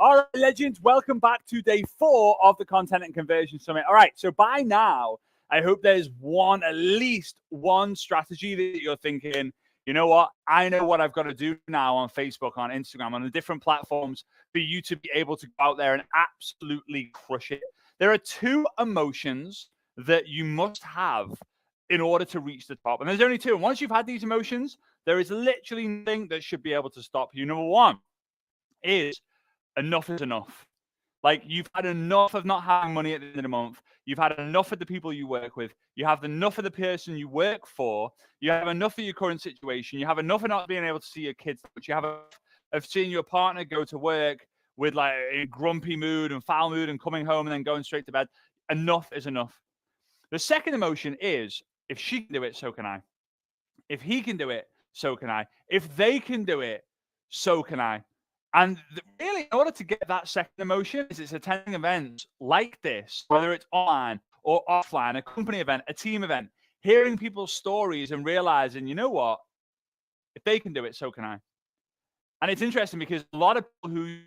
All right, legends, welcome back to day 4 of the Content and Conversion Summit. All right, so by now, I hope there's at least one strategy that you're thinking, you know what? I know what I've got to do now on Facebook, on Instagram, on the different platforms for you to be able to go out there and absolutely crush it. There are 2 emotions that you must have in order to reach the top. And there's only 2. And once you've had these emotions, there is literally nothing that should be able to stop you. Number 1 is enough is enough. Like, you've had enough of not having money at the end of the month. You've had enough of the people you work with. You have enough of the person you work for. You have enough of your current situation. You have enough of not being enough to see your kids. But you have enough of seeing your partner go to work with like a grumpy mood and foul mood and coming home and then going straight to bed. Enough is enough. The second emotion is, if she can do it, so can I. If he can do it, so can I. If they can do it, so can I. And really, in order to get that second emotion, is it's attending events like this, whether it's online or offline, a company event, a team event, hearing people's stories and realizing, you know what? If they can do it, so can I. And it's interesting because a lot of people who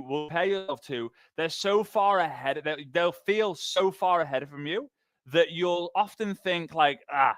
will pay yourself to, they're so far ahead, they'll feel so far ahead from you that you'll often think like, I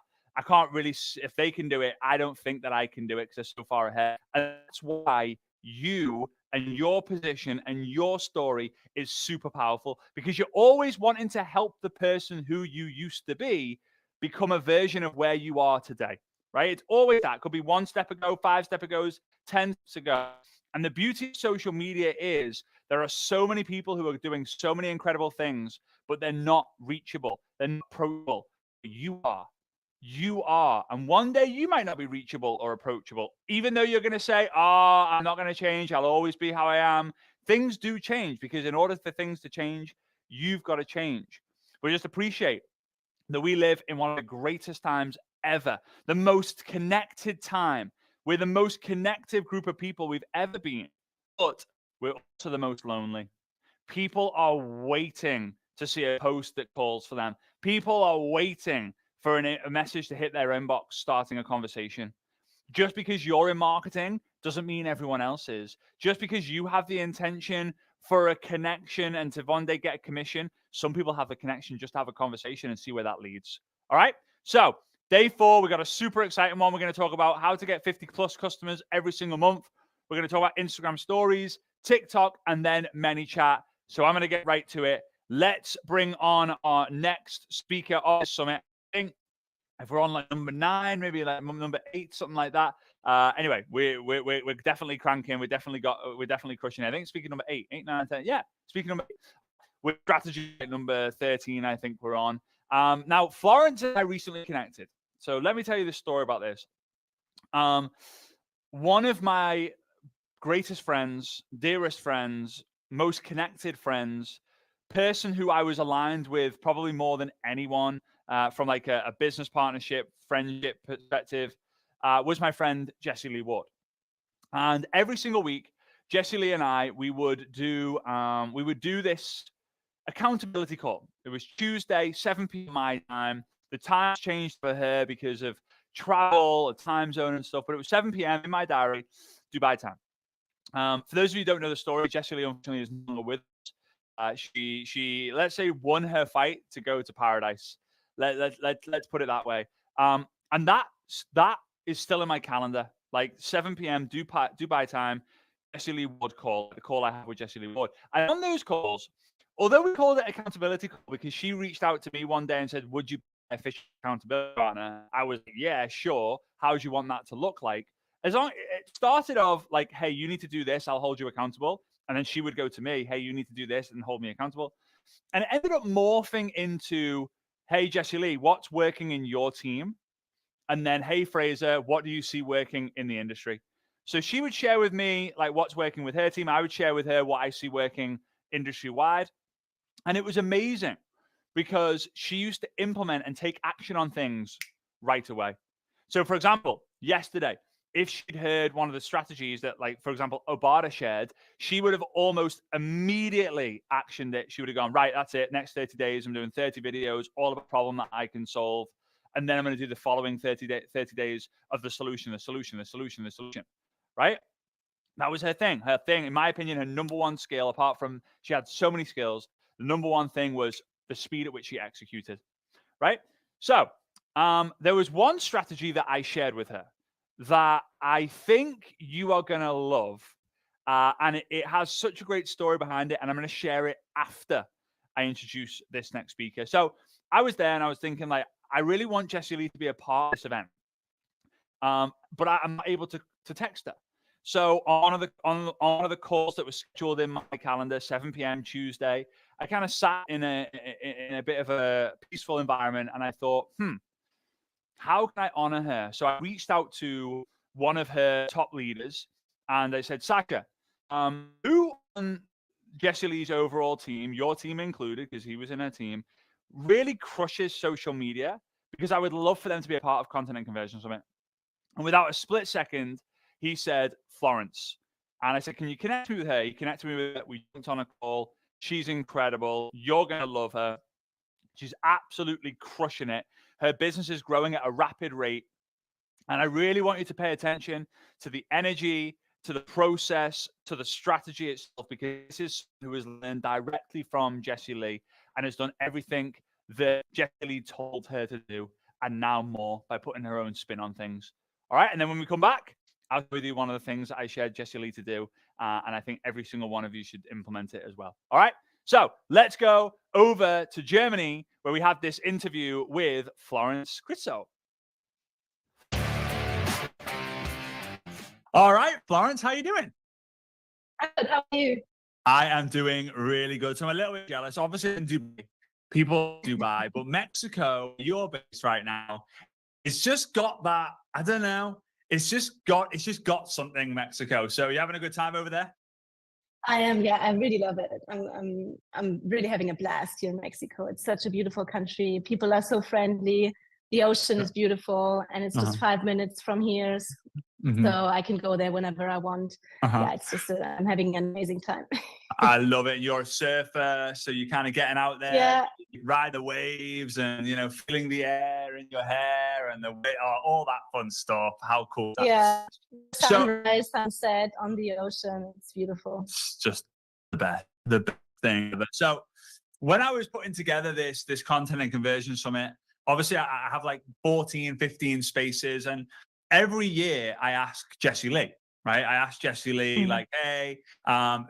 can't really, if they can do it, I don't think that I can do it because they're so far ahead. And that's why you and your position and your story is super powerful, because you're always wanting to help the person who you used to be become a version of where you are today, right? It's always that. Could be 1 step ago, 5 steps ago, 10 steps ago. And the beauty of social media is there are so many people who are doing so many incredible things, but they're not reachable. They're not approachable. You are. You are. And one day you might not be reachable or approachable, even though you're going to say, I'm not going to change. I'll always be how I am. Things do change, because in order for things to change, you've got to change. But just appreciate that we live in one of the greatest times ever, the most connected time. We're the most connected group of people we've ever been, but we're also the most lonely. People are waiting to see a post that calls for them. People are waiting for a message to hit their inbox, starting a conversation. Just because you're in marketing doesn't mean everyone else is. Just because you have the intention for a connection and to one day get a commission, some people have the connection just to have a conversation and see where that leads. All right. So day 4, we got a super exciting one. We're going to talk about how to get 50 plus customers every single month. We're going to talk about Instagram stories, TikTok, and then ManyChat. So I'm going to get right to it. Let's bring on our next speaker of the summit. I think if we're on like number 9, maybe like number 8, something like that. Anyway, we're definitely cranking. We're definitely crushing it. I think speaking number 8, 9, 10. Yeah, speaking number 8. With strategy number 13, I think we're on. Now, Florence and I recently connected. So let me tell you the story about this. One of my greatest friends, dearest friends, most connected friends, person who I was aligned with probably more than anyone from like a business partnership, friendship perspective, was my friend Jesse Lee Ward. And every single week, Jesse Lee and I, we would do this accountability call. It was Tuesday, 7 p.m. my time. The time's changed for her because of travel, a time zone and stuff, but it was 7 p.m. in my diary, Dubai time. For those of you who don't know the story, Jessie Lee unfortunately is no longer with us. She let's say won her fight to go to paradise. Let's put it that way. And that is still in my calendar. Like 7 p.m. Dubai time, Jessie Lee Ward call, the call I have with Jessie Lee Ward. And on those calls, although we called it accountability call because she reached out to me one day and said, "Would you be a official accountability partner?" I was like, "Yeah, sure. How do you want that to look like?" As long it started off like, "Hey, you need to do this. I'll hold you accountable." And then she would go to me, "Hey, you need to do this and hold me accountable." And it ended up morphing into, "Hey, Jessie Lee, what's working in your team?" And then, "Hey, Fraser, what do you see working in the industry?" So she would share with me like what's working with her team. I would share with her what I see working industry wide. And it was amazing because she used to implement and take action on things right away. So, for example, yesterday, if she'd heard one of the strategies that, like, for example, Obada shared, she would have almost immediately actioned it. She would have gone, right, that's it. Next 30 days, I'm doing 30 videos, all of a problem that I can solve. And then I'm going to do the following 30 days of the solution, right? That was her thing. Her thing, in my opinion, her number one skill, apart from she had so many skills, the number one thing was the speed at which she executed. Right. So there was one strategy that I shared with her that I think you are going to love. And it has such a great story behind it. And I'm going to share it after I introduce this next speaker. So I was there and I was thinking, like, I really want Jessie Lee to be a part of this event. But I'm not able to text her. So on one of the calls that was scheduled in my calendar, 7 p.m. Tuesday, I kind of sat in a bit of a peaceful environment, and I thought, how can I honor her? So I reached out to one of her top leaders, and I said, Sasha, who on Jessie Lee's overall team, your team included, because he was in her team, really crushes social media? Because I would love for them to be a part of Content and Conversion Summit. And without a split second, he said, Florence. And I said, can you connect me with her? He connected me with her. We jumped on a call. She's incredible. You're going to love her. She's absolutely crushing it. Her business is growing at a rapid rate. And I really want you to pay attention to the energy, to the process, to the strategy itself, because this is who has learned directly from Jessie Lee and has done everything that Jessie Lee told her to do, and now more by putting her own spin on things. All right. And then when we come back, I'll show you one of the things that I shared Jessie Lee to do. And I think every single one of you should implement it as well. All right. So let's go over to Germany, where we have this interview with Florence Kritzow. All right, Florence, how are you doing? Good, how are you? I am doing really good. So I'm a little bit jealous. Obviously in Dubai, people in Dubai, but Mexico, you're based right now. It's just got that, I don't know. It's just got something, Mexico. So you having a good time over there? I am, yeah, I really love it. I'm really having a blast here in Mexico. It's such a beautiful country. People are so friendly. The ocean is beautiful, and it's just 5 minutes from here. So I can go there whenever I want. Yeah, it's just, I'm having an amazing time. I love it. You're a surfer, so you're kind of getting out there, Yeah. ride the waves and, feeling the air in your hair and all that fun stuff. How cool. Yeah. Sunrise, sunset on the ocean. It's beautiful. It's just the best thing. So when I was putting together this Content and Conversion Summit, obviously I have like 14, 15 spaces, and every year I ask Jessie Lee, right? I ask Jessie Lee, like, hey,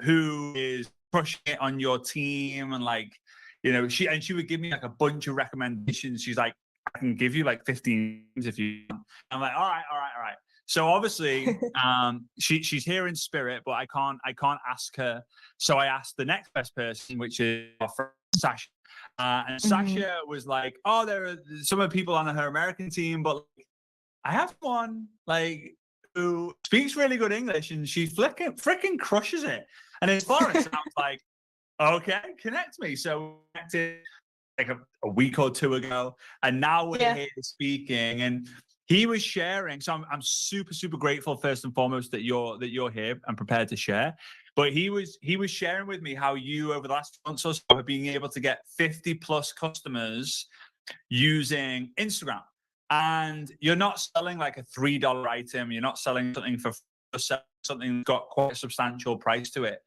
who is crushing it on your team? And like, she would give me like a bunch of recommendations. She's like, I can give you like 15 if you want. I'm like, all right. So obviously, she's here in spirit, but I can't ask her. So I asked the next best person, which is Sasha. And Sasha was like, oh, there are some of the people on her American team, but I have one like who speaks really good English, and she freaking crushes it. And it's Florence. And I was like, okay, connect me. So we connected like a week or two ago, and now we're here speaking. And he was sharing. So I'm super, super grateful, first and foremost, that you're here and prepared to share. But he was sharing with me how you, over the last months or so, have been able to get 50 plus customers using Instagram. And you're not selling like a $3 item. You're not selling something for something that's got quite a substantial price to it.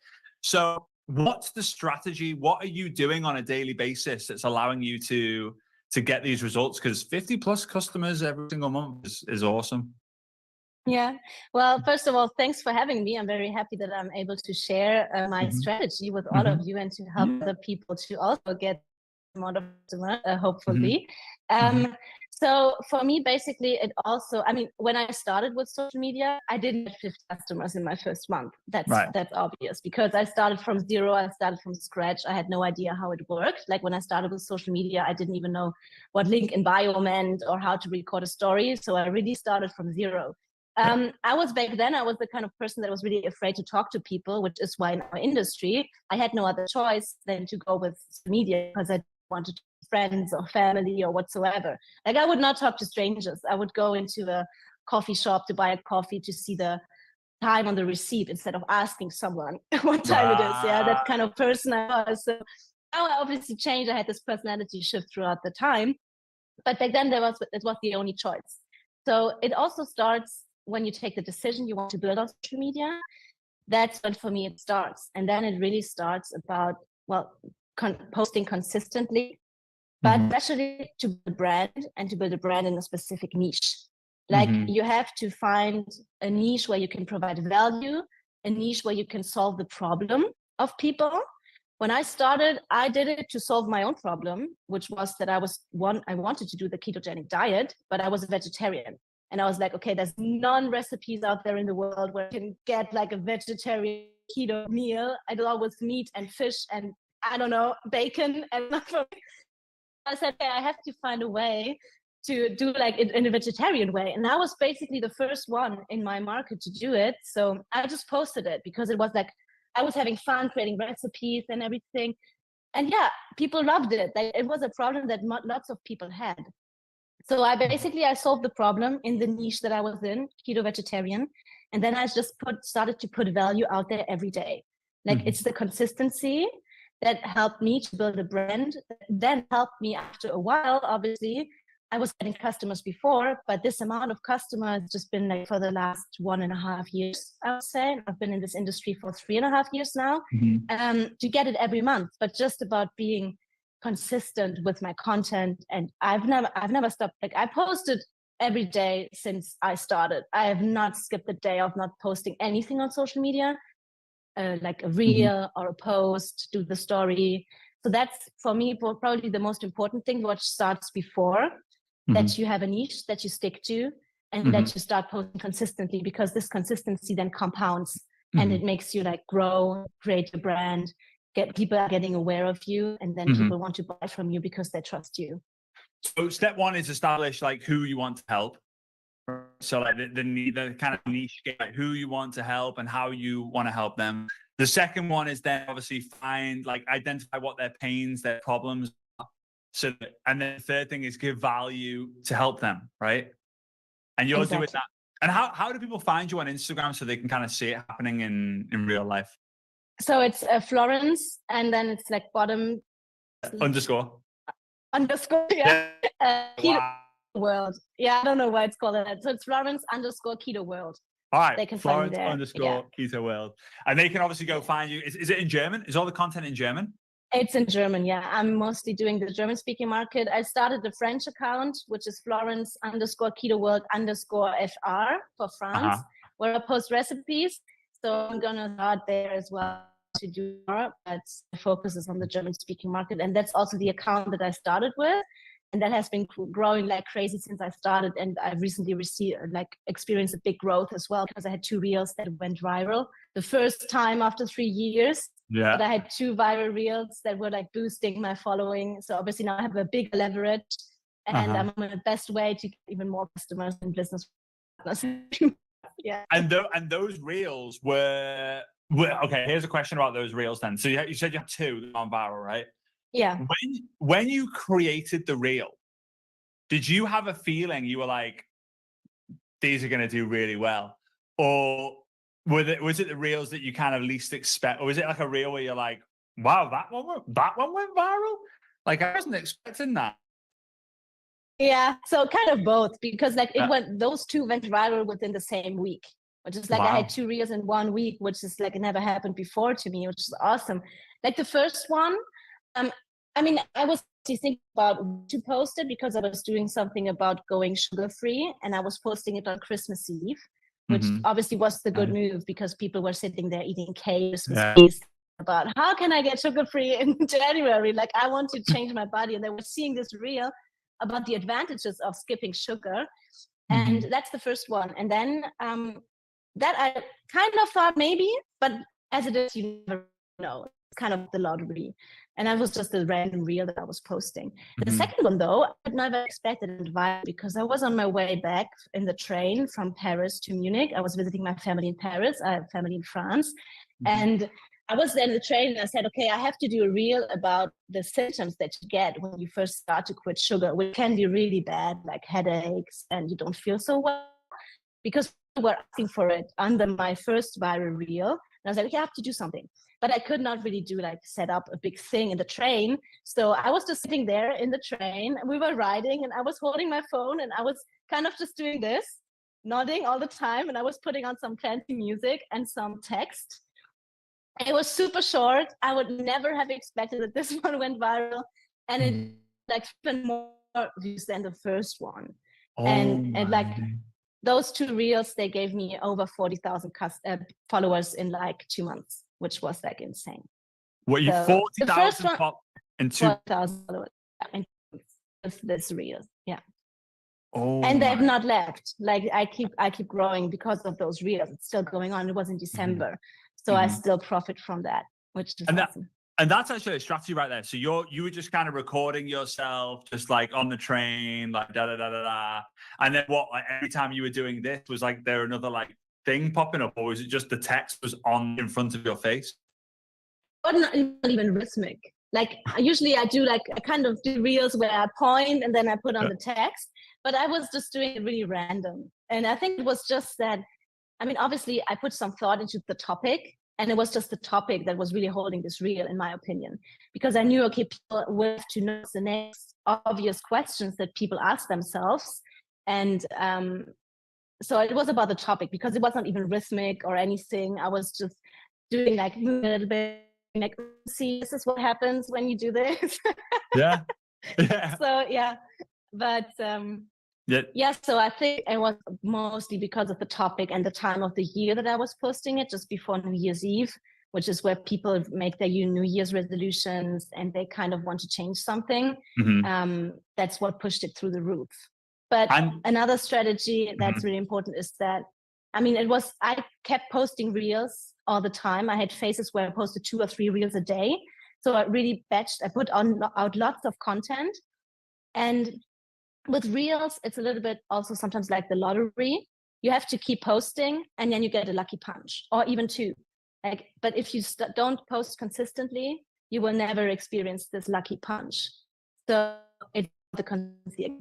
So what's the strategy? What are you doing on a daily basis that's allowing you to get these results? Because 50 plus customers every single month is awesome. Yeah. Well, first of all, thanks for having me. I'm very happy that I'm able to share my strategy with all of you and to help other people to also get more customers, hopefully. So for me, basically, it also, I mean, when I started with social media, I didn't get 50 customers in my first month. That's obvious, because I started from zero. I started from scratch. I had no idea how it worked. Like when I started with social media, I didn't even know what link in bio meant or how to record a story. So I really started from zero. I was the kind of person that was really afraid to talk to people, which is why in our industry, I had no other choice than to go with media, because I wanted to friends or family or whatsoever. Like I would not talk to strangers. I would go into a coffee shop to buy a coffee to see the time on the receipt instead of asking someone what time it is. Yeah, that kind of person I was. So now I obviously changed. I had this personality shift throughout the time. But back then it was the only choice. So it also starts when you take the decision you want to build on social media. that's when for me it starts. And then it really starts about, well, posting consistently, but especially to build a brand and to build a brand in a specific niche. Like you have to find a niche where you can provide value, a niche where you can solve the problem of people. When I started, I did it to solve my own problem, which was that I wanted to do the ketogenic diet, but I was a vegetarian. And I was like, okay, there's non-recipes out there in the world where you can get like a vegetarian keto meal. I do all with meat and fish and, I don't know, bacon. And I said, okay, I have to find a way to do like it in a vegetarian way. And I was basically the first one in my market to do it. So I just posted it because it was like, I was having fun creating recipes and everything. And yeah, people loved it. Like, it was a problem that lots of people had. So I solved the problem in the niche that I was in, keto vegetarian. And then I just started to put value out there every day. Like it's the consistency that helped me to build a brand, then helped me after a while, obviously. I was getting customers before, but this amount of customers just been like for the last 1.5 years, I would say. I've been in this industry for 3.5 years now, to get it every month, but just about being consistent with my content. And I've never stopped. Like I posted every day since I started. I have not skipped a day of not posting anything on social media, like a reel or a post, do the story. So that's for me probably the most important thing, what starts before that you have a niche that you stick to and that you start posting consistently, because this consistency then compounds and it makes you like grow, create a brand, people are getting aware of you, and then people want to buy from you because they trust you. So step one is establish like who you want to help. So like the kind of niche, like who you want to help and how you want to help them. The second one is then obviously identify what their pains, their problems are. So, and then the third thing is give value to help them, right? And you're doing that. And how do people find you on Instagram so they can kind of see it happening in real life? So it's Florence, and then it's like bottom underscore, yeah. Wow. World. Yeah, I don't know why it's called that. So it's Florence _ Keto World. All right, they can Florence find _ Keto World, and they can obviously go find you. Is it in German? Is all the content in German? It's in German, yeah. I'm mostly doing the German-speaking market. I started the French account, which is Florence _ Keto World _ FR for France, where I post recipes. So I'm gonna start there as well to do more, but the focus is on the German-speaking market, and that's also the account that I started with. And that has been growing like crazy since I started. And I recently experienced a big growth as well, because I had 2 reels that went viral. The first time after 3 years, but I had 2 viral reels that were like boosting my following. So obviously now I have a big leverage, and I'm on the best way to get even more customers and business partners. Yeah. And those reels were okay. Here's a question about those reels then. So you said you had 2 that gone viral, right? Yeah. When you created the reel, did you have a feeling you were like, these are going to do really well? Or was it the reels that you kind of least expect? Or was it like a reel where you're like, wow, that one went viral? Like, I wasn't expecting that. Yeah, so kind of both, because like those 2 went viral within the same week, which is like I had 2 reels in 1 week, which is like it never happened before to me, which is awesome. Like the first one, I mean, I was thinking about to post it because I was doing something about going sugar-free, and I was posting it on Christmas Eve, which obviously was the good move, because people were sitting there eating cake Christmas about how can I get sugar-free in January? Like, I want to change my body. And they were seeing this reel about the advantages of skipping sugar. And that's the first one. And then that I kind of thought maybe, but as it is, you never know. It's kind of the lottery. And that was just a random reel that I was posting. The second one, though, I had never expected it viral, because I was on my way back in the train from Paris to Munich. I was visiting my family in Paris. I have family in France. And I was there in the train, and I said, okay, I have to do a reel about the symptoms that you get when you first start to quit sugar, which can be really bad, like headaches, and you don't feel so well. Because people were asking for it under my first viral reel. And I was like, okay, I have to do something. But I could not really set up a big thing in the train. So I was just sitting there in the train, and we were riding, and I was holding my phone, and I was kind of just doing this. nodding all the time, and I was putting on some fancy music and some text. It was super short. I would never have expected that this one went viral, and it like even more views than the first one. And like those 2 reels, they gave me over 40,000 followers in like 2 months, which was like insane. What, you So the first 40,000 one, and 4,000 followers in this reels, yeah. Oh, and they've not left. Like I keep growing because of those reels. It's still going on. It was in December, so I still profit from that, which is awesome. And that's actually a strategy right there. So you were just kind of recording yourself, just like on the train, like da da da da da. And then what? Like every time you were doing this, was like there another like thing popping up, or was it just the text was on in front of your face? But not even rhythmic. Like usually I do like I kind of do reels where I point and then I put on the text. But I was just doing it really random, and I think it was just that. I mean, obviously, I put some thought into the topic. And it was just the topic that was really holding this reel, in my opinion, because I knew, okay, people will have to know the next obvious questions that people ask themselves. And so it was about the topic, because it was not even rhythmic or anything. I was just doing like a little bit, like, see, this is what happens when you do this. Yeah. So, yeah. But yeah, so I think it was mostly because of the topic and the time of the year that I was posting it, just before New Year's Eve, which is where people make their New Year's resolutions and they kind of want to change something. That's what pushed it through the roof. But another strategy that's really important is that, I mean, I kept posting reels all the time. I had phases where I posted 2 or 3 reels a day. So I really batched, I put out lots of content. And with reels, it's a little bit also sometimes like the lottery. You have to keep posting and then you get a lucky punch, or even 2. Like, but if you don't post consistently, you will never experience this lucky punch. So it's the consistency.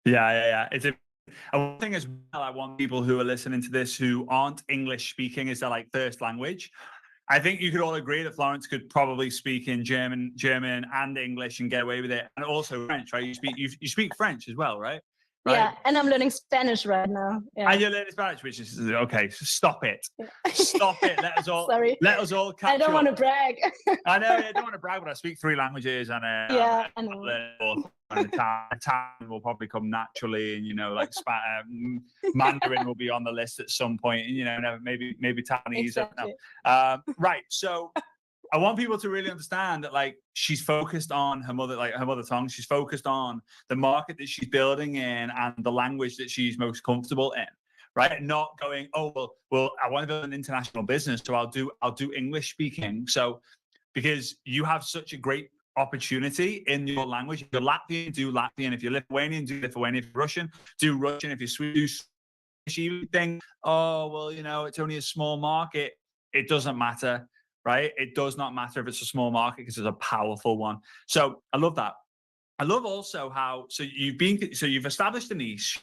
Yeah. It's one thing as well. I want people who are listening to this who aren't English speaking as their like first language. I think you could all agree that Florence could probably speak in German and English and get away with it, and also French, right? You speak French as well, right? Yeah, and I'm learning Spanish right now. Yeah. And you're learning Spanish, which is okay. So stop it, stop it. Let us all. Sorry. Let us all catch up. I don't want to brag. I know. I don't want to brag, but I speak 3 languages, and yeah, I know. And Italian will probably come naturally, and like Mandarin will be on the list at some point, and maybe Taiwanese. Exactly. Right. So I want people to really understand that, like, she's focused on her mother tongue. She's focused on the market that she's building in and the language that she's most comfortable in. Right. Not going, oh, well, I want to build an international business, so I'll do English speaking. So because you have such a great opportunity in your language. If you're Latvian, do Latvian. If you're Lithuanian, do Lithuanian. If you're Russian, do Russian. If you're Swedish, you think, oh, well, it's only a small market. It doesn't matter, right? It does not matter if it's a small market, because it's a powerful one. So I love that. I love also how, you've established a niche,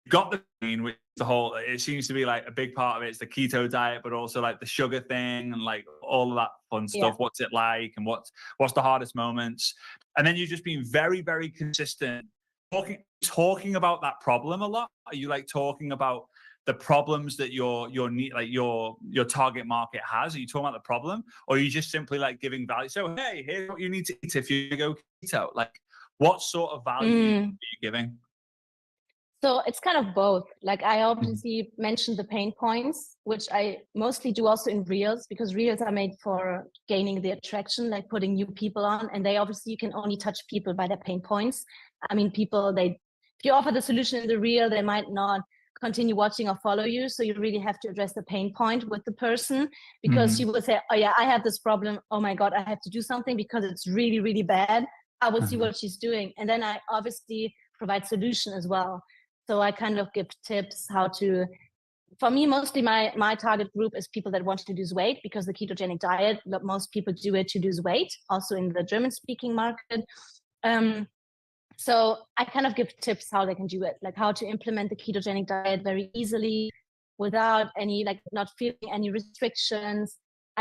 got the green, which it seems to be like a big part of it. It's the keto diet, but also like the sugar thing and like all of that fun stuff. What's it like, and what's the hardest moments? And then you've just been very, very consistent talking about that problem a lot. Are you like talking about the problems that your target market has? Are you talking about the problem, or are you just simply like giving value? So, hey, here's what you need to eat if you go keto. Like, what sort of value are you giving? So it's kind of both. Like, I obviously mentioned the pain points, which I mostly do also in reels, because reels are made for gaining the attraction, like putting new people on. And you can only touch people by their pain points. I mean, if you offer the solution in the reel, they might not continue watching or follow you. So you really have to address the pain point with the person, because she will say, oh yeah, I have this problem. Oh my God, I have to do something because it's really, really bad. I will see what she's doing. And then I obviously provide solution as well. So I kind of give tips how to, for me, mostly my target group is people that want to lose weight, because the ketogenic diet, most people do it to lose weight, also in the German speaking market. So I kind of give tips how they can do it, like how to implement the ketogenic diet very easily without any, like not feeling any restrictions.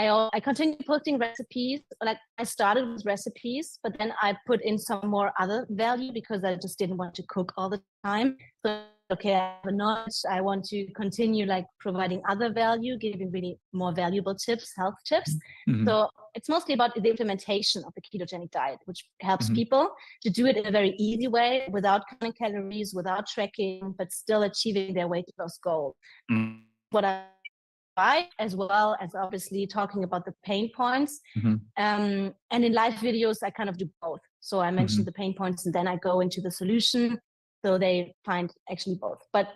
I continue posting recipes. Like I started with recipes, but then I put in some more other value because I just didn't want to cook all the time. So okay, I have a knowledge. I want to continue like providing other value, giving really more valuable tips, health tips. So it's mostly about the implementation of the ketogenic diet, which helps people to do it in a very easy way without counting calories, without tracking, but still achieving their weight loss goal. What I as well as obviously talking about the pain points. And in live videos, I kind of do both. So I mention the pain points and then I go into the solution. So they find actually both. But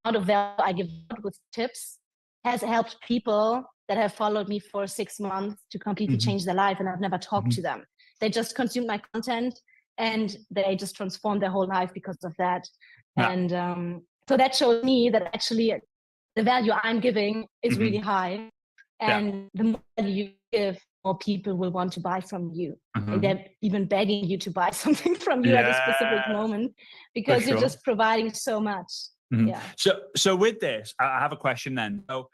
out of value I give with tips has helped people that have followed me for 6 months to completely change their life. And I've never talked to them. They just consume my content and they just transform their whole life because of that. Yeah. And so that shows me that actually the value I'm giving is really high. And the more value you give, more people will want to buy from you. Like they're even begging you to buy something from you at a specific moment because you're just providing so much. Yeah. So with this, I have a question then. So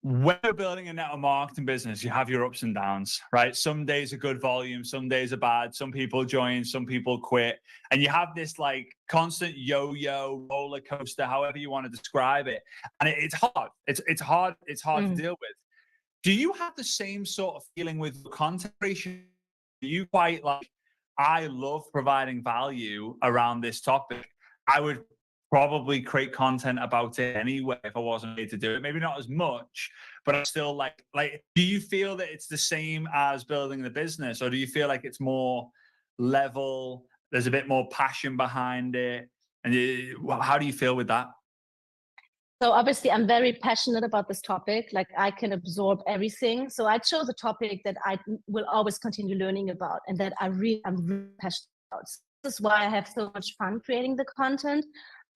when you're building a network marketing business, you have your ups and downs, right? Some days are good volume, some days are bad. Some people join, some people quit. And you have this like constant yo-yo roller coaster, however you want to describe it. And it's hard. It's hard to deal with. Do you have the same sort of feeling with content creation? Do you quite like, I love providing value around this topic. I would probably create content about it anyway if I wasn't paid to do it. Maybe not as much, but I'm still like, do you feel that it's the same as building the business, or do you feel like it's more level? There's a bit more passion behind it, and how do you feel with that? So obviously, I'm very passionate about this topic. Like I can absorb everything. So I chose a topic that I will always continue learning about, and that I'm really passionate about. So this is why I have so much fun creating the content.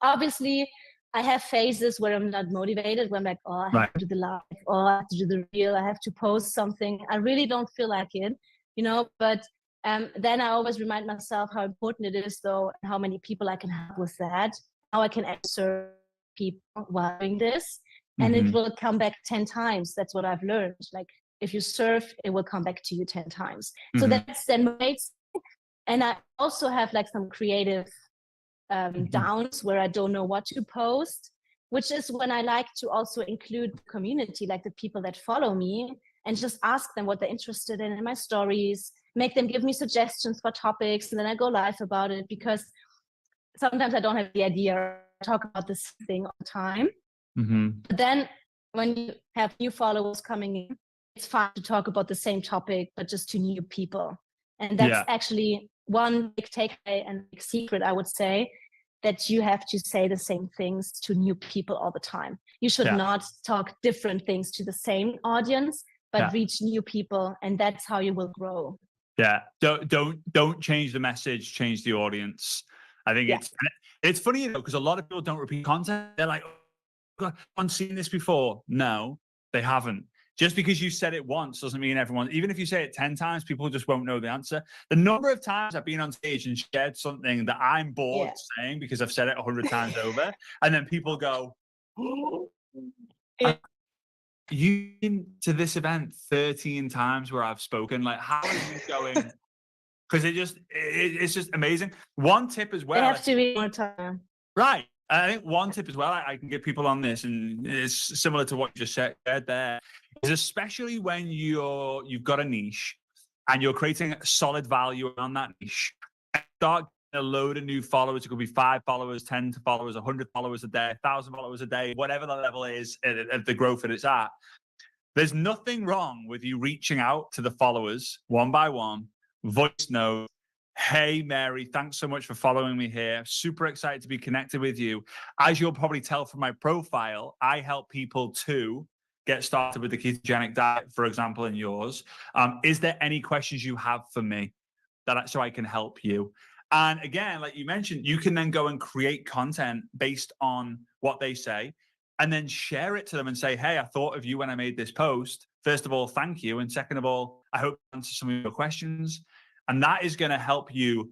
Obviously, I have phases where I'm not motivated, where I'm like, oh, I have to do the live, or I have to do the reel, I have to post something. I really don't feel like it, but then I always remind myself how important it is, though, and how many people I can help with that, how I can serve people while doing this. And it will come back 10 times. That's what I've learned. Like, if you serve, it will come back to you 10 times. So that's then motivates. And I also have like some creative downs where I don't know what to post, which is when I like to also include the community, like the people that follow me, and just ask them what they're interested in my stories, make them give me suggestions for topics, and then I go live about it, because sometimes I don't have the idea, I talk about this thing all the time. But then when you have new followers coming in, it's fun to talk about the same topic, but just to new people. And that's actually one big takeaway and big secret, I would say, that you have to say the same things to new people all the time. You should not talk different things to the same audience, but reach new people, and that's how you will grow. Yeah, don't change the message, change the audience. I think it's funny, because a lot of people don't repeat content. They're like, oh, I've seen this before. No, they haven't. Just because you said it once doesn't mean everyone, even if you say it 10 times, people just won't know the answer. The number of times I've been on stage and shared something that I'm bored saying because I've said it 100 times over, and then people go, oh, you've been to this event 13 times where I've spoken. Like, how are you going? Because it's just amazing. One tip as well. They have to be more time. Right. I think one tip as well I can give people on this, and it's similar to what you just said there, is especially when you've got a niche and you're creating solid value on that niche, and start getting a load of new followers. It could be 5 followers, 10 followers, 100 followers a day, 1,000 followers a day, whatever the level is at the growth that it's at. There's nothing wrong with you reaching out to the followers one by one, voice note. Hey, Mary, thanks so much for following me here. Super excited to be connected with you. As you'll probably tell from my profile, I help people to get started with the ketogenic diet, for example, in yours. Is there any questions you have for me so I can help you? And again, like you mentioned, you can then go and create content based on what they say, and then share it to them and say, hey, I thought of you when I made this post. First of all, thank you. And second of all, I hope to answer some of your questions. And that is going to help you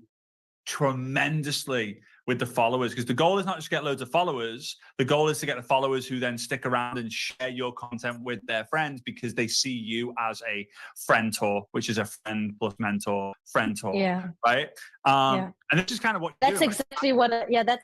tremendously with the followers, because the goal is not just to get loads of followers. The goal is to get the followers who then stick around and share your content with their friends because they see you as a friend-tor, which is a friend plus mentor, friend-tor, right? And this is kind of what that's exactly what. That's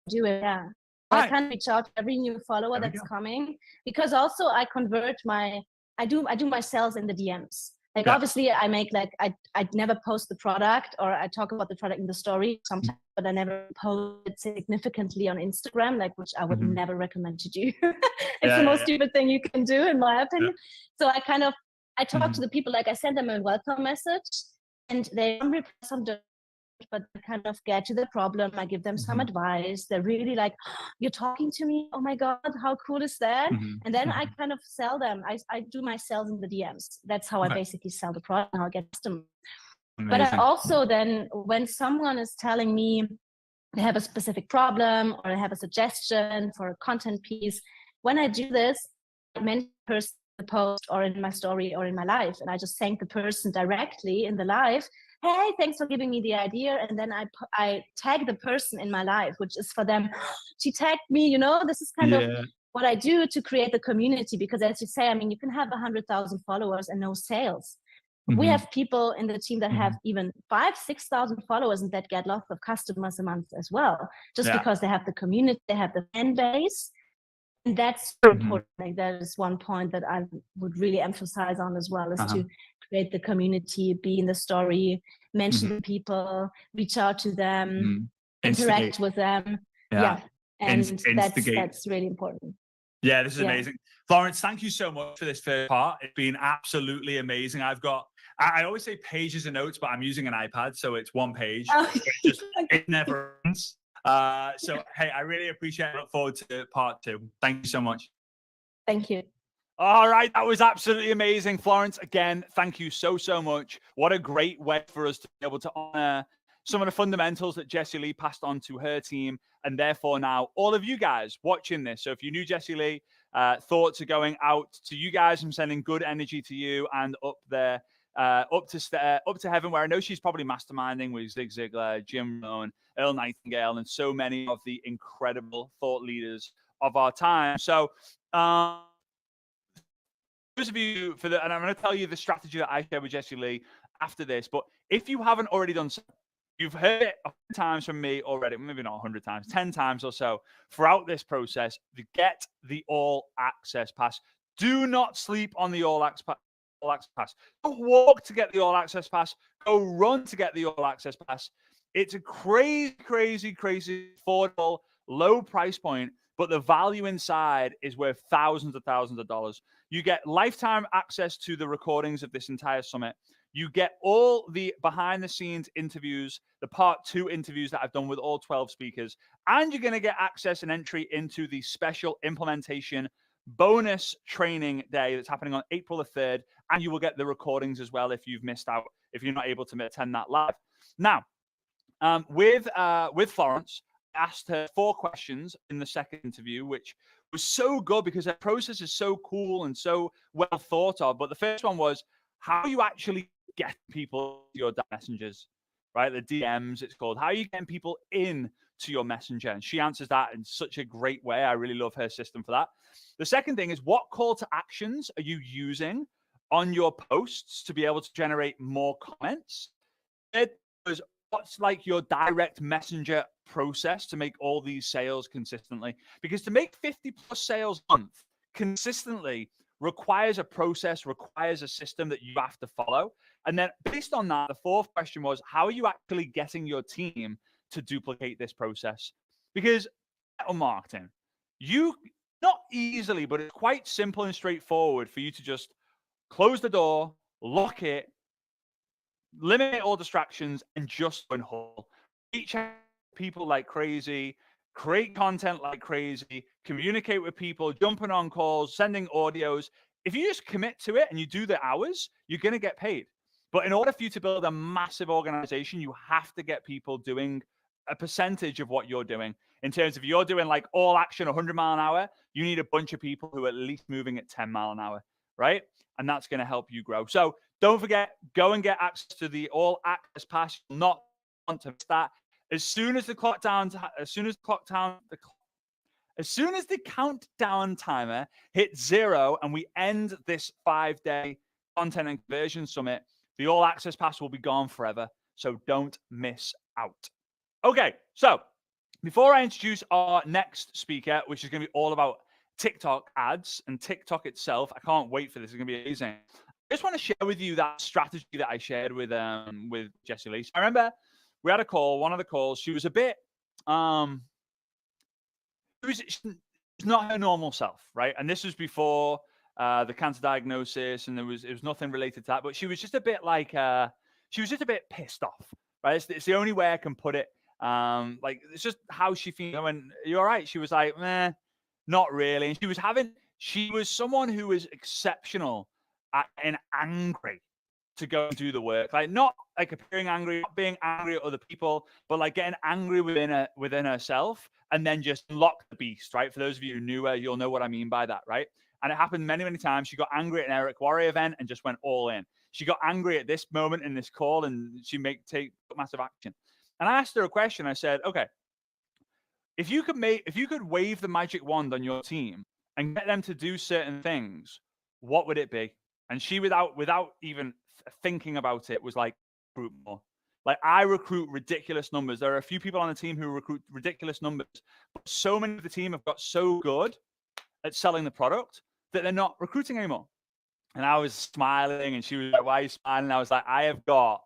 doing. Yeah. I kind of reach out to every new follower that's coming, because also I convert I do my sales in the DMs. Like obviously I make I never post the product, or I talk about the product in the story sometimes, but I never post it significantly on Instagram, which I would never recommend to do. It's the most stupid thing you can do, in my opinion. So I talk to the people, I send them a welcome message, and they don't reply sometimes, but they kind of get to the problem. I give them some advice. They're really like, oh, you're talking to me? Oh my God, how cool is that? And then I kind of sell them. I do my sales in the DMs. That's how I basically sell the product, and I'll get customers. But I also then, when someone is telling me they have a specific problem or they have a suggestion for a content piece, when I do this, I mention the person in the post or in my story or in my live, and I just thank the person directly in the live. Hey, thanks for giving me the idea. And then I tag the person in my life, which is for them. She tagged me, this is kind of what I do to create the community. Because as you say, I mean, you can have 100,000 followers and no sales. We have people in the team that have even 5,000-6,000 followers and that get lots of customers a month as well, just because they have the community, they have the fan base. And that's so important. Like, that is one point that I would really emphasize on as well, is to create the community, be in the story, mention the people, reach out to them, interact with them. And that's really important. Yeah, this is amazing. Florence, thank you so much for this first part. It's been absolutely amazing. I always say pages of notes, but I'm using an iPad, so it's one page. It never ends. So, hey, I really appreciate it. I look forward to part 2. Thank you so much. Thank you. All right, that was absolutely amazing. Florence, again, thank you so much. What a great way for us to be able to honor some of the fundamentals that Jessie Lee passed on to her team, and therefore now all of you guys watching this. So if you knew Jessie Lee, thoughts are going out to you guys. I'm sending good energy to you and up there, up to heaven, where I know she's probably masterminding with Zig Ziglar, Jim Rohn, Earl Nightingale, and so many of the incredible thought leaders of our time. So those of you and I'm going to tell you the strategy that I shared with Jessie Lee after this, but if you haven't already done so, you've heard it 100 times from me already, maybe not 100 times, 10 times or so throughout this process, to get the All Access Pass. Do not sleep on the All Access Pass. Don't walk to get the All Access Pass. Go run to get the All Access Pass. It's a crazy affordable, low price point, but the value inside is worth thousands of dollars. You get lifetime access to the recordings of this entire summit. You get all the behind the scenes interviews, the part 2 interviews that I've done with all 12 speakers, and you're going to get access and entry into the special implementation bonus training day that's happening on April the 3rd. And you will get the recordings as well if you've missed out, if you're not able to attend that live. Now, with Florence, I asked her 4 questions in the second interview, which was so good because her process is so cool and so well thought of. But the first one was, how you actually get people to your messengers, right? The DMs, it's called. How are you getting people in to your messenger? And she answers that in such a great way. I really love her system for that. The second thing is, what call to actions are you using on your posts to be able to generate more comments? Third was, what's like your direct messenger process to make all these sales consistently? Because to make 50+ sales a month consistently requires a process, requires a system that you have to follow. And then based on that, the 4th question was, how are you actually getting your team to duplicate this process? Because on marketing, you, not easily, but it's quite simple and straightforward for you to just close the door, lock it, eliminate all distractions, and just go and haul. Reach out to people like crazy, create content like crazy, communicate with people, jumping on calls, sending audios. If you just commit to it and you do the hours, you're going to get paid. But in order for you to build a massive organization, you have to get people doing a percentage of what you're doing. In terms of, you're doing like all action 100 mile an hour, you need a bunch of people who are at least moving at 10 mile an hour, right? And that's going to help you grow. So don't forget, go and get access to the All Access Pass. You'll not want to miss that. As soon as the countdown timer hits 0 and we end this 5-day content and conversion summit, the all access pass will be gone forever. So don't miss out. Okay, so before I introduce our next speaker, which is going to be all about TikTok ads and TikTok itself, I can't wait for this. It's going to be amazing. I just want to share with you that strategy that I shared with Jessie Lee. So I remember we had a call, one of the calls. She was a bit, she's not her normal self, right? And this was before the cancer diagnosis, and it was nothing related to that. But she was just a bit like, she was just a bit pissed off, right? It's the only way I can put it. Like it's just how she feels. I went, "You all right?" She was like, "Meh, not really." And she was someone who was exceptional at and angry to go and do the work. Like not like appearing angry, not being angry at other people, but like getting angry within herself and then just lock the beast, right? For those of you who knew her, you'll know what I mean by that, right? And it happened many, many times. She got angry at an Eric Warrior event and just went all in. She got angry at this moment in this call and she take massive action. And I asked her a question. I said, okay, if you could wave the magic wand on your team and get them to do certain things, what would it be? And she, without even thinking about it, was like, recruit more. Like I recruit ridiculous numbers. There are a few people on the team who recruit ridiculous numbers, but so many of the team have got so good at selling the product that they're not recruiting anymore. And I was smiling, and she was like, "Why are you smiling?" And I was like, "I have got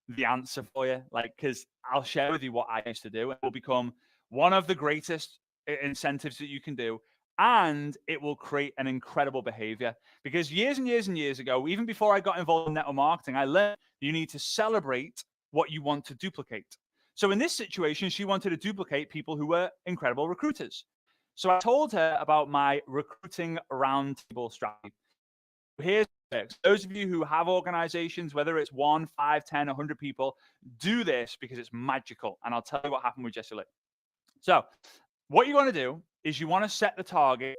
the answer for you, like, because I'll share with you what I used to do, and it will become one of the greatest incentives that you can do, and it will create an incredible behavior. Because years and years and years ago, even before I got involved in network marketing, I learned you need to celebrate what you want to duplicate. So in this situation, she wanted to duplicate people who were incredible recruiters. So I told her about my recruiting roundtable strategy. Here's those of you who have organizations, whether it's 1, 5, 10, 100 people, do this because it's magical. And I'll tell you what happened with Jessie Lee. So what you want to do is you want to set the target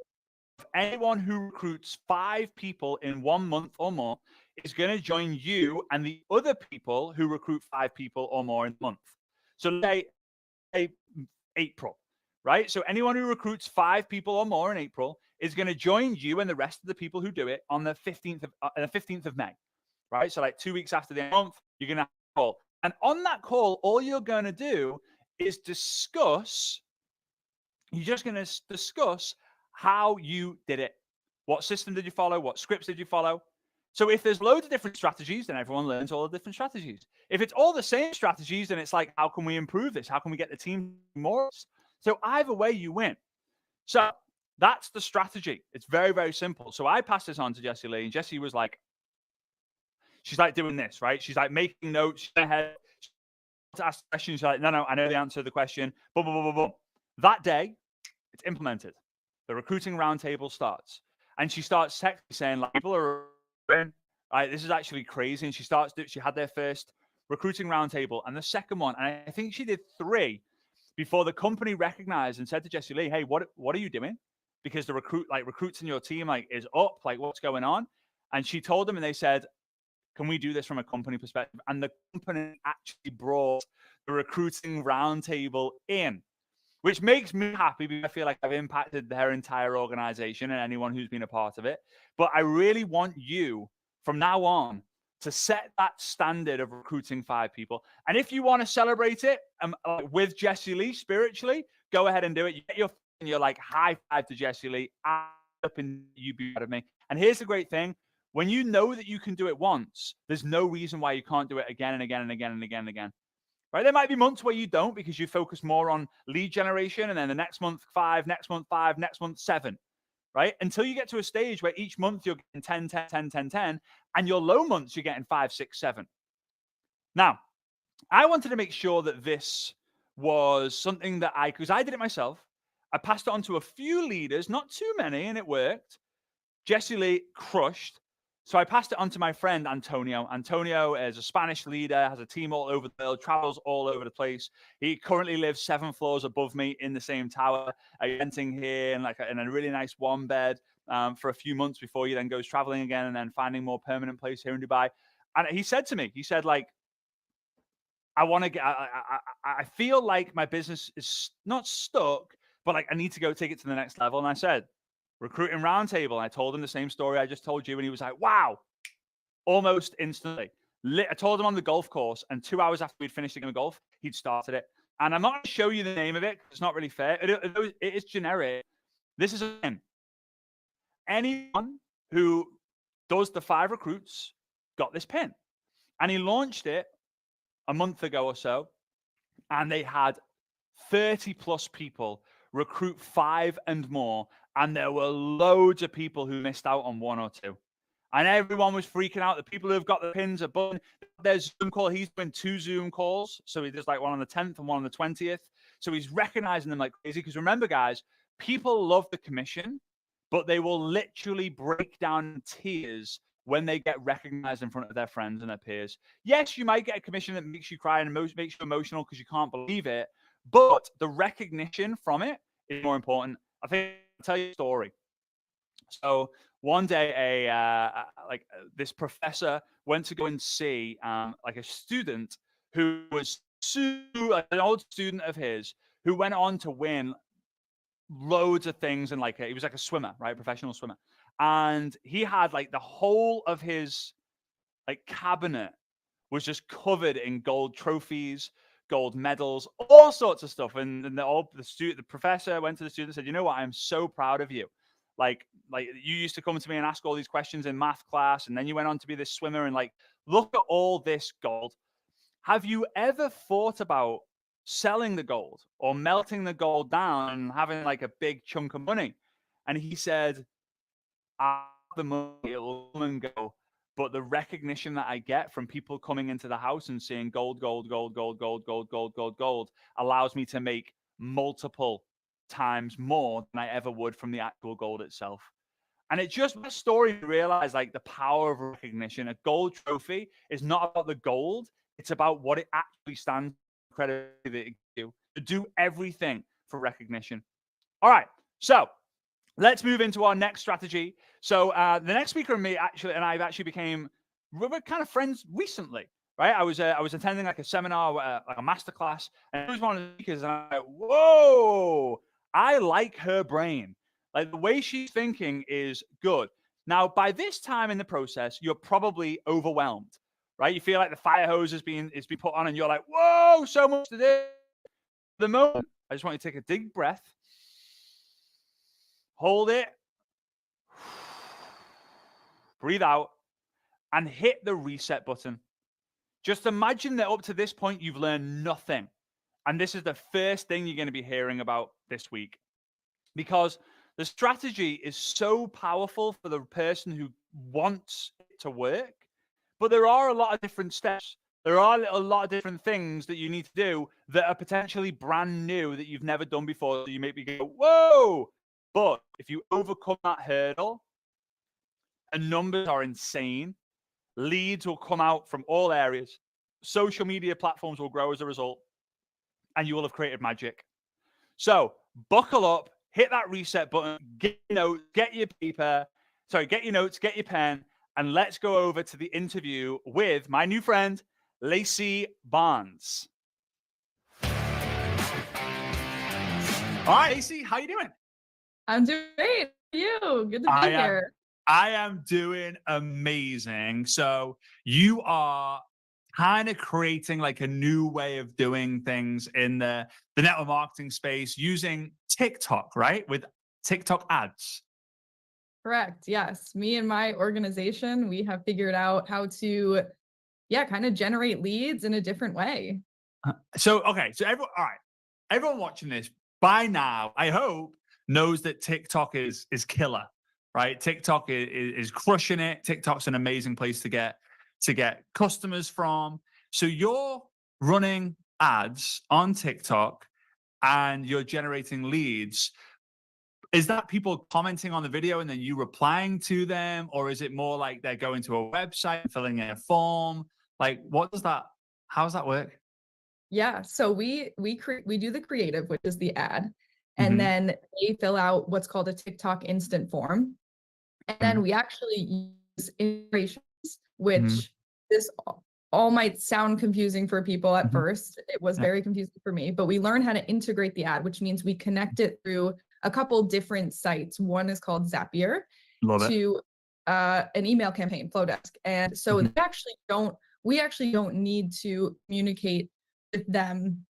of anyone who recruits 5 people in 1 month or more is going to join you and the other people who recruit 5 people or more in a month. So let's say April, right? So anyone who recruits 5 people or more in April is going to join you and the rest of the people who do it on the 15th of May, right? So like 2 weeks after the month, you're going to have a call. And on that call, all you're going to do is you're just going to discuss how you did it. What system did you follow? What scripts did you follow? So if there's loads of different strategies, then everyone learns all the different strategies. If it's all the same strategies, then it's like, how can we improve this? How can we get the team more? So either way, you win. So that's the strategy. It's very, very simple. So I passed this on to Jessie Lee, and Jessie was like, she's like doing this, right? She's like making notes. She's ahead to ask questions. She's like, no, I know the answer to the question. Boom, boom, boom, boom, boom. That day, it's implemented. The recruiting roundtable starts. And she starts texting saying, like, people are in. Right, this is actually crazy. And she had their first recruiting roundtable and the second one. And I think she did 3 before the company recognized and said to Jessie Lee, hey, what are you doing? Because the recruits in your team is up, like what's going on? And she told them and they said, can we do this from a company perspective? And the company actually brought the recruiting roundtable in, which makes me happy because I feel like I've impacted their entire organization and anyone who's been a part of it. But I really want you from now on to set that standard of recruiting 5 people. And if you want to celebrate it with Jessie Lee spiritually, go ahead and do it. You get your like high five to Jessie Lee, up and you be proud of me. And here's the great thing. When you know that you can do it once, there's no reason why you can't do it again and again and again and again and again. Right? There might be months where you don't because you focus more on lead generation, and then the next month 5, next month 5, next month 7. Right? Until you get to a stage where each month you're getting 10, 10, 10, 10, 10, and your low months you're getting 5, 6, 7. Now, I wanted to make sure that this was something that because I did it myself. I passed it on to a few leaders, not too many, and it worked. Jessie Lee crushed. So I passed it on to my friend Antonio. Antonio is a Spanish leader, has a team all over the world, travels all over the place. He currently lives 7 floors above me in the same tower, renting here in a really nice 1-bed for a few months before he then goes traveling again and then finding more permanent place here in Dubai. And he said to me, he said, like, I want to get, I feel like my business is not stuck, but like I need to go take it to the next level. And I said, recruiting roundtable. I told him the same story I just told you. And he was like, wow, almost instantly. I told him on the golf course, and 2 hours after we'd finished the game of golf, he'd started it. And I'm not going to show you the name of it. It's not really fair. It is generic. This is him. Anyone who does the 5 recruits got this pin. And he launched it a month ago or so, and they had 30 plus people recruit 5 and more. And there were loads of people who missed out on 1 or 2. And everyone was freaking out. The people who have got the pins are button. There's Zoom call. He's doing 2 Zoom calls. So he does like one on the 10th and one on the 20th. So he's recognizing them like crazy. Because remember, guys, people love the commission, but they will literally break down in tears when they get recognized in front of their friends and their peers. Yes, you might get a commission that makes you cry and makes you emotional because you can't believe it. But the recognition from it is more important. I think I'll tell you a story. So one day, this professor went to go and see like a student who was an old student of his who went on to win loads of things, and like he was like a swimmer, right, professional swimmer, and he had like the whole of his like cabinet was just covered in gold trophies, gold medals, all sorts of stuff. And the professor went to the student and said, "You know what? I'm so proud of you. Like you used to come to me and ask all these questions in math class, and then you went on to be this swimmer. And like, look at all this gold. Have you ever thought about selling the gold or melting the gold down and having like a big chunk of money?" And he said, "I have the money, it'll come and go. But the recognition that I get from people coming into the house and seeing gold, gold, gold, gold, gold, gold, gold, gold, gold allows me to make multiple times more than I ever would from the actual gold itself." And it just my story to realize like the power of recognition. A gold trophy is not about the gold, it's about what it actually stands for, credibility that it gives you. To do everything for recognition. All right, so let's move into our next strategy. So the next speaker and me and I've actually became we're kind of friends recently, right? I was attending like a seminar, like a masterclass, and he was one of the speakers, and I'm like, whoa, I like her brain. Like the way she's thinking is good. Now, by this time in the process, you're probably overwhelmed, right? You feel like the fire hose is being put on, and you're like, whoa, so much to do. The moment, I just want you to take a deep breath. Hold it, breathe out, and hit the reset button. Just imagine that up to this point, you've learned nothing. And this is the first thing you're going to be hearing about this week. Because the strategy is so powerful for the person who wants it to work. But there are a lot of different steps. There are a lot of different things that you need to do that are potentially brand new that you've never done before. So you maybe go, whoa. But if you overcome that hurdle, the numbers are insane. Leads will come out from all areas. Social media platforms will grow as a result, and you will have created magic. So buckle up, hit that reset button, get your notes, get your notes, get your pen, and let's go over to the interview with my new friend, Lacey Barnes. All right, Lacey, how you doing? I'm doing great. You? Good to be here. I am doing amazing. So you are kind of creating like a new way of doing things in the network marketing space using TikTok, right? With TikTok ads. Correct. Yes. Me and my organization, we have figured out how to, kind of generate leads in a different way. So everyone watching this by now, I hope, knows that TikTok is killer, right? TikTok is crushing it. TikTok's an amazing place to get customers from. So you're running ads on TikTok and you're generating leads. Is that people commenting on the video and then you replying to them? Or is it more like they're going to a website, filling in a form? Like, how does that work? Yeah. So we do the creative, which is the ad, and then they fill out what's called a TikTok instant form. And then we actually use integrations, which all might sound confusing for people at first. It was very confusing for me, but we learned how to integrate the ad, which means we connect it through a couple different sites. One is called Zapier to an email campaign, Flowdesk. And so we actually don't need to communicate with them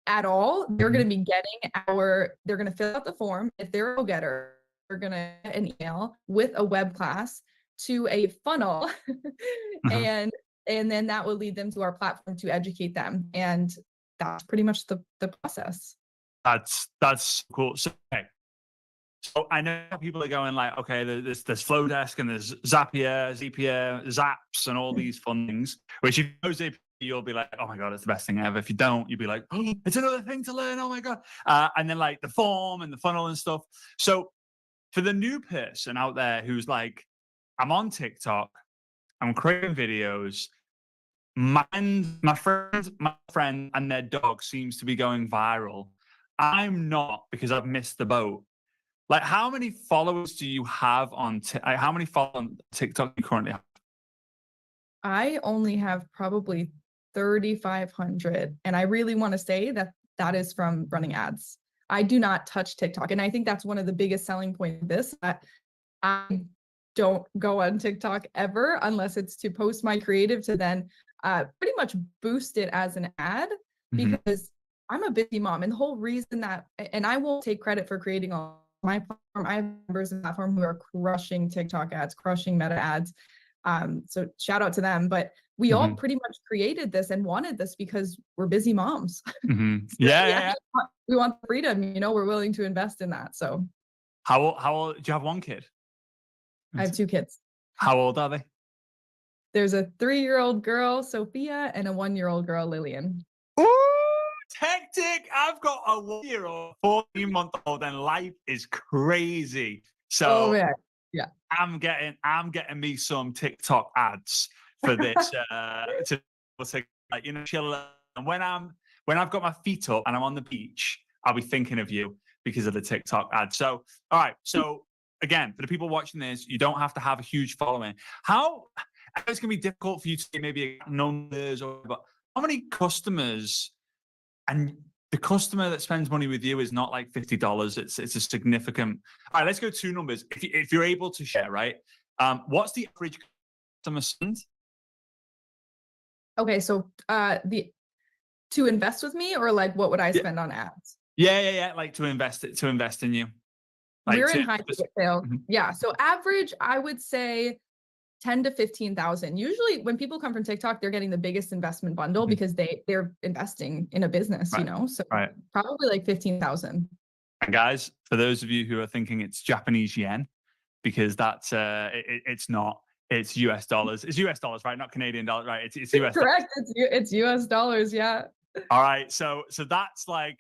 at all. They're going to be getting they're going to fill out the form. If they're a go-getter, they're going to get an email with a web class to a funnel. And then that will lead them to our platform to educate them. And that's pretty much the process. That's cool. So, okay. So I know people are going like, okay, there's Flowdesk and there's Zapier, Zaps, and all these fun things, which if you know Zapier, you'll be like, oh my God, it's the best thing ever. If you don't, you'll be like, oh, it's another thing to learn. Oh my God. And then like the form and the funnel and stuff. So for the new person out there who's like, I'm on TikTok, I'm creating videos, my friend and their dog seems to be going viral. I'm not, because I've missed the boat. Like, how many followers do you have on how many followers on TikTok do you currently have? I only have probably 3,500, and I really want to say that is from running ads. I do not touch TikTok, and I think that's one of the biggest selling points of this, that I don't go on TikTok ever unless it's to post my creative to then pretty much boost it as an ad, because I'm a busy mom. And the whole reason that, and I won't take credit for creating all my platform, I have members of the platform who are crushing TikTok ads, crushing Meta ads. So shout out to them. But we all pretty much created this and wanted this because we're busy moms. Yeah. We want freedom, we're willing to invest in that. So how old do you have? One kid? I have 2 kids. How old are they? There's a 3-year-old girl, Sophia, and a 1-year-old girl, Lillian. Ooh, hectic. I've got a 1-year-old, 14-month-old, and life is crazy. So yeah. I'm getting me some TikTok ads for this to like, chill. And when I've got my feet up and I'm on the beach, I'll be thinking of you because of the TikTok ad. So, all right. So again, for the people watching this, you don't have to have a huge following. I know it's going to be difficult for you to say maybe numbers, but how many customers, and the customer that spends money with you is not like $50. It's a significant. All right, let's go 2 numbers. If you're able to share, right? What's the average customer spend? Okay, so to invest with me, or like what would I spend on ads? Yeah. Like to invest in you. Like we're in high ticket sales. Yeah. So average, I would say 10 to 15,000. Usually when people come from TikTok, they're getting the biggest investment bundle because they're investing in a business, So probably like 15,000. And guys, for those of you who are thinking it's Japanese yen, because that's it's not. It's US dollars. It's US dollars, right? Not Canadian dollars, right? It's US. Correct. It's US dollars. Yeah. All right. So that's like,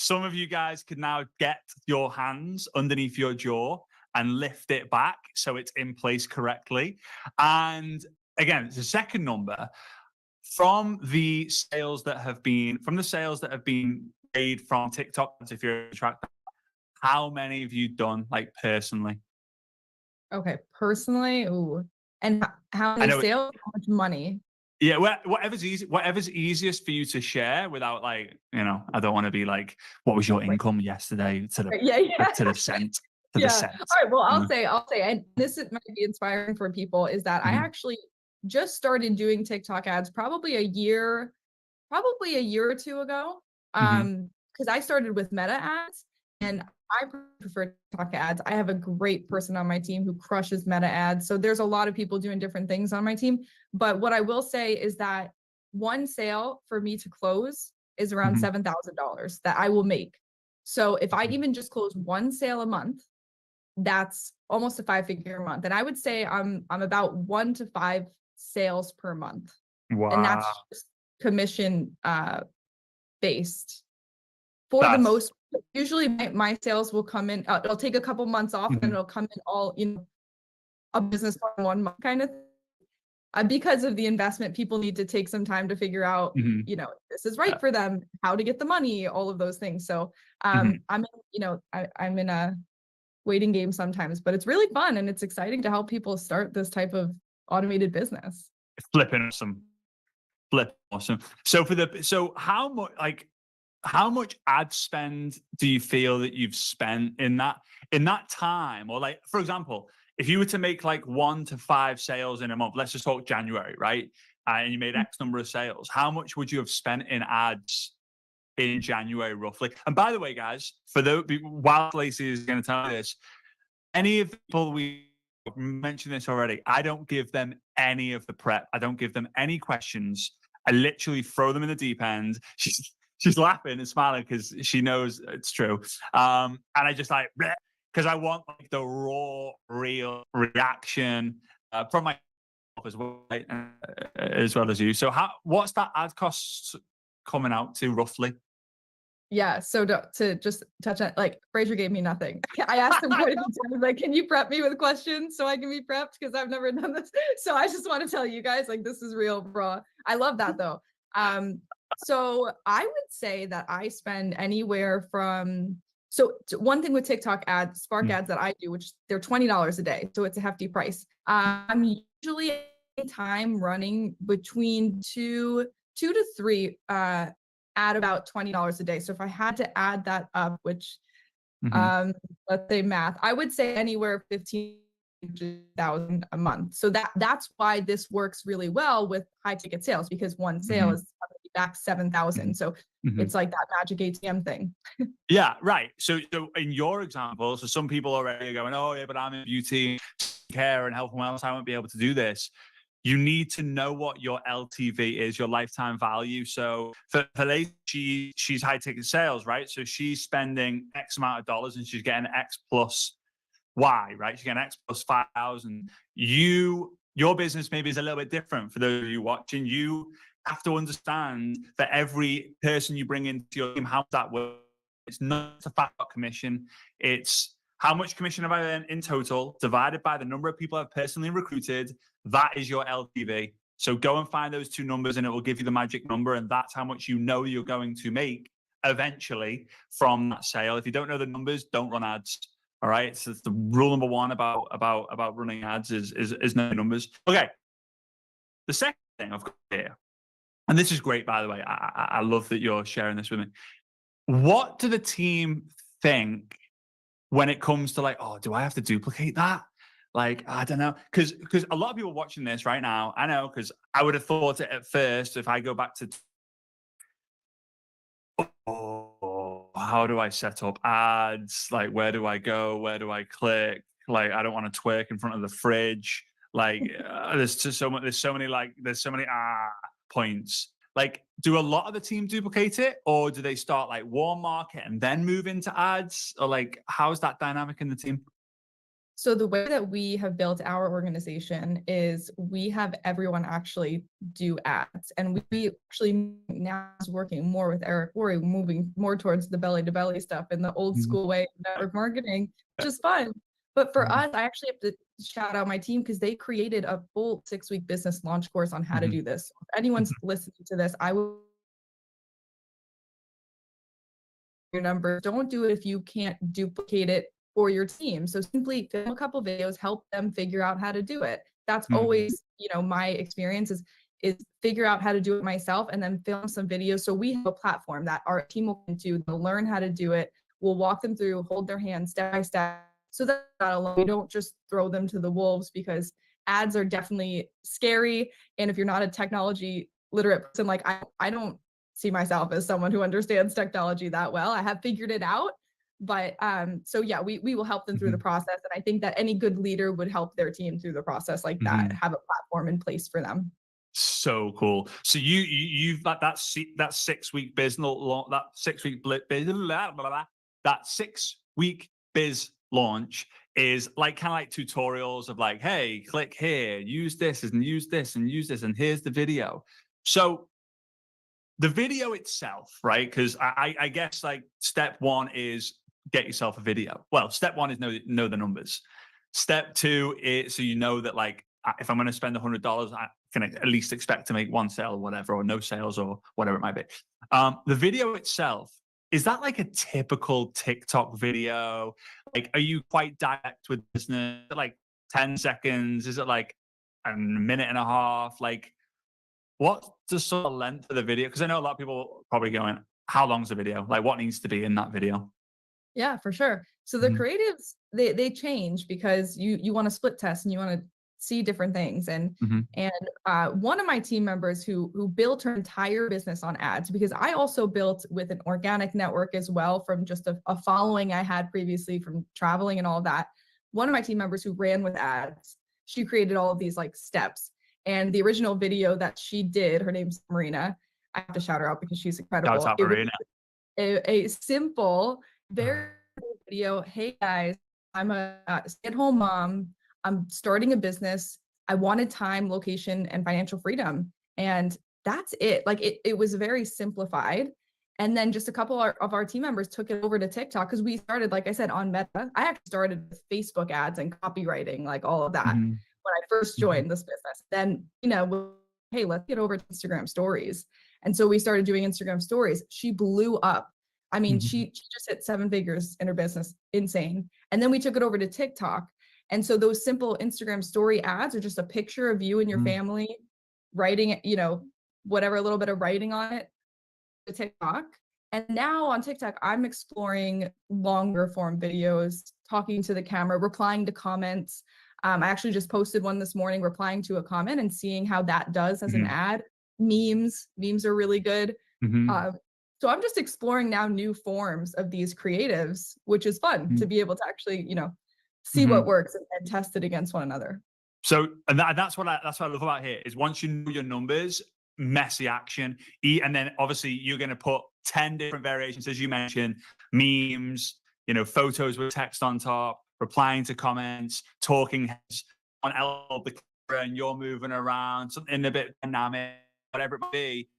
some of you guys could now get your hands underneath your jaw and lift it back so it's in place correctly. And again, it's a second number from the sales that have been made from TikTok. If you're a track, how many have you done, like, personally? Okay, personally, ooh. And how many sales? How much money? Yeah, whatever's easiest for you to share without, like, I don't want to be like, what was your income yesterday to the cent. All right. Well, I'll say, and this might be inspiring for people, is that I actually just started doing TikTok ads probably a year or 2 ago. Because I started with Meta ads, and I prefer TikTok ads. I have a great person on my team who crushes Meta ads. So there's a lot of people doing different things on my team. But what I will say is that one sale for me to close is around $7,000 that I will make. So if I even just close one sale a month, that's almost a 5-figure month. And I would say I'm about 1 to 5 sales per month. Wow. And that's just commission based. The most, usually my sales will come in, it'll take a couple months off and it'll come in all, a business in 1 month kind of thing. Because of the investment, people need to take some time to figure out, this is right for them, how to get the money, all of those things. So I'm in a waiting game sometimes, but it's really fun and it's exciting to help people start this type of automated business. Flipping awesome. Flip, awesome. So how much ad spend do you feel that you've spent in that time? Or like, for example, if you were to make like 1 to 5 sales in a month, let's just talk January, right? And you made X number of sales, how much would you have spent in ads in January roughly? And by the way, guys, while Lacey is going to tell me this, any of the people we mentioned this already, I don't give them any of the prep. I don't give them any questions. I literally throw them in the deep end. She's laughing and smiling because she knows it's true. And I just like, because I want like the raw, real reaction from myself as well, right? As well as you. So what's that ad cost coming out to roughly? Yeah, so to just touch on, like, Fraser gave me nothing. I asked him quite a few times, like, can you prep me with questions so I can be prepped? Because I've never done this. So I just want to tell you guys, like, this is real raw. I love that though. So I would say that I spend anywhere from, so one thing with TikTok ads, Spark ads that I do, which they're $20 a day. So it's a hefty price. I'm usually time running between two to three at about $20 a day. So if I had to add that up, which let's say math, I would say anywhere 15,000 a month. So that's why this works really well with high ticket sales, because one sale is back 7,000. So it's like that magic ATM thing. Yeah, right. So in your example, so some people already are going, oh yeah, but I'm in beauty care and health and wellness, I won't be able to do this. You need to know what your LTV is, your lifetime value. So for Lacey, she's high ticket sales, right? So she's spending X amount of dollars and she's getting X plus Y, right? She's getting X plus 5,000. Your business maybe is a little bit different for those of you watching. You have to understand that every person you bring into your team, how that works. It's not a fat commission. It's how much commission have I earned in total divided by the number of people I've personally recruited. That is your LTV. So go and find those two numbers and it will give you the magic number. And that's how much you know you're going to make eventually from that sale. If you don't know the numbers, don't run ads. All right. So it's the rule number one about running ads is no numbers. Okay. The second thing I've got here, and this is great, by the way. I love that you're sharing this with me. What do the team think when it comes to like, oh, do I have to duplicate that? Like, I don't know. Because a lot of people watching this right now, I know, because I would have thought it at first if I go back to, how do I set up ads? Like, where do I go? Where do I click? Like, I don't want to twerk in front of the fridge. Like, there's so many points. Like, do a lot of the team duplicate it, or do they start like warm market and then move into ads? Or like, how's that dynamic in the team? So the way that we have built our organization is we have everyone actually do ads. And we actually now is working more with Eric Worre, moving more towards the belly to belly stuff in the old school way of network marketing, which is fun. But for us, I actually have to shout out my team because they created a full 6-week business launch course on how to do this. If anyone's listening to this, I will your numbers. Don't do it if you can't duplicate it for your team. So simply film a couple videos, help them figure out how to do it. That's always, my experience is figure out how to do it myself and then film some videos. So we have a platform that our team will come to, they'll learn how to do it. We'll walk them through, hold their hand step by step. So that's not alone. We don't just throw them to the wolves because ads are definitely scary. And if you're not a technology literate person, like I don't see myself as someone who understands technology that well. I have figured it out. But so yeah, we will help them through the process. And I think that any good leader would help their team through the process like that, have a platform in place for them. So cool. So you've got that 6-week business, that 6-week that 6-week biz launch is like kind of like tutorials of like, hey, click here, use this and use this and use this, and here's the video. So the video itself, right? Because I guess like step one is get yourself a video. Well, step one is know the numbers. Step two is so you know that like if I'm going to spend $100, I can at least expect to make one sale or whatever, or no sales or whatever it might be. The video itself, is that like a typical TikTok video? Like, are you quite direct with business? Like 10 seconds? Is it like a minute and a half? Like, What's the sort of length of the video? Because I know a lot of people probably going, how long's the video? Like what needs to be in that video? Yeah, for sure. So the creatives, they change because you want to split test and you want to see different things. And one of my team members who built her entire business on ads, because I also built with an organic network as well from just a following I had previously from traveling and all of that. One of my team members who ran with ads, she created all of these like steps. And the original video that she did, her name's Marina. I have to shout her out because she's incredible. Shout out Marina. A simple, very simple video. Hey guys, I'm a stay-at-home mom. I'm starting a business. I wanted time, location, and financial freedom. And that's it. Like it was very simplified. And then just a couple of our team members took it over to TikTok because we started, like I said, on Meta. I actually started with Facebook ads and copywriting, like all of that when I first joined this business. Then, hey, let's get over to Instagram stories. And so we started doing Instagram stories. She blew up. I mean, she just hit 7 figures in her business. Insane. And then we took it over to TikTok. And so those simple Instagram story ads are just a picture of you and your family writing, whatever, a little bit of writing on it to TikTok. And now on TikTok, I'm exploring longer form videos, talking to the camera, replying to comments. I actually just posted one this morning, replying to a comment and seeing how that does as an ad. Memes are really good. So I'm just exploring now new forms of these creatives, which is fun to be able to actually, see what works and test it against one another. So, and that's what I love about here is once you know your numbers, messy action, and then obviously you're going to put 10 different variations, as you mentioned, memes, photos with text on top, replying to comments, talking heads on the camera, and you're moving around, something a bit dynamic, whatever it might be.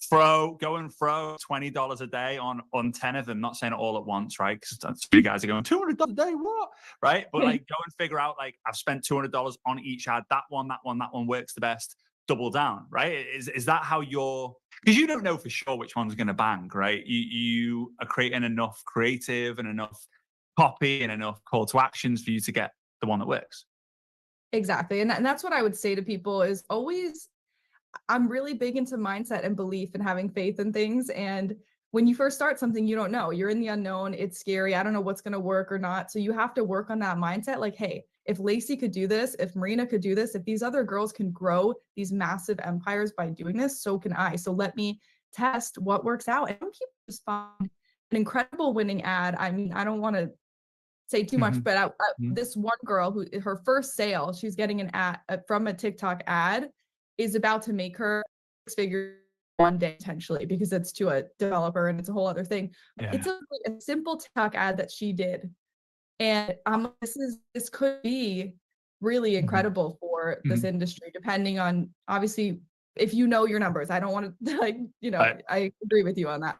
Throw $20 a day on 10 of them, not saying it all at once, right? Because that's you guys are going $200 a day, what? Right? But like go and figure out, like, I've spent $200 on each ad. That one works the best. Double down, right? Is that how you're, because you don't know for sure which one's going to bang, right? You are creating enough creative and enough copy and enough call to actions for you to get the one that works. Exactly. And that's what I would say to people is always, I'm really big into mindset and belief and having faith in things. And when you first start something, you don't know. You're in the unknown. It's scary. I don't know what's going to work or not. So you have to work on that mindset. Like, hey, if Lacey could do this, if Marina could do this, if these other girls can grow these massive empires by doing this, so can I. So let me test what works out. And people just find an incredible winning ad. I mean, I don't want to say too much, but this one girl who her first sale, she's getting an ad from a TikTok ad, is about to make her 6 figures one day potentially, because it's to a developer and it's a whole other thing. Yeah. It's a simple TikTok ad that she did. And this could be really incredible for this industry, depending on, obviously, if you know your numbers. I don't want to I agree with you on that.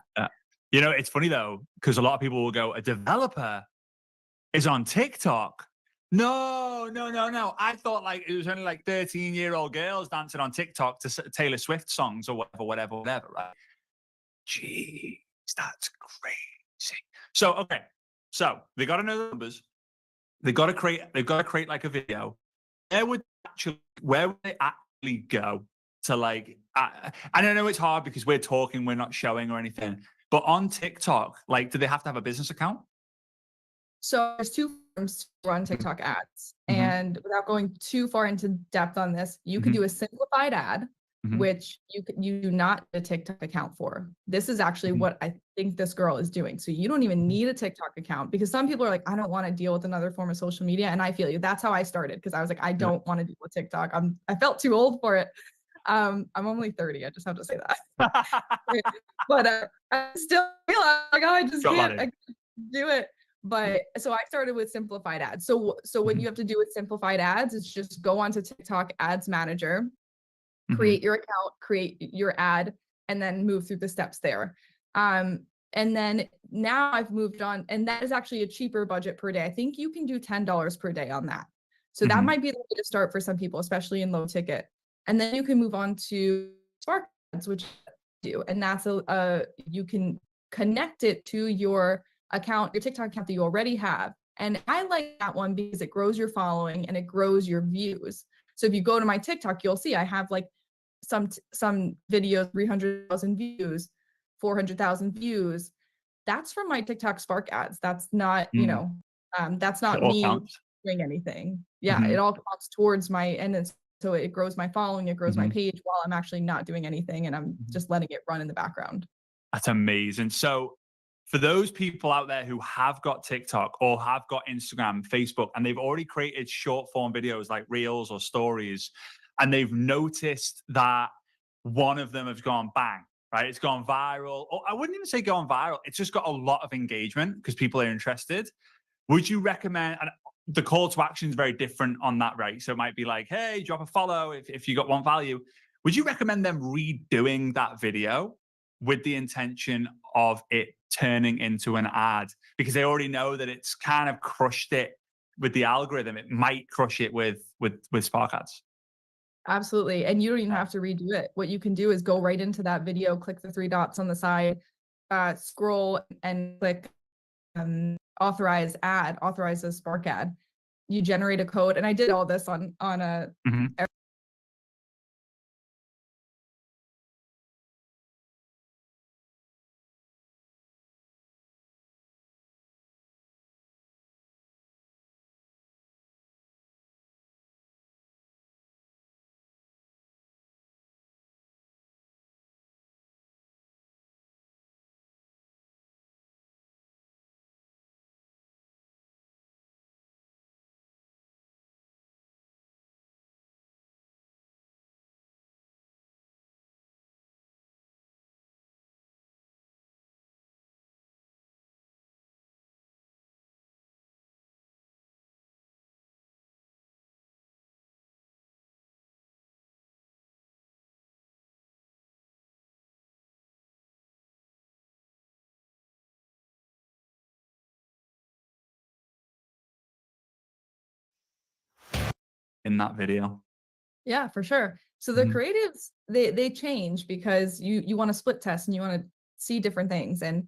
Yeah. It's funny though, because a lot of people will go, a developer is on TikTok. No. I thought like it was only like 13-year-old girls dancing on TikTok to Taylor Swift songs or whatever, right? Jeez, that's crazy. So, okay. So they got to know the numbers. They've got to create like a video. Where would they actually go to like, I don't know, it's hard because we're talking, we're not showing or anything, but on TikTok, like, do they have to have a business account? So there's 2 forms to run TikTok ads. And without going too far into depth on this, you could do a simplified ad, which you do not need a TikTok account for. This is actually what I think this girl is doing. So you don't even need a TikTok account, because some people are like, I don't want to deal with another form of social media. And I feel you. That's how I started, because I was like, I don't want to deal with TikTok. I felt too old for it. I'm only 30. I just have to say that. But I still feel like, I just can't do it. But so I started with simplified ads. So what you have to do with simplified ads is just go onto TikTok Ads Manager, create your account, create your ad, and then move through the steps there. And then now I've moved on, and that is actually a cheaper budget per day. I think you can do $10 per day on that. So that might be the way to start for some people, especially in low ticket. And then you can move on to Spark ads, which I do, and that's you can connect it to your account, your TikTok account that you already have. And I like that one because it grows your following and it grows your views. So if you go to my TikTok, you'll see I have like some videos 300,000 views, 400,000 views. That's from my TikTok Spark ads. That's not, that's It not all me counts. doing anything. Yeah, it all counts towards my, and it's, so it grows my following, it grows my page while I'm actually not doing anything and I'm just letting it run in the background. That's amazing. So for those people out there who have got TikTok or have got Instagram, Facebook, and they've already created short form videos like reels or stories, and they've noticed that one of them has gone bang, right? It's gone viral. Or I wouldn't even say gone viral. It's just got a lot of engagement because people are interested. Would you recommend, and the call to action is very different on that, right? So it might be like, hey, drop a follow if you got one value. Would you recommend them redoing that video with the intention of it turning into an ad? Because they already know that it's kind of crushed it with the algorithm. It might crush it with Spark ads. Absolutely. And you don't even have to redo it. What you can do is go right into that video, click the 3 dots on the side, scroll and click authorize a Spark ad. You generate a code. And I did all this on a in that video. Yeah, for sure. So the creatives, they change because you want to split test and you want to see different things. And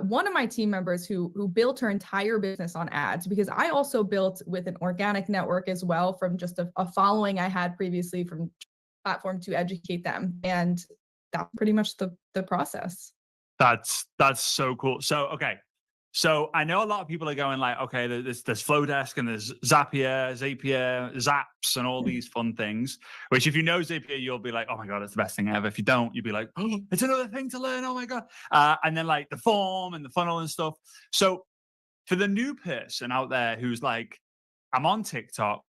one of my team members who built her entire business on ads, because I also built with an organic network as well from just a following I had previously from platform to educate them. And that's pretty much the process. That's so cool. So, okay. So I know a lot of people are going like, okay, there's Flowdesk and there's Zapier, Zaps, and all these fun things, which if you know Zapier, you'll be like, oh my God, it's the best thing ever. If you don't, you'll be like, oh, it's another thing to learn. Oh my God. And then like the form and the funnel and stuff. So for the new person out there who's like, I'm on TikTok,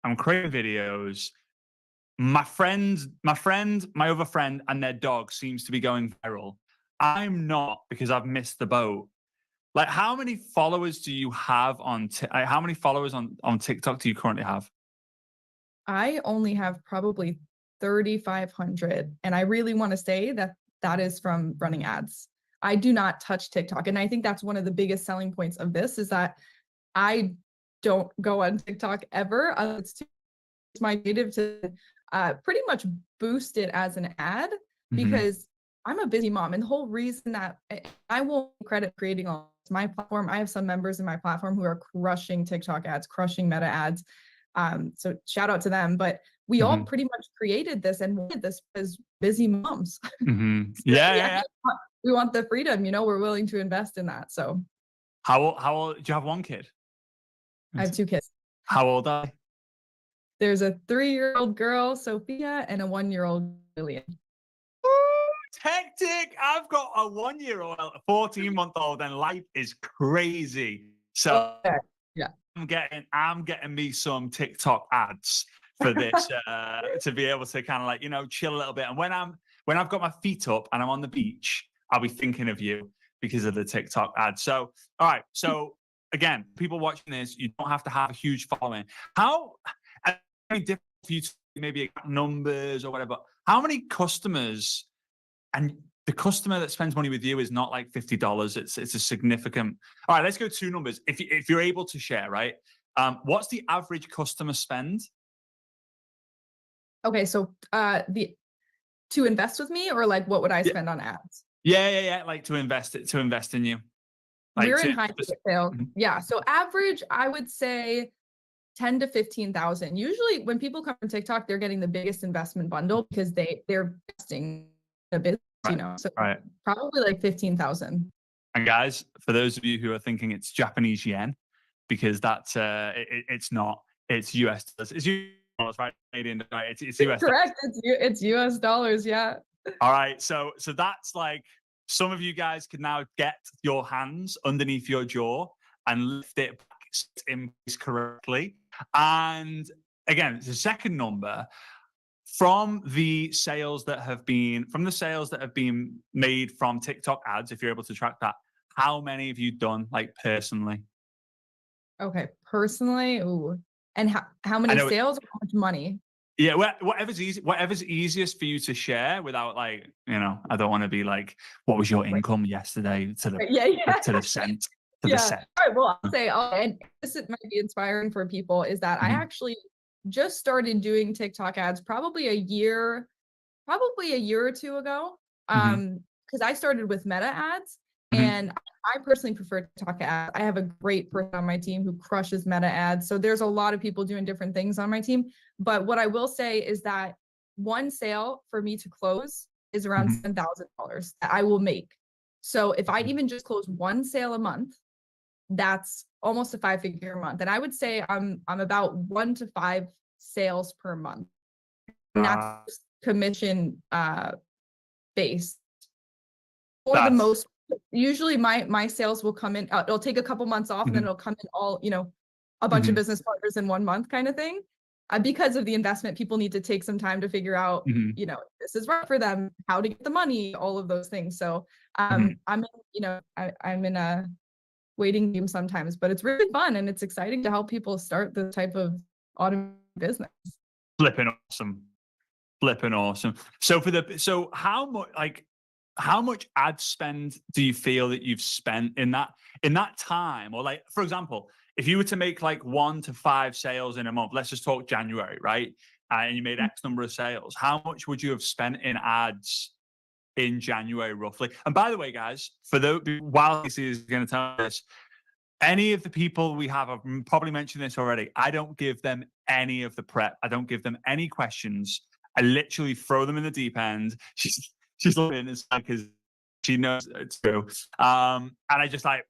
I'm creating videos, my other friend and their dog seems to be going viral. I'm not, because I've missed the boat. Like, how many followers do you have on how many followers on TikTok do you currently have? I only have probably 3,500, and I really want to say that is from running ads. I do not touch TikTok, and I think that's one of the biggest selling points of this is that I don't go on TikTok ever. It's my native to pretty much boost it as an ad because I'm a busy mom, and the whole reason that I won't credit creating on my platform. I have some members in my platform who are crushing TikTok ads, crushing Meta ads. So shout out to them. But we all pretty much created this and wanted this as busy moms. Yeah. We want the freedom, we're willing to invest in that. So how old do you have? One kid? I have 2 kids. How old are they? There's a 3-year-old girl, Sophia, and a 1-year-old, Julian. Hectic. I've got a 1-year-old, a 14-month-old, and life is crazy. So yeah, I'm getting me some TikTok ads for this to be able to kind of like, chill a little bit. And when I've got my feet up and I'm on the beach, I'll be thinking of you because of the TikTok ads. So, all right. So again, people watching this, you don't have to have a huge following. How different for you to maybe numbers or whatever. How many customers? And the customer that spends money with you is not like $50. It's a significant. All right, let's go 2 numbers. If you're able to share, right? What's the average customer spend? Okay, so to invest with me, or like what would I spend on ads? Yeah. Like to invest in you. Like we're in high ticket sales. Yeah. So average, I would say 10 to 15,000. Usually when people come from TikTok, they're getting the biggest investment bundle because they're investing in a business, Right. you know. So Right. probably like 15,000. And guys, for those of you who are thinking it's Japanese yen, because that's it's not, it's US dollars. It's US dollars, right? Canadian, right? It's US Correct. dollars. It's US dollars. Yeah. All right. So that's like, some of you guys can now get your hands underneath your jaw and lift it back in place correctly. And again, the second number from the sales that have been made from TikTok ads, if you're able to track that, how many have you done, like, personally? Okay. Personally, ooh. And how many sales or how much money? Yeah, whatever's easy, whatever's easiest for you to share without, like, you know, I don't want to be like, what was your income yesterday to the to the cent to the cent. All right. Well, I'll say, and this might be inspiring for people, is that I actually just started doing TikTok ads probably a year or two ago. Because I started with Meta ads, and I personally prefer TikTok ads. I have a great person on my team who crushes Meta ads. So there's a lot of people doing different things on my team. But what I will say is that one sale for me to close is around $7,000 that I will make. So if I even just close one sale a month, that's almost a 5-figure a month. And I would say I'm about 1 to 5 sales per month. And that's commission based. For the most, usually my sales will come in, it'll take a couple months off and then it'll come in all, you know, a bunch of business partners in 1 month kind of thing. Because of the investment, people need to take some time to figure out, you know, this is right for them, how to get the money, all of those things. So I'm in, you know, I'm in a waiting game sometimes, but it's really fun and it's exciting to help people start this type of automated business. Flipping awesome. So how much ad spend do you feel that you've spent in that time? Or, like, for example, if you were to make like 1 to 5 sales in a month, let's just talk January, right? And you made X number of sales, how much would you have spent in ads in January roughly? And by the way, guys, while Casey is going to tell us, any of the people we have, I've probably mentioned this already, I don't give them any of the prep. I don't give them any questions. I literally throw them in the deep end. She's looking, it's like, because she knows it's true. And I just like,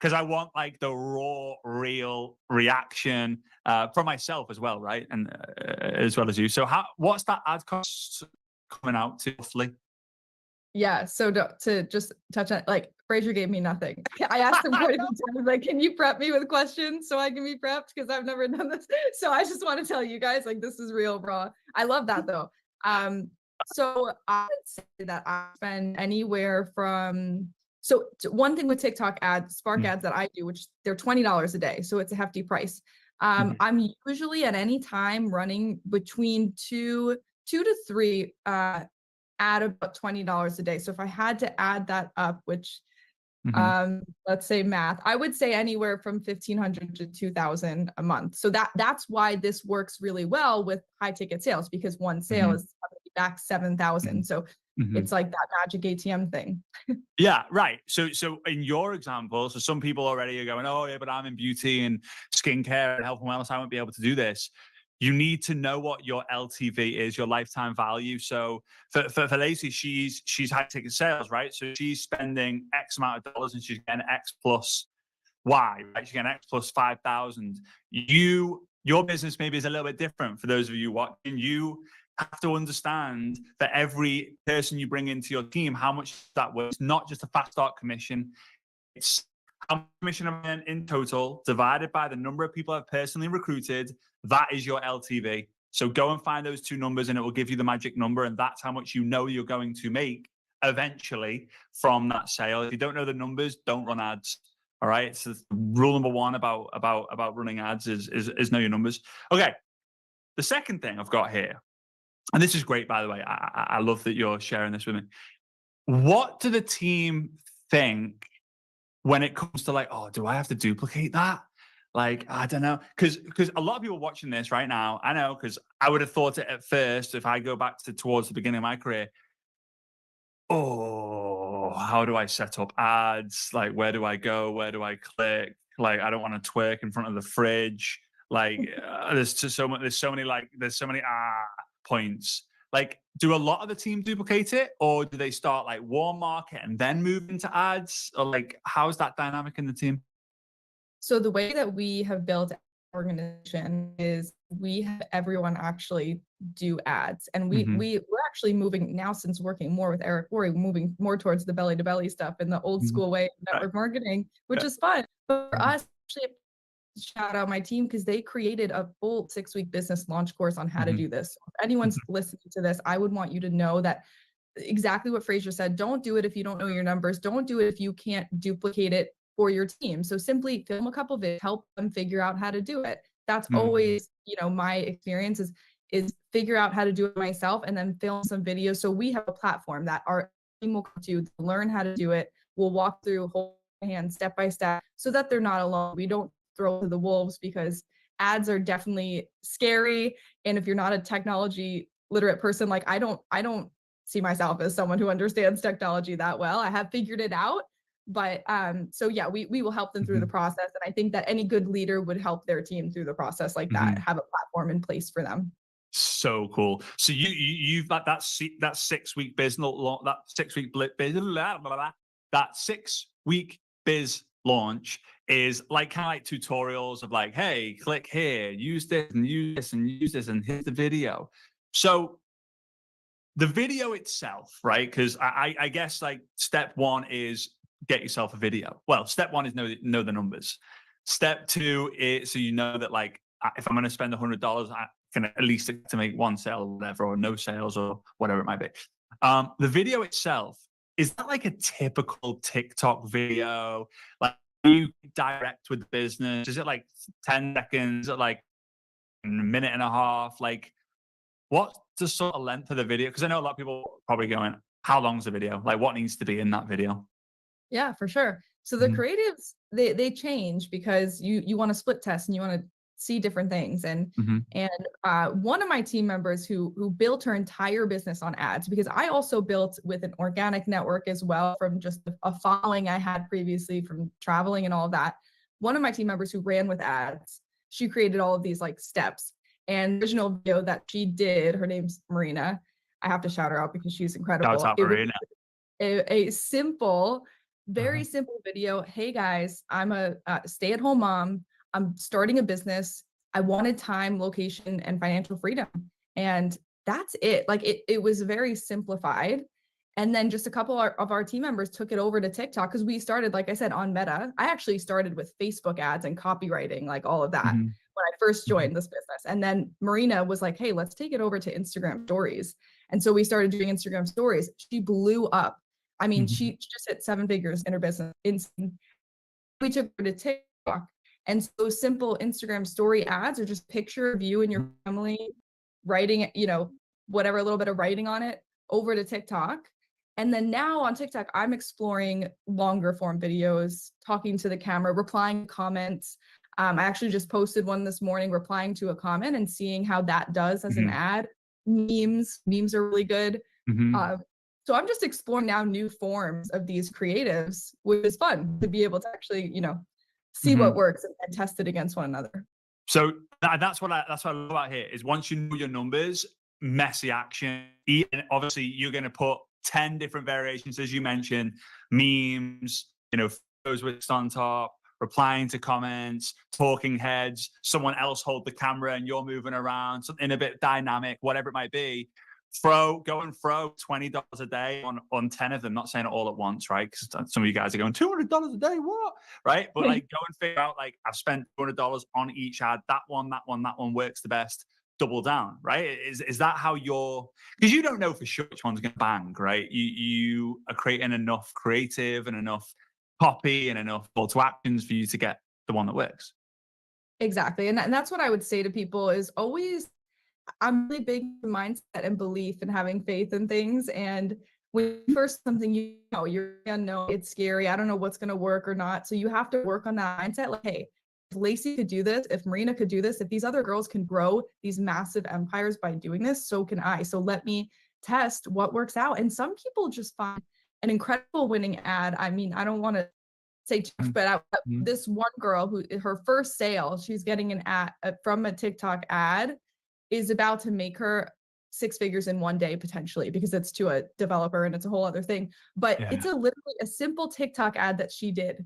because I want like the raw, real reaction from myself as well, right? And as well as you. So what's that ad cost coming out to roughly? Yeah, so to just touch on, like, Fraser gave me nothing. I asked him quite a few times, like, can you prep me with questions so I can be prepped? Because I've never done this. So I just want to tell you guys, like, this is real, bro. I love that though. So I would say that I spend anywhere from, so one thing with TikTok ads, Spark ads that I do, which they're $20 a day. So it's a hefty price. I'm usually at any time running between two to three at about $20 a day. So if I had to add that up, which let's say math, I would say anywhere from 1,500 to 2,000 a month. So that's why this works really well with high ticket sales, because one sale is back 7,000. So it's like that magic ATM thing. Yeah, right. So in your example, so some people already are going, oh yeah, but I'm in beauty and skincare and health and wellness, I won't be able to do this. You need to know what your LTV is, your lifetime value. So for Lacey, she's high ticket sales, right? So she's spending X amount of dollars and she's getting X plus Y, right? She's getting X plus 5,000. Your business maybe is a little bit different. For those of you watching, you have to understand that every person you bring into your team, how much that was, not just a fast start commission. It's how much commission I'm in total divided by the number of people I've personally recruited. That is your LTV. So go and find those two numbers and it will give you the magic number. And that's how much you know you're going to make eventually from that sale. If you don't know the numbers, don't run ads. All right. So rule number one about running ads is know your numbers. Okay. The second thing I've got here, and this is great, by the way. I love that you're sharing this with me. What do the team think when it comes to, like, oh, do I have to duplicate that? Like, I don't know. Because a lot of people watching this right now, I know, because I would have thought it at first, if I go back towards the beginning of my career, oh, how do I set up ads? Like, where do I go? Where do I click? Like, I don't want to twerk in front of the fridge. Like there's so many points. Like, do a lot of the team duplicate it, or do they start like warm market and then move into ads, or like how's that dynamic in the team? So the way that we have built our organization is we have everyone actually do ads, and we're actually moving now, since working more with Eric Worre, moving more towards the belly to belly stuff in the old school way of network marketing, which is fun. But for us, actually, shout out my team because they created a full 6-week business launch course on how to do this. If anyone's listening to this, I would want you to know that exactly what Fraser said. Don't do it if you don't know your numbers. Don't do it if you can't duplicate it for your team. So simply film a couple videos, help them figure out how to do it. That's always, my experience is figure out how to do it myself and then film some videos. So we have a platform that our team will come to learn how to do it. We'll walk through whole hand step by step so that they're not alone. We don't throw to the wolves because ads are definitely scary. And if you're not a technology literate person, like I don't see myself as someone who understands technology that well. I have figured it out. But so yeah, we will help them through the process. And I think that any good leader would help their team through the process like that, have a platform in place for them. So cool. So you've got that 6-week business, that 6-week that 6-week biz launch is like kind of like tutorials of like, hey, click here, use this and use this and use this, and here's the video. So the video itself, right? Because I guess like step one is get yourself a video. Well, step one is know the numbers. Step two is so you know that like if I'm going to spend $100, I can at least to make one sale or whatever, or no sales or whatever it might be. The video itself, is that like a typical TikTok video? Like you direct with the business? Is it like 10 seconds? Is it like a minute and a half? Like what's the sort of length of the video? Because I know a lot of people are probably going, how long's the video? Like what needs to be in that video? Yeah, for sure. So the creatives, they change because you want to split test and you want to see different things. And one of my team members who built her entire business on ads, because I also built with an organic network as well from just a following I had previously from traveling and all of that. One of my team members who ran with ads, she created all of these like steps. And the original video that she did, her name's Marina. I have to shout her out because she's incredible. Shout out Marina. A simple, very simple video. Hey guys, I'm a stay-at-home mom. I'm starting a business. I wanted time, location, and financial freedom. And that's it. Like it was very simplified. And then just a couple of our team members took it over to TikTok because we started, like I said, on Meta. I actually started with Facebook ads and copywriting, like all of that when I first joined this business. And then Marina was like, hey, let's take it over to Instagram stories. And so we started doing Instagram stories. She blew up. I mean, she just hit 7 figures in her business. We took her to TikTok. And so simple Instagram story ads are just picture of you and your family writing, whatever, a little bit of writing on it over to TikTok. And then now on TikTok, I'm exploring longer form videos, talking to the camera, replying comments. I actually just posted one this morning, replying to a comment and seeing how that does as an ad. Memes are really good. So I'm just exploring now new forms of these creatives, which is fun to be able to actually, see what works and test it against one another. So that's what I love about here is once you know your numbers, messy action. Obviously, you're going to put 10 different variations, as you mentioned, memes, photos with on top, replying to comments, talking heads, someone else hold the camera and you're moving around, something a bit dynamic, whatever it might be. Throw $20 a day on 10 of them, not saying it all at once, right? Because some of you guys are going, $200 a day, what? Right? But like go and figure out, like, I've spent $200 on each ad. That one works the best. Double down, right? Is that how you're, because you don't know for sure which one's going to bang, right? You are creating enough creative and enough copy and enough call to actions for you to get the one that works. Exactly. And that's what I would say to people is always, I'm really big in mindset and belief and having faith in things. And when first something, you're unknown, it's scary. I don't know what's going to work or not. So you have to work on that mindset. Like, hey, if Lacey could do this, if Marina could do this, if these other girls can grow these massive empires by doing this, so can I. So let me test what works out. And some people just find an incredible winning ad. I mean, I don't want to say too much, but this one girl who her first sale, she's getting an ad from a TikTok ad, is about to make her 6 figures in one day potentially, because it's to a developer and it's a whole other thing. But it's literally a simple TikTok ad that she did.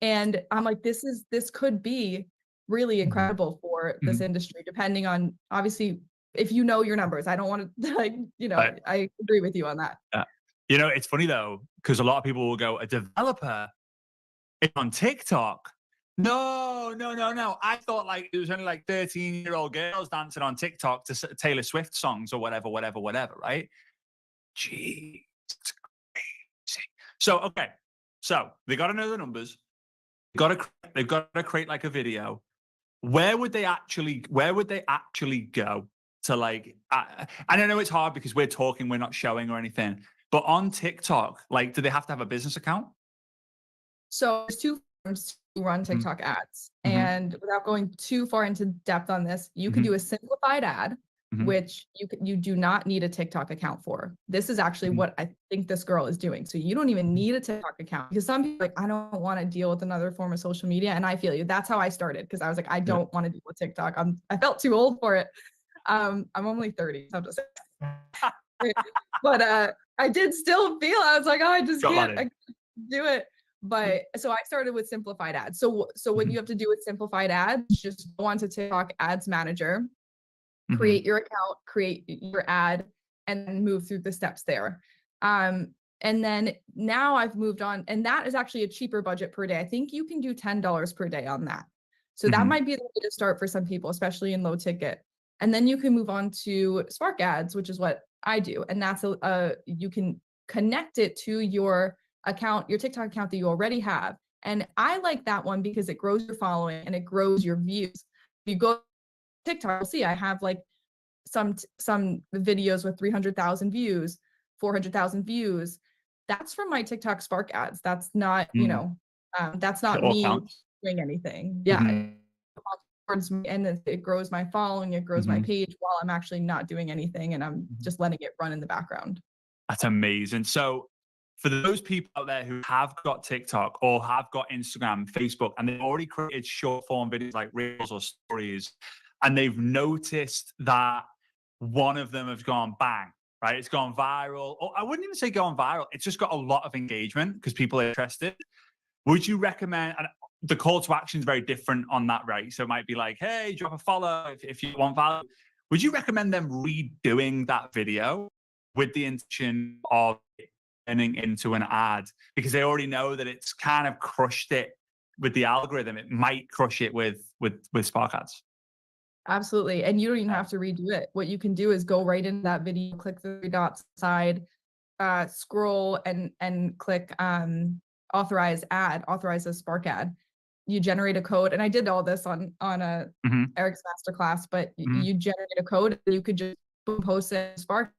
And I'm like, this could be really incredible for this industry, depending on, obviously, if you know your numbers. I don't want to, like, you know, I agree with you on that. You know, it's funny though, because a lot of people will go, a developer on TikTok? No. I thought like it was only like 13-year-old girls dancing on TikTok to Taylor Swift songs or whatever, right? Gee, it's crazy. So, okay. So they got to know the numbers. They've got to create like a video. Where would they actually go to, like, I don't know, it's hard because we're talking, we're not showing or anything, but on TikTok, like, do they have to have a business account? So there's two forms to run TikTok ads. And without going too far into depth on this, you can do a simplified ad, which you do not need a TikTok account for. This is actually what I think this girl is doing. So you don't even need a TikTok account, because some people are like, I don't want to deal with another form of social media. And I feel you. That's how I started, because I was like, I don't want to deal with TikTok. I felt too old for it. I'm only 30, so I'm just but I did still feel, I was like, oh, I just can't do it. But so I started with simplified ads. So what you have to do with simplified ads, just go onto TikTok Ads Manager, create your account, create your ad, and then move through the steps there. And then now I've moved on, and that is actually a cheaper budget per day. I think you can do $10 per day on that. So that might be the way to start for some people, especially in low ticket. And then you can move on to Spark Ads, which is what I do. And that's you can connect it to your account, your TikTok account that you already have. And I like that one because it grows your following and it grows your views. If you go to TikTok, you'll see I have like some videos with 300,000 views, 400,000 views. That's from my TikTok Spark Ads. That's not, you know, that's not me doing anything. Yeah. And it grows my following, it grows my page while I'm actually not doing anything, and I'm just letting it run in the background. That's amazing. So for those people out there who have got TikTok or have got Instagram, Facebook, and they've already created short form videos like Reels or Stories, and they've noticed that one of them has gone bang, right? It's gone viral. Or I wouldn't even say gone viral. It's just got a lot of engagement because people are interested. Would you recommend, and the call to action is very different on that, right? So it might be like, hey, drop a follow if you want value. Would you recommend them redoing that video with the intention of turning into an ad, because they already know that it's kind of crushed it with the algorithm? It might crush it with Spark Ads. Absolutely. And you don't even have to redo it. What you can do is go right into that video, click the three dots side, scroll and click authorize a Spark ad. You generate a code. And I did all this on Eric's masterclass, but you generate a code and you could just post it in Spark.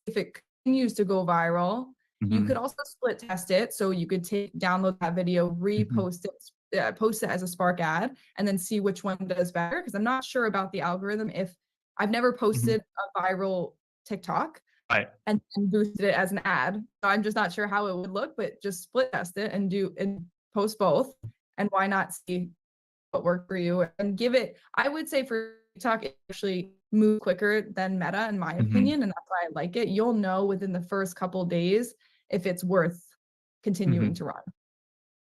If it continues to go viral, you could also split test it. So you could download that video, repost it, post it as a Spark ad, and then see which one does better. Because I'm not sure about the algorithm. If I've never posted a viral TikTok and boosted it as an ad, so I'm just not sure how it would look. But just split test it and post both. And why not see what worked for you and give it? I would say for TikTok, it actually move quicker than Meta, in my opinion, and that's why I like it. You'll know within the first couple days if it's worth continuing to run.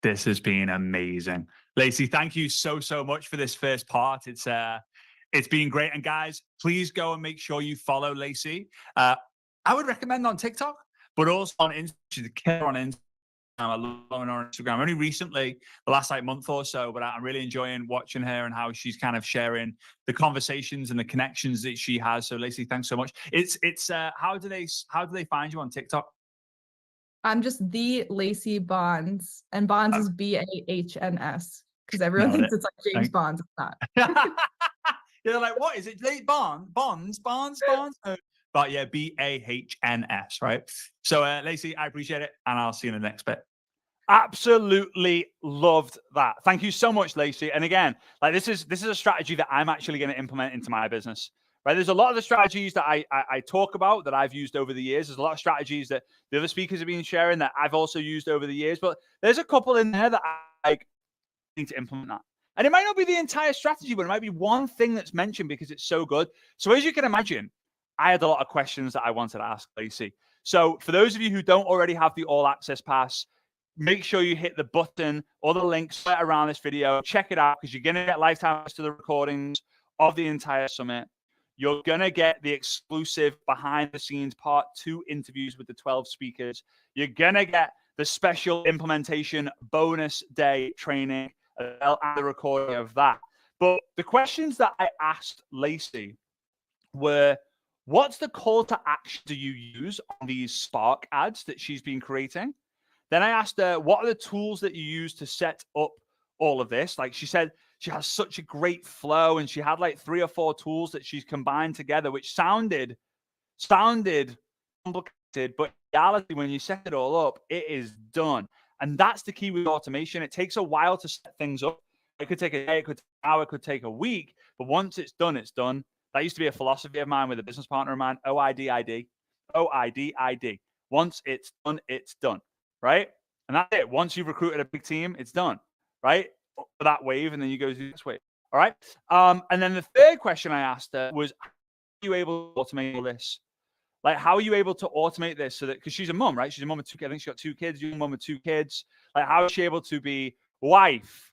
This has been amazing. Lacey, thank you so much for this first part. It's been great. And guys, please go and make sure you follow Lacey. I would recommend on TikTok, but also on Instagram. She's a killer on Instagram. I love her on Instagram. Only recently, the last month or so, but I'm really enjoying watching her and how she's kind of sharing the conversations and the connections that she has. So Lacey, thanks so much. It's how do they find you on TikTok? I'm just the Lacey Bonds, and Bonds is BAHNS, because everyone thinks it's like James Bond. It's not. They're like, what is it? Bonds? But yeah, BAHNS, right? So Lacey, I appreciate it, and I'll see you in the next bit. Absolutely loved that. Thank you so much, Lacey. And again, like this is a strategy that I'm actually going to implement into my business. right? There's a lot of the strategies that I talk about that I've used over the years. There's a lot of strategies that the other speakers have been sharing that I've also used over the years, but there's a couple in there that I need to implement that. And it might not be the entire strategy, but it might be one thing that's mentioned because it's so good. So as you can imagine, I had a lot of questions that I wanted to ask Lacey. So for those of you who don't already have the All Access Pass, make sure you hit the button or the links right around this video. Check it out because you're going to get lifetime access to the recordings of the entire summit. You're going to get the exclusive behind the scenes part 2 interviews with the 12 speakers. You're going to get the special implementation bonus day training and the recording of that. But the questions that I asked Lacey were, what's the call to action do you use on these Spark ads that she's been creating? Then I asked her, what are the tools that you use to set up all of this? Like she said, she has such a great flow and she had like 3 or 4 tools that she's combined together, which sounded complicated, but in reality, when you set it all up, it is done. And that's the key with automation. It takes a while to set things up. It could take a day, it could take an hour, it could take a week, but once it's done, it's done. That used to be a philosophy of mine with a business partner of mine, OIDID. OIDID. Once it's done, it's done, right? And that's it. Once you've recruited a big team, it's done, right? For that wave, and then you go to this wave, all right? And then the third question I asked her was, how are you able to automate all this? Like, how are you able to automate this so that, because she's a mom, right? She's a mom of 2 kids. I think she's got 2 kids, young mom with 2 kids. Like, how is she able to be wife,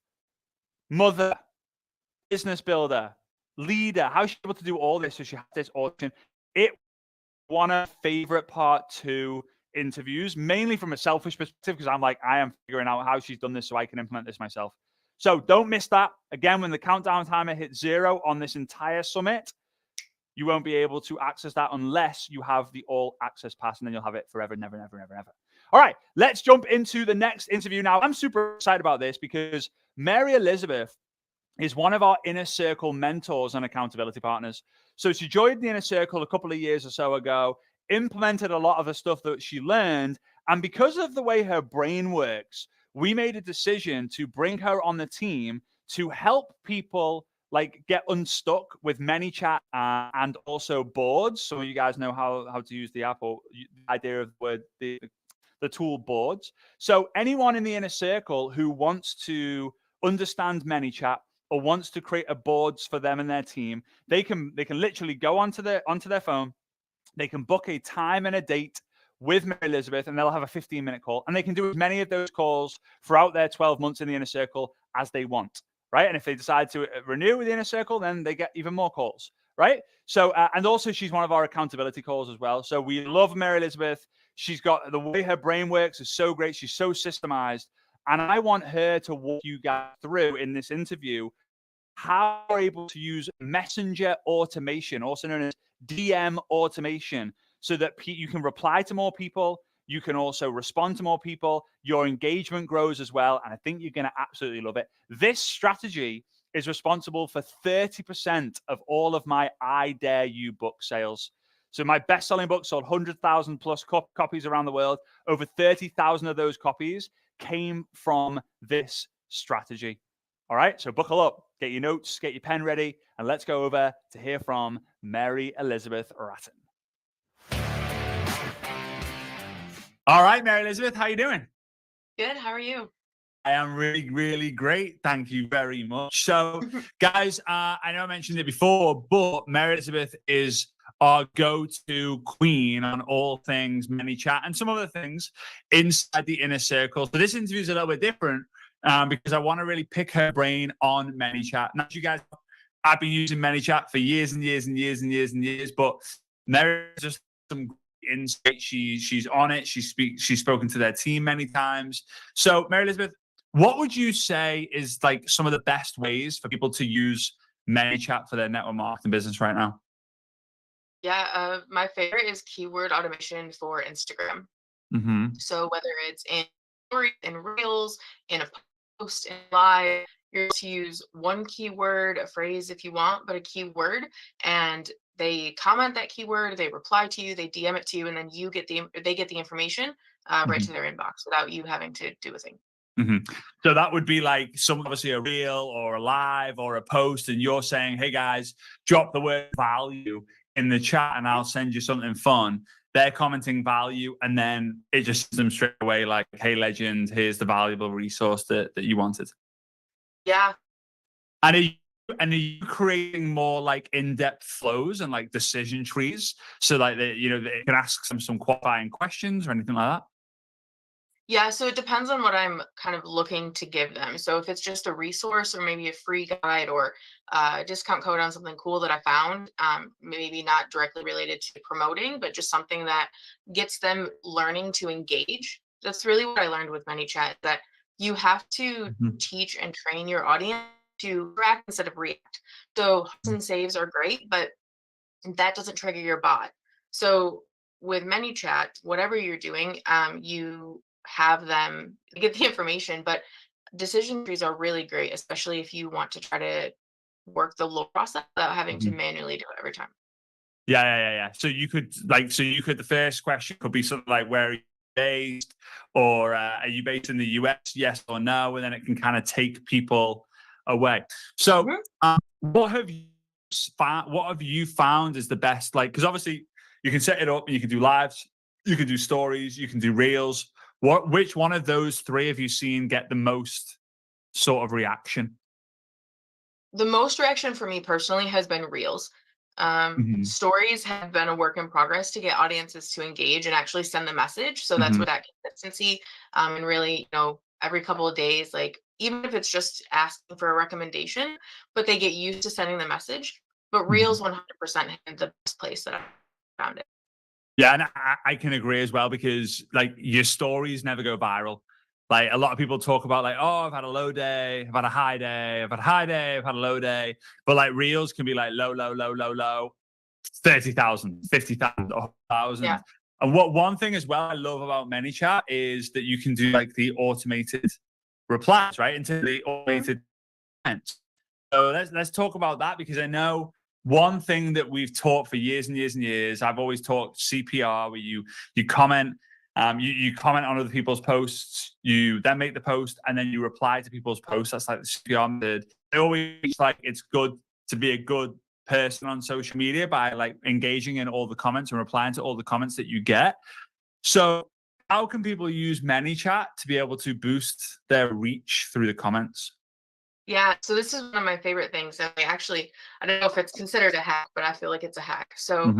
mother, business builder, leader? How is she able to do all this so she has this automation? It one of my favorite part 2 interviews, mainly from a selfish perspective, because I'm like, I am figuring out how she's done this so I can implement this myself. So don't miss that. Again, when the countdown timer hits 0 on this entire summit, you won't be able to access that unless you have the All Access Pass, and then you'll have it forever, never, never, never, never. All right, let's jump into the next interview now. I'm super excited about this because Mary Elizabeth is one of our Inner Circle mentors and accountability partners. So she joined the Inner Circle a couple of years or so ago, implemented a lot of the stuff that she learned, and because of the way her brain works, we made a decision to bring her on the team to help people like get unstuck with ManyChat and also boards. Some of you guys know how to use the app or the idea of the tool boards. So anyone in the Inner Circle who wants to understand ManyChat or wants to create a boards for them and their team, they can literally go onto their phone. They can book a time and a date with Mary Elizabeth, and they'll have a 15-minute call. And they can do as many of those calls throughout their 12 months in the Inner Circle as they want, right? And if they decide to renew with the Inner Circle, then they get even more calls, right? So, and also she's one of our accountability calls as well. So we love Mary Elizabeth. She's got the way her brain works is so great. She's so systemized. And I want her to walk you guys through in this interview how you're able to use messenger automation, also known as DM automation, so that you can reply to more people. You can also respond to more people. Your engagement grows as well. And I think you're going to absolutely love it. This strategy is responsible for 30% of all of my I Dare You book sales. So my best-selling book sold 100,000 plus copies around the world. Over 30,000 of those copies came from this strategy. All right, so buckle up, get your notes, get your pen ready, and let's go over to hear from Mary Elizabeth Ratton. All right, Mary Elizabeth, how you doing? Good. How are you? I am really, really great. Thank you very much. So, guys, I know I mentioned it before, but Mary Elizabeth is our go-to queen on all things ManyChat and some other things inside the Inner Circle. So this interview is a little bit different because I want to really pick her brain on ManyChat. Now, as you guys know, I've been using ManyChat for years and years and years and years and years, but Mary is just some insight. She's on it. She's spoken to their team many times. So, Mary Elizabeth, what would you say is like some of the best ways for people to use ManyChat for their network marketing business right now? Yeah, my favorite is keyword automation for Instagram. Mm-hmm. So whether it's in stories, in reels, in a post, in live, you're able to use one keyword, a phrase if you want, but a keyword, and they comment that keyword, they reply to you, they DM it to you, and then they get the information right to their inbox without you having to do a thing. So that would be like obviously a reel or a live or a post, and you're saying, hey guys, drop the word value in the chat and I'll send you something fun. They're commenting value, and then it just sends them straight away like, hey legend, here's the valuable resource that you wanted. Yeah. And are you creating more like in-depth flows and like decision trees so like they can ask some qualifying questions or anything like that? Yeah, so it depends on what I'm kind of looking to give them. So if it's just a resource or maybe a free guide or a discount code on something cool that I found, maybe not directly related to promoting, but just something that gets them learning to engage. That's really what I learned with ManyChat, that you have to teach and train your audience to react instead of react. So hearts and saves are great, but that doesn't trigger your bot. So with ManyChat, whatever you're doing, you have them get the information, but decision trees are really great, especially if you want to try to work the low process without having to manually do it every time. Yeah. So you could the first question could be something like, where are you based, or are you based in the US, yes or no, and then it can kind of take people away. So what have you found is the best, like, because obviously you can set it up and you can do lives, you can do stories, you can do reels. Which one of those three have you seen get the most sort of reaction? The most reaction for me personally has been reels. Stories have been a work in progress to get audiences to engage and actually send the message. So that's where that consistency, and really, every couple of days, like even if it's just asking for a recommendation, but they get used to sending the message. But reels 100% have the best place that I found it. Yeah, and I can agree as well, because like your stories never go viral. Like a lot of people talk about like, oh, I've had a low day, I've had a high day, I've had a high day, I've had a low day. But like reels can be like low, 30,000, 50,000, 1,000. Yeah. And one thing as well I love about ManyChat is that you can do like the automated replies, right? Into the automated comments. So let's talk about that, because I know one thing that we've taught for years and years and years, I've always taught CPR, where you comment, you comment on other people's posts, you then make the post, and then you reply to people's posts. That's like the CPR method. I always like, it's good to be a good person on social media by like engaging in all the comments and replying to all the comments that you get. So how can people use ManyChat to be able to boost their reach through the comments? Yeah, so this is one of my favorite things. And I don't know if it's considered a hack, but I feel like it's a hack. So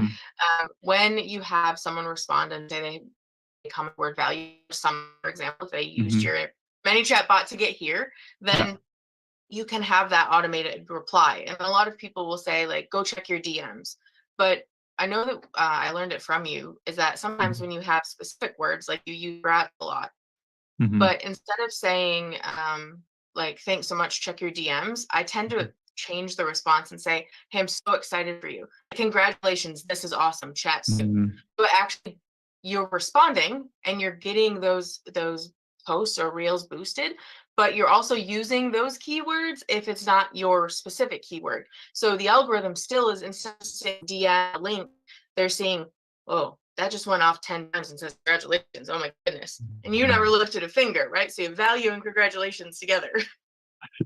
when you have someone respond and say they comment word value, for example, if they used your ManyChat bot to get here, then you can have that automated reply. And a lot of people will say, like, go check your DMs. But I know that I learned it from you, is that sometimes when you have specific words, like you use rat a lot, but instead of saying, like, thanks so much, check your DMs, I tend to change the response and say, hey, I'm so excited for you. Congratulations, this is awesome. Chat soon. So actually, you're responding and you're getting those posts or reels boosted, but you're also using those keywords if it's not your specific keyword. So the algorithm still is, instead of saying DM link, they're seeing, oh, that just went off 10 times and says congratulations. Oh my goodness. And you never lifted a finger, right? So you have value and congratulations together.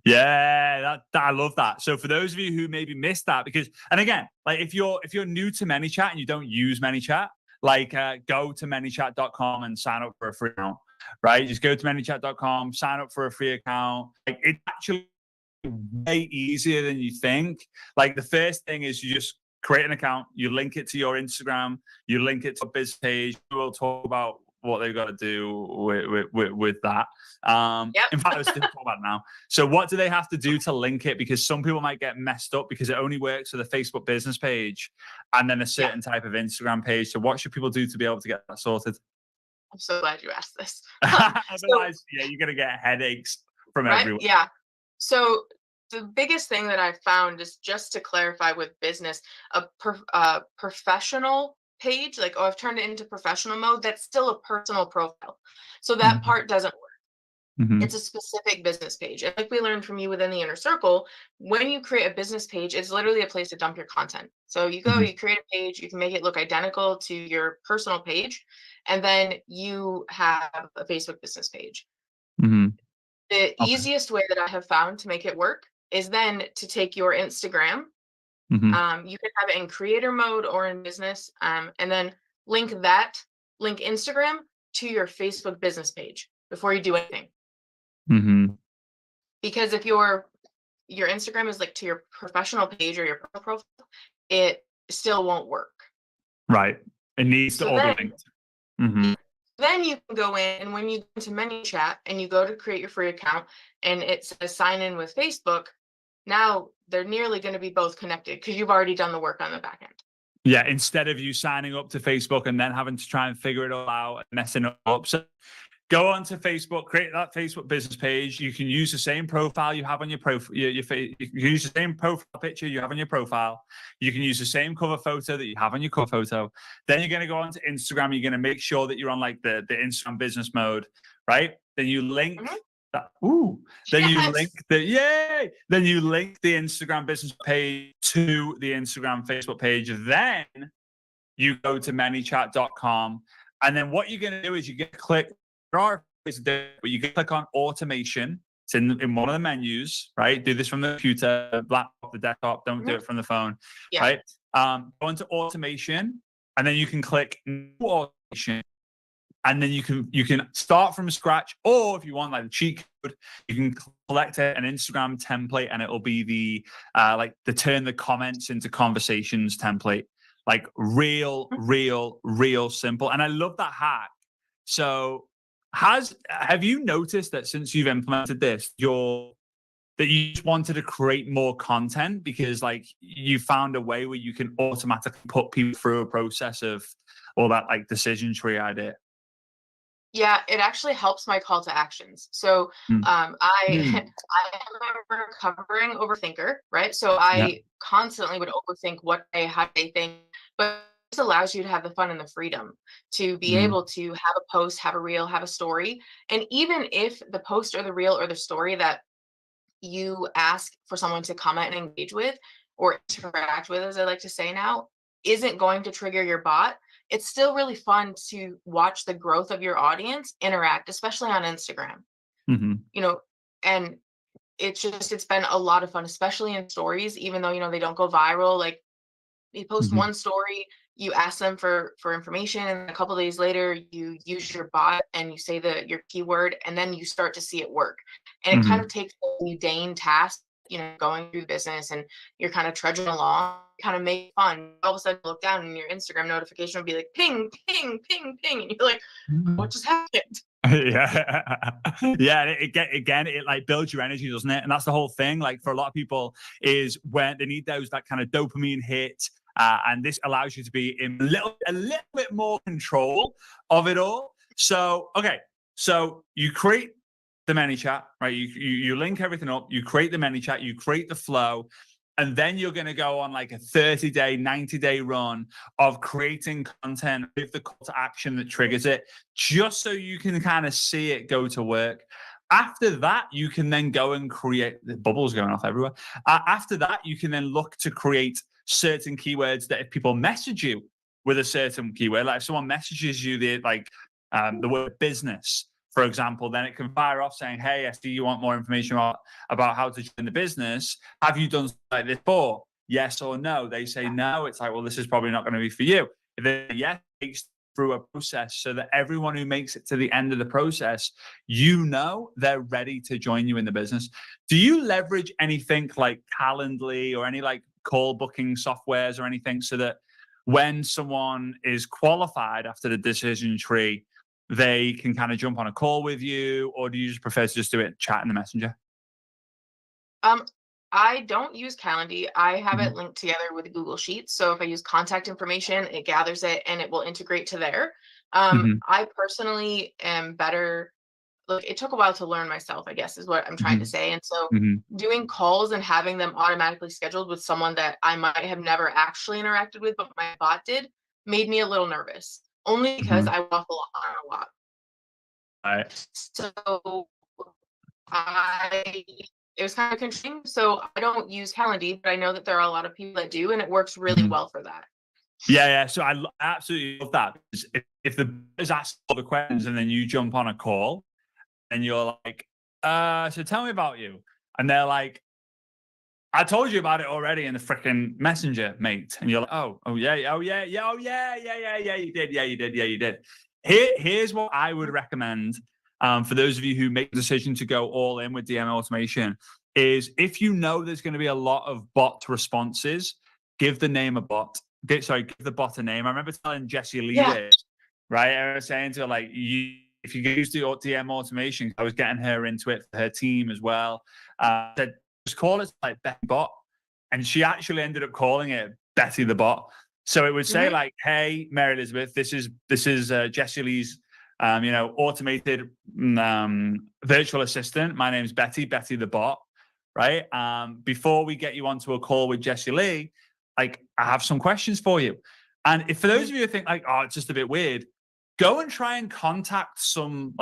Yeah, that I love that. So for those of you who maybe missed that, because, and again, like if you're new to ManyChat and you don't use ManyChat, like go to manychat.com and sign up for a free account, right? Just go to manychat.com, sign up for a free account. Like, it's actually way easier than you think. Like the first thing is you just create an account, you link it to your Instagram, you link it to a biz page. We'll talk about what they've got to do with that. In fact, let's talk about it now. So what do they have to do to link it? Because some people might get messed up because it only works for the Facebook business page and then a certain type of Instagram page. So what should people do to be able to get that sorted? I'm so glad you asked this. Otherwise, you're going to get headaches from everyone. Yeah. So the biggest thing that I've found is, just to clarify with business, a professional page, like, oh, I've turned it into professional mode, that's still a personal profile. So that part doesn't work. It's a specific business page. And like we learned from you within the inner circle, when you create a business page, it's literally a place to dump your content. So you go, you create a page, you can make it look identical to your personal page, and then you have a Facebook business page. The easiest way that I have found to make it work is then to take your Instagram. You can have it in creator mode or in business, and then link Instagram to your Facebook business page before you do anything. Because if your Instagram is like to your professional page or your personal profile, it still won't work. Right. It needs to all be linked. Then you can go in, and when you go into ManyChat and you go to create your free account and it says sign in with Facebook, now they're nearly going to be both connected because you've already done the work on the back end. Yeah, instead of you signing up to Facebook and then having to try and figure it all out and messing it up. So go onto Facebook, create that Facebook business page. You can use the same profile you have on your profile. You can use the same profile picture you have on your profile. You can use the same cover photo that you have on your cover photo. Then you're going to go onto Instagram. You're going to make sure that you're on like the Instagram business mode, right? Then you link that. Then you link Then you link the Instagram business page to the Instagram Facebook page. Then you go to manychat.com. And then what you're going to do is you get to click. There are ways to do it, but you can click on automation. It's in one of the menus, right? Do this from the computer, laptop, the desktop. Don't do it from the phone, right? Go into automation, and then you can click new automation, and then you can start from scratch. Or if you want like the cheat code, you can collect an Instagram template, and it'll be the turn the comments into conversations template. Like real simple. And I love that hack. So have you noticed that since you've implemented this, that you just wanted to create more content because like you found a way where you can automatically put people through a process of all that like decision tree idea? Yeah, it actually helps my call to actions. So I am a recovering overthinker, right? So I constantly would overthink how they think, but this allows you to have the fun and the freedom to be able to have a post, have a reel, have a story. And even if the post or the reel or the story that you ask for someone to comment and engage with or interact with, as I like to say now, isn't going to trigger your bot, it's still really fun to watch the growth of your audience interact, especially on Instagram. And it's been a lot of fun, especially in stories, even though, they don't go viral. Like you post one story, you ask them for information, and a couple of days later you use your bot and you say your keyword, and then you start to see it work. And it kind of takes a mundane task, going through business, and you're kind of trudging along, kind of make fun. All of a sudden you look down and your Instagram notification will be like ping, ping, ping, ping, and you're like, what just happened? It like builds your energy, doesn't it? And that's the whole thing. Like for a lot of people is when they need that kind of dopamine hit, and this allows you to be in a little bit more control of it all. So so you create the ManyChat, right? You link everything up, you create the ManyChat, you create the flow, and then you're going to go on like a 30-day, 90-day run of creating content with the call to action that triggers it, just so you can kind of see it go to work. After that, you can then go and create the bubbles going off everywhere. After that, you can then look to create certain keywords that if people message you with a certain keyword, like if someone messages you the word business, for example, then it can fire off saying, hey, I see you want more information about how to join the business. Have you done something like this before? Yes or no? They say no. It's like, well, this is probably not going to be for you. If they say yes, it takes through a process so that everyone who makes it to the end of the process, they're ready to join you in the business. Do you leverage anything like Calendly or any like call booking softwares or anything so that when someone is qualified after the decision tree, they can kind of jump on a call with you, or do you just prefer to just do it chat in the messenger? I don't use Calendly. I have it linked together with Google Sheets. So if I use contact information, it gathers it and it will integrate to there. I personally am better. Look, it took a while to learn myself, I guess, is what I'm trying to say. And so doing calls and having them automatically scheduled with someone that I might have never actually interacted with, but my bot did, made me a little nervous, only because I waffle on a lot. So it was kind of confusing. So I don't use Calendly, but I know that there are a lot of people that do, and it works really well for that. Yeah. So I absolutely love that. If the is asked all the questions and then you jump on a call and you're like, so tell me about you. And they're like, I told you about it already in the freaking messenger, mate. And you're like, oh yeah, you did. Here's what I would recommend for those of you who make the decision to go all in with DM automation is if you know there's going to be a lot of bot responses, give the name a bot. Give the bot a name. I remember telling Jessie Lee this, right? I was saying to her, like, if you use the DM automation, I was getting her into it for her team as well. Said, just call it like Betty Bot. And she actually ended up calling it Betty the Bot. So it would say like, hey, Mary Elizabeth, this is Jessie Lee's, automated virtual assistant. My name's Betty the Bot, right? Before we get you onto a call with Jessie Lee, like, I have some questions for you. And if for those of you who think like, oh, it's just a bit weird, go and try and contact some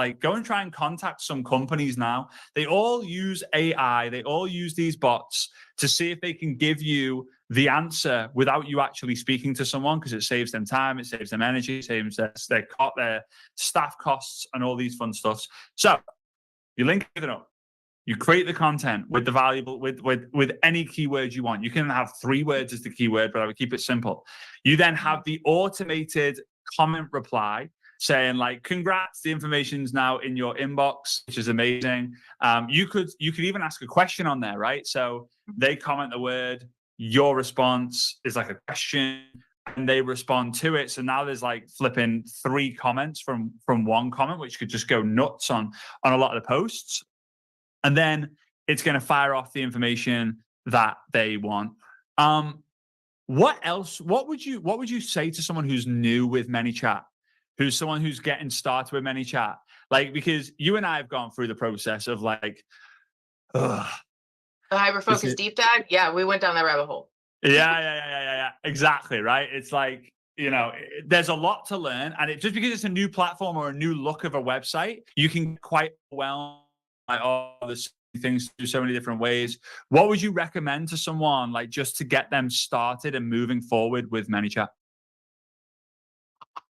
companies now. They all use AI. They all use these bots to see if they can give you the answer without you actually speaking to someone, because it saves them time, it saves them energy, it saves their staff costs and all these fun stuffs. So you link it up. You create the content with the valuable, with any keyword you want. You can have 3 words as the keyword, but I would keep it simple. You then have the automated comment reply saying like, congrats, the information's now in your inbox, which is amazing. You could even ask a question on there, right? So they comment the word, your response is like a question, and they respond to it. So now there's like flipping 3 comments from 1 comment, which could just go nuts on a lot of the posts. And then it's going to fire off the information that they want. What else? What would you say to someone who's new with ManyChat, who's someone who's getting started with ManyChat? Like, because you and I have gone through the process of like, the hyper-focused deep dive. Yeah, we went down that rabbit hole. Yeah. Exactly, right? It's like, there's a lot to learn. And just because it's a new platform or a new look of a website, you can quite well like, oh, there's things to do so many different ways. What would you recommend to someone, like, just to get them started and moving forward with ManyChat?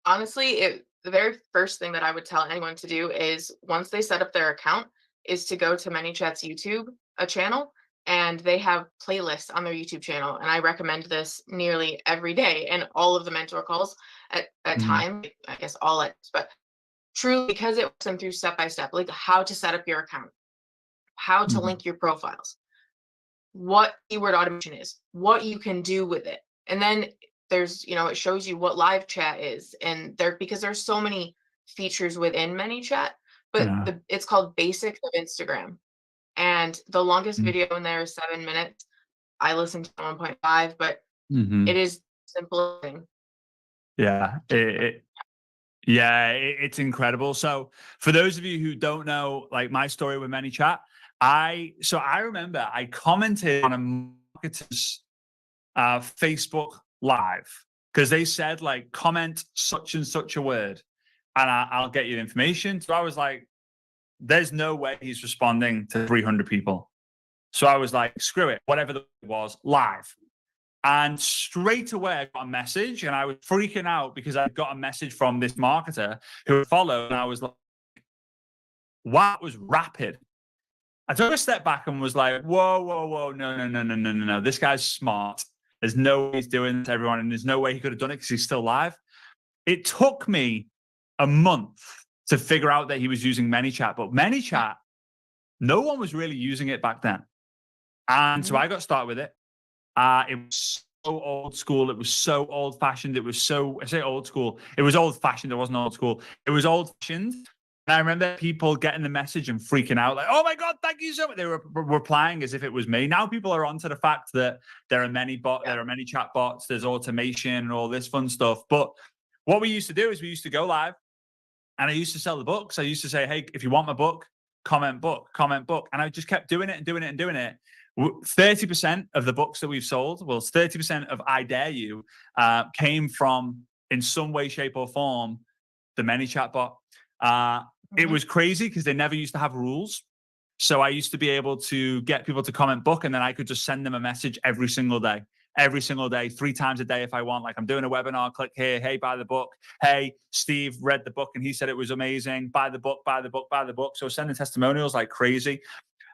Honestly, the very first thing that I would tell anyone to do is once they set up their account is to go to ManyChat's YouTube channel, and they have playlists on their YouTube channel. And I recommend this nearly every day and all of the mentor calls at time, I guess all at, but truly, because it walks them through step by step, like how to set up your account, how to link your profiles, what keyword automation is, what you can do with it. And then there's, it shows you what live chat is. And because there's so many features within ManyChat, but it's called Basics of Instagram. And the longest video in there is 7 minutes. I listened to 1.5, but it is simple thing. Yeah. It's incredible. So for those of you who don't know, like, my story with ManyChat, I remember I commented on a marketer's Facebook Live because they said, like, comment such and such a word and I'll get you the information. So I was like, there's no way he's responding to 300 people. So I was like, screw it, whatever the word was, live. And straight away, I got a message, and I was freaking out because I got a message from this marketer who followed, and I was like, wow, it was rapid. I took a step back and was like, whoa, no. This guy's smart. There's no way he's doing this to everyone, and there's no way he could have done it because he's still live. It took me a month to figure out that he was using ManyChat, but ManyChat, no one was really using it back then. And so I got started with it. It was so old school. It was so old fashioned. It was so, I say old school. It was old fashioned. It wasn't old school. It was old fashioned. And I remember people getting the message and freaking out like, oh my God, thank you so much. They were replying as if it was me. Now people are onto the fact that there are many chat bots, there's automation and all this fun stuff. But what we used to do is we used to go live and I used to sell the books. I used to say, hey, if you want my book, comment book. And I just kept doing it and doing it. 30% of the books that we've sold, 30% of I Dare You came from, in some way, shape, or form, the ManyChat bot. It was crazy because they never used to have rules. So I used to be able to get people to comment book, and then I could just send them a message every single day. every single day, 3 times a day if I want. Like I'm doing a webinar, click here, hey, buy the book. Hey, Steve read the book and he said it was amazing. Buy the book, buy the book, buy the book. So sending testimonials like crazy.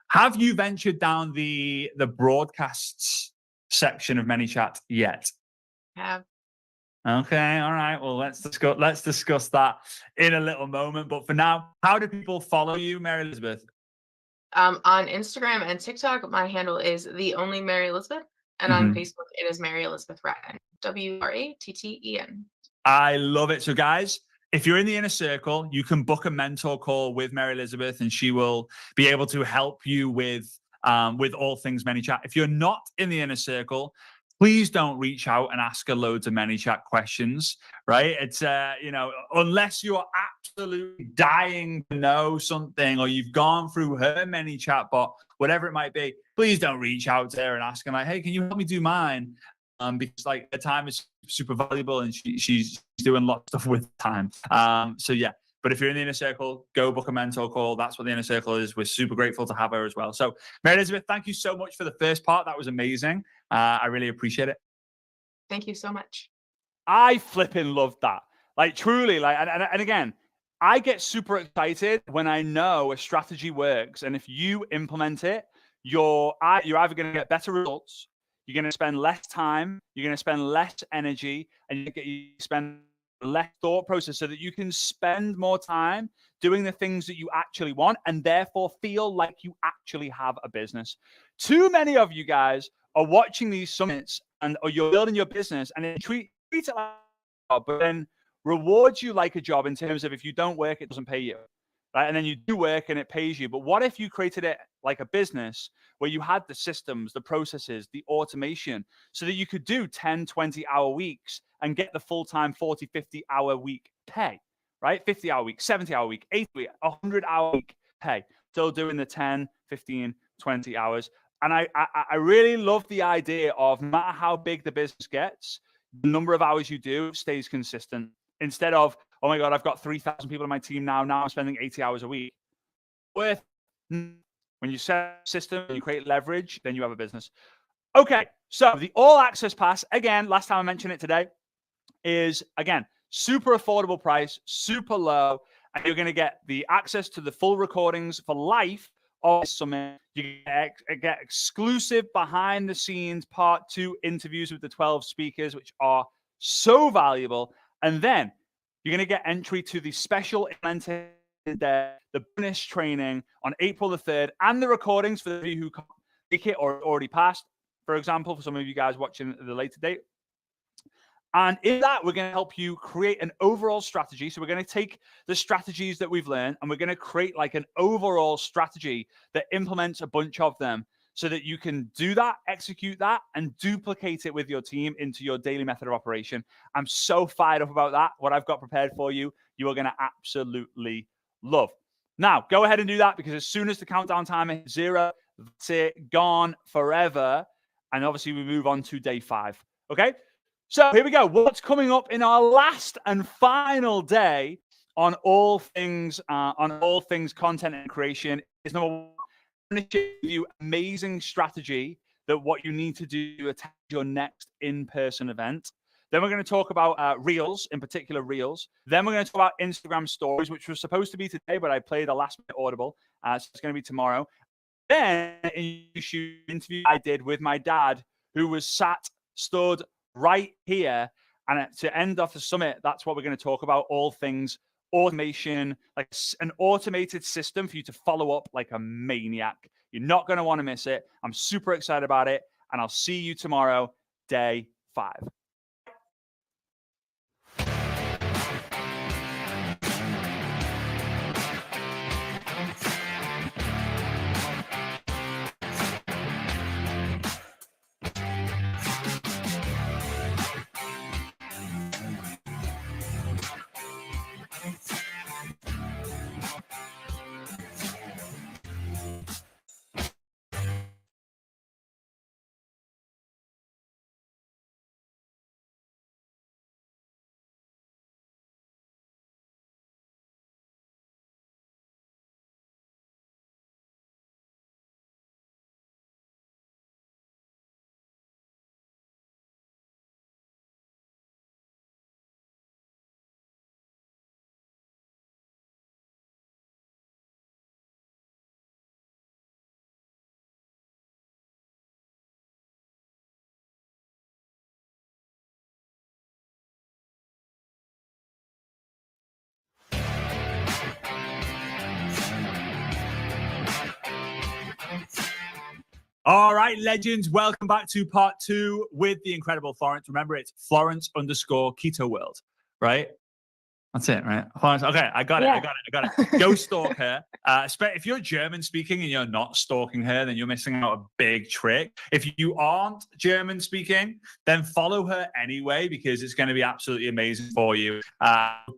Have you ventured down the broadcasts section of ManyChat yet? Have. Okay, all right. Well, let's discuss that in a little moment. But for now, how do people follow you, Mary Elizabeth? On Instagram and TikTok, my handle is the only Mary Elizabeth, and on Facebook, it is Mary Elizabeth Ratten. WRATTEN. I love it. So, guys, if you're in the inner circle, you can book a mentor call with Mary Elizabeth, and she will be able to help you with all things ManyChat. If you're not in the inner circle, please don't reach out and ask her loads of ManyChat questions, right? It's, unless you're absolutely dying to know something or you've gone through her ManyChat bot, whatever it might be, please don't reach out to her and ask her like, hey, can you help me do mine? Because like her time is super valuable and she's doing lots of stuff with time. So yeah, but if you're in the inner circle, go book a mentor call. That's what the inner circle is. We're super grateful to have her as well. So Mary Elizabeth, thank you so much for the first part. That was amazing. I really appreciate it. Thank you so much. I flipping loved that. Like truly, like, and again, I get super excited when I know a strategy works. And if you implement it, you're either going to get better results, you're going to spend less time, you're going to spend less energy, and you spend less thought process so that you can spend more time doing the things that you actually want and therefore feel like you actually have a business. Too many of you guys are watching these summits or you're building your business and then treat it like a job, but then rewards you like a job in terms of if you don't work, it doesn't pay you. Right? And then you do work and it pays you. But what if you created it like a business where you had the systems, the processes, the automation so that you could do 10, 20-hour weeks and get the full-time 40, 50-hour week pay, right? 50-hour week, 70-hour week, 80 week, 100-hour week pay, still doing the 10, 15, 20 hours. And I really love the idea of no matter how big the business gets, the number of hours you do stays consistent. Instead of, oh my God, I've got 3,000 people in my team now. Now I'm spending 80 hours a week. When you set a system and you create leverage, then you have a business. Okay, so the all access pass, again, last time I mentioned it today, is, again, super affordable price, super low, and you're going to get the access to the full recordings for life of this summit. You get exclusive behind the scenes part 2 interviews with the 12 speakers, which are so valuable. And then you're going to get entry to the special event there, the bonus training on April the 3rd, and the recordings for the who can't make it or already passed, for example, for some of you guys watching at the later date. And in that, we're going to help you create an overall strategy. So we're going to take the strategies that we've learned and we're going to create like an overall strategy that implements a bunch of them so that you can do that, execute that, and duplicate it with your team into your daily method of operation. I'm so fired up about that. What I've got prepared for you, you are going to absolutely love. Now, go ahead and do that because as soon as the countdown timer hits 0, that's it, gone forever. And obviously, we move on to day 5. Okay? So here we go. What's coming up in our last and final day on all things content and creation is number 1. I'm going to show you amazing strategy that what you need to do to attend your next in-person event. Then we're going to talk about Reels, in particular Reels. Then we're going to talk about Instagram Stories, which was supposed to be today, but I played a last-minute audible, so it's going to be tomorrow. Then a YouTube interview I did with my dad, who was stood right here. And to end off the summit, that's what we're going to talk about, all things automation, like an automated system for you to follow up like a maniac. You're not going to want to miss it. I'm super excited about it. And I'll see you tomorrow, day 5. All right, legends, welcome back to part 2 with the incredible Florence. Remember, it's Florence_Keto World, right? That's it, right? Florence. Okay, I got it. Go stalk her. If you're German speaking and you're not stalking her, then you're missing out a big trick. If you aren't German speaking, then follow her anyway, because it's going to be absolutely amazing for you.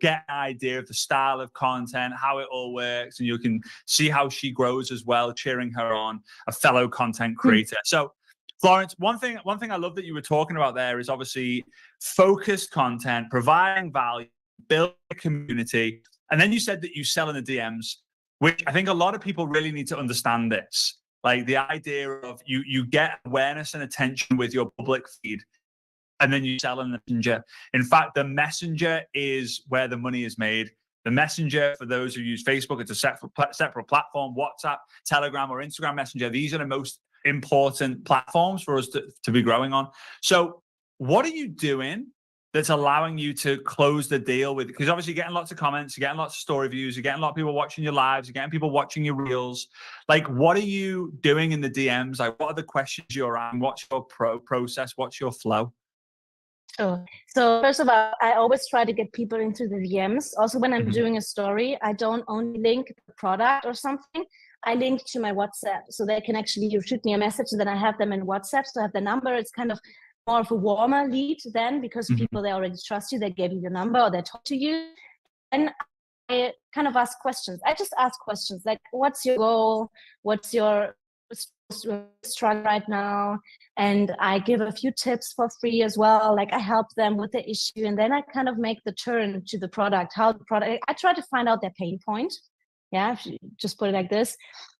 Get an idea of the style of content, how it all works, and you can see how she grows as well, cheering her on, a fellow content creator. So, Florence, one thing I love that you were talking about there is obviously focused content, providing value, build a community. And then you said that you sell in the DMs, which I think a lot of people really need to understand this. Like the idea of you get awareness and attention with your public feed, and then you sell in the messenger. In fact, the messenger is where the money is made. The messenger, for those who use Facebook, it's a separate platform. WhatsApp, Telegram, or Instagram Messenger. These are the most important platforms for us to be growing on. So what are you doing that's allowing you to close the deal with, because obviously you're getting lots of comments, you're getting lots of story views, you're getting a lot of people watching your lives, you're getting people watching your reels. Like, what are you doing in the DMs? Like, what are the questions you're asking? What's your process? What's your flow? Sure. So first of all, I always try to get people into the DMs. Also, when I'm doing a story, I don't only link the product or something. I link to my WhatsApp, so they can actually shoot me a message, and then I have them in WhatsApp. So I have the number. It's kind of more of a warmer lead then, because people, they already trust you, they gave you the number or they talk to you. And I kind of ask questions. I just ask questions like, what's your goal? What's your struggle right now? And I give a few tips for free as well. Like I help them with the issue, and then I kind of make the turn to the product, how the product, I try to find out their pain point. Yeah, if you just put it like this,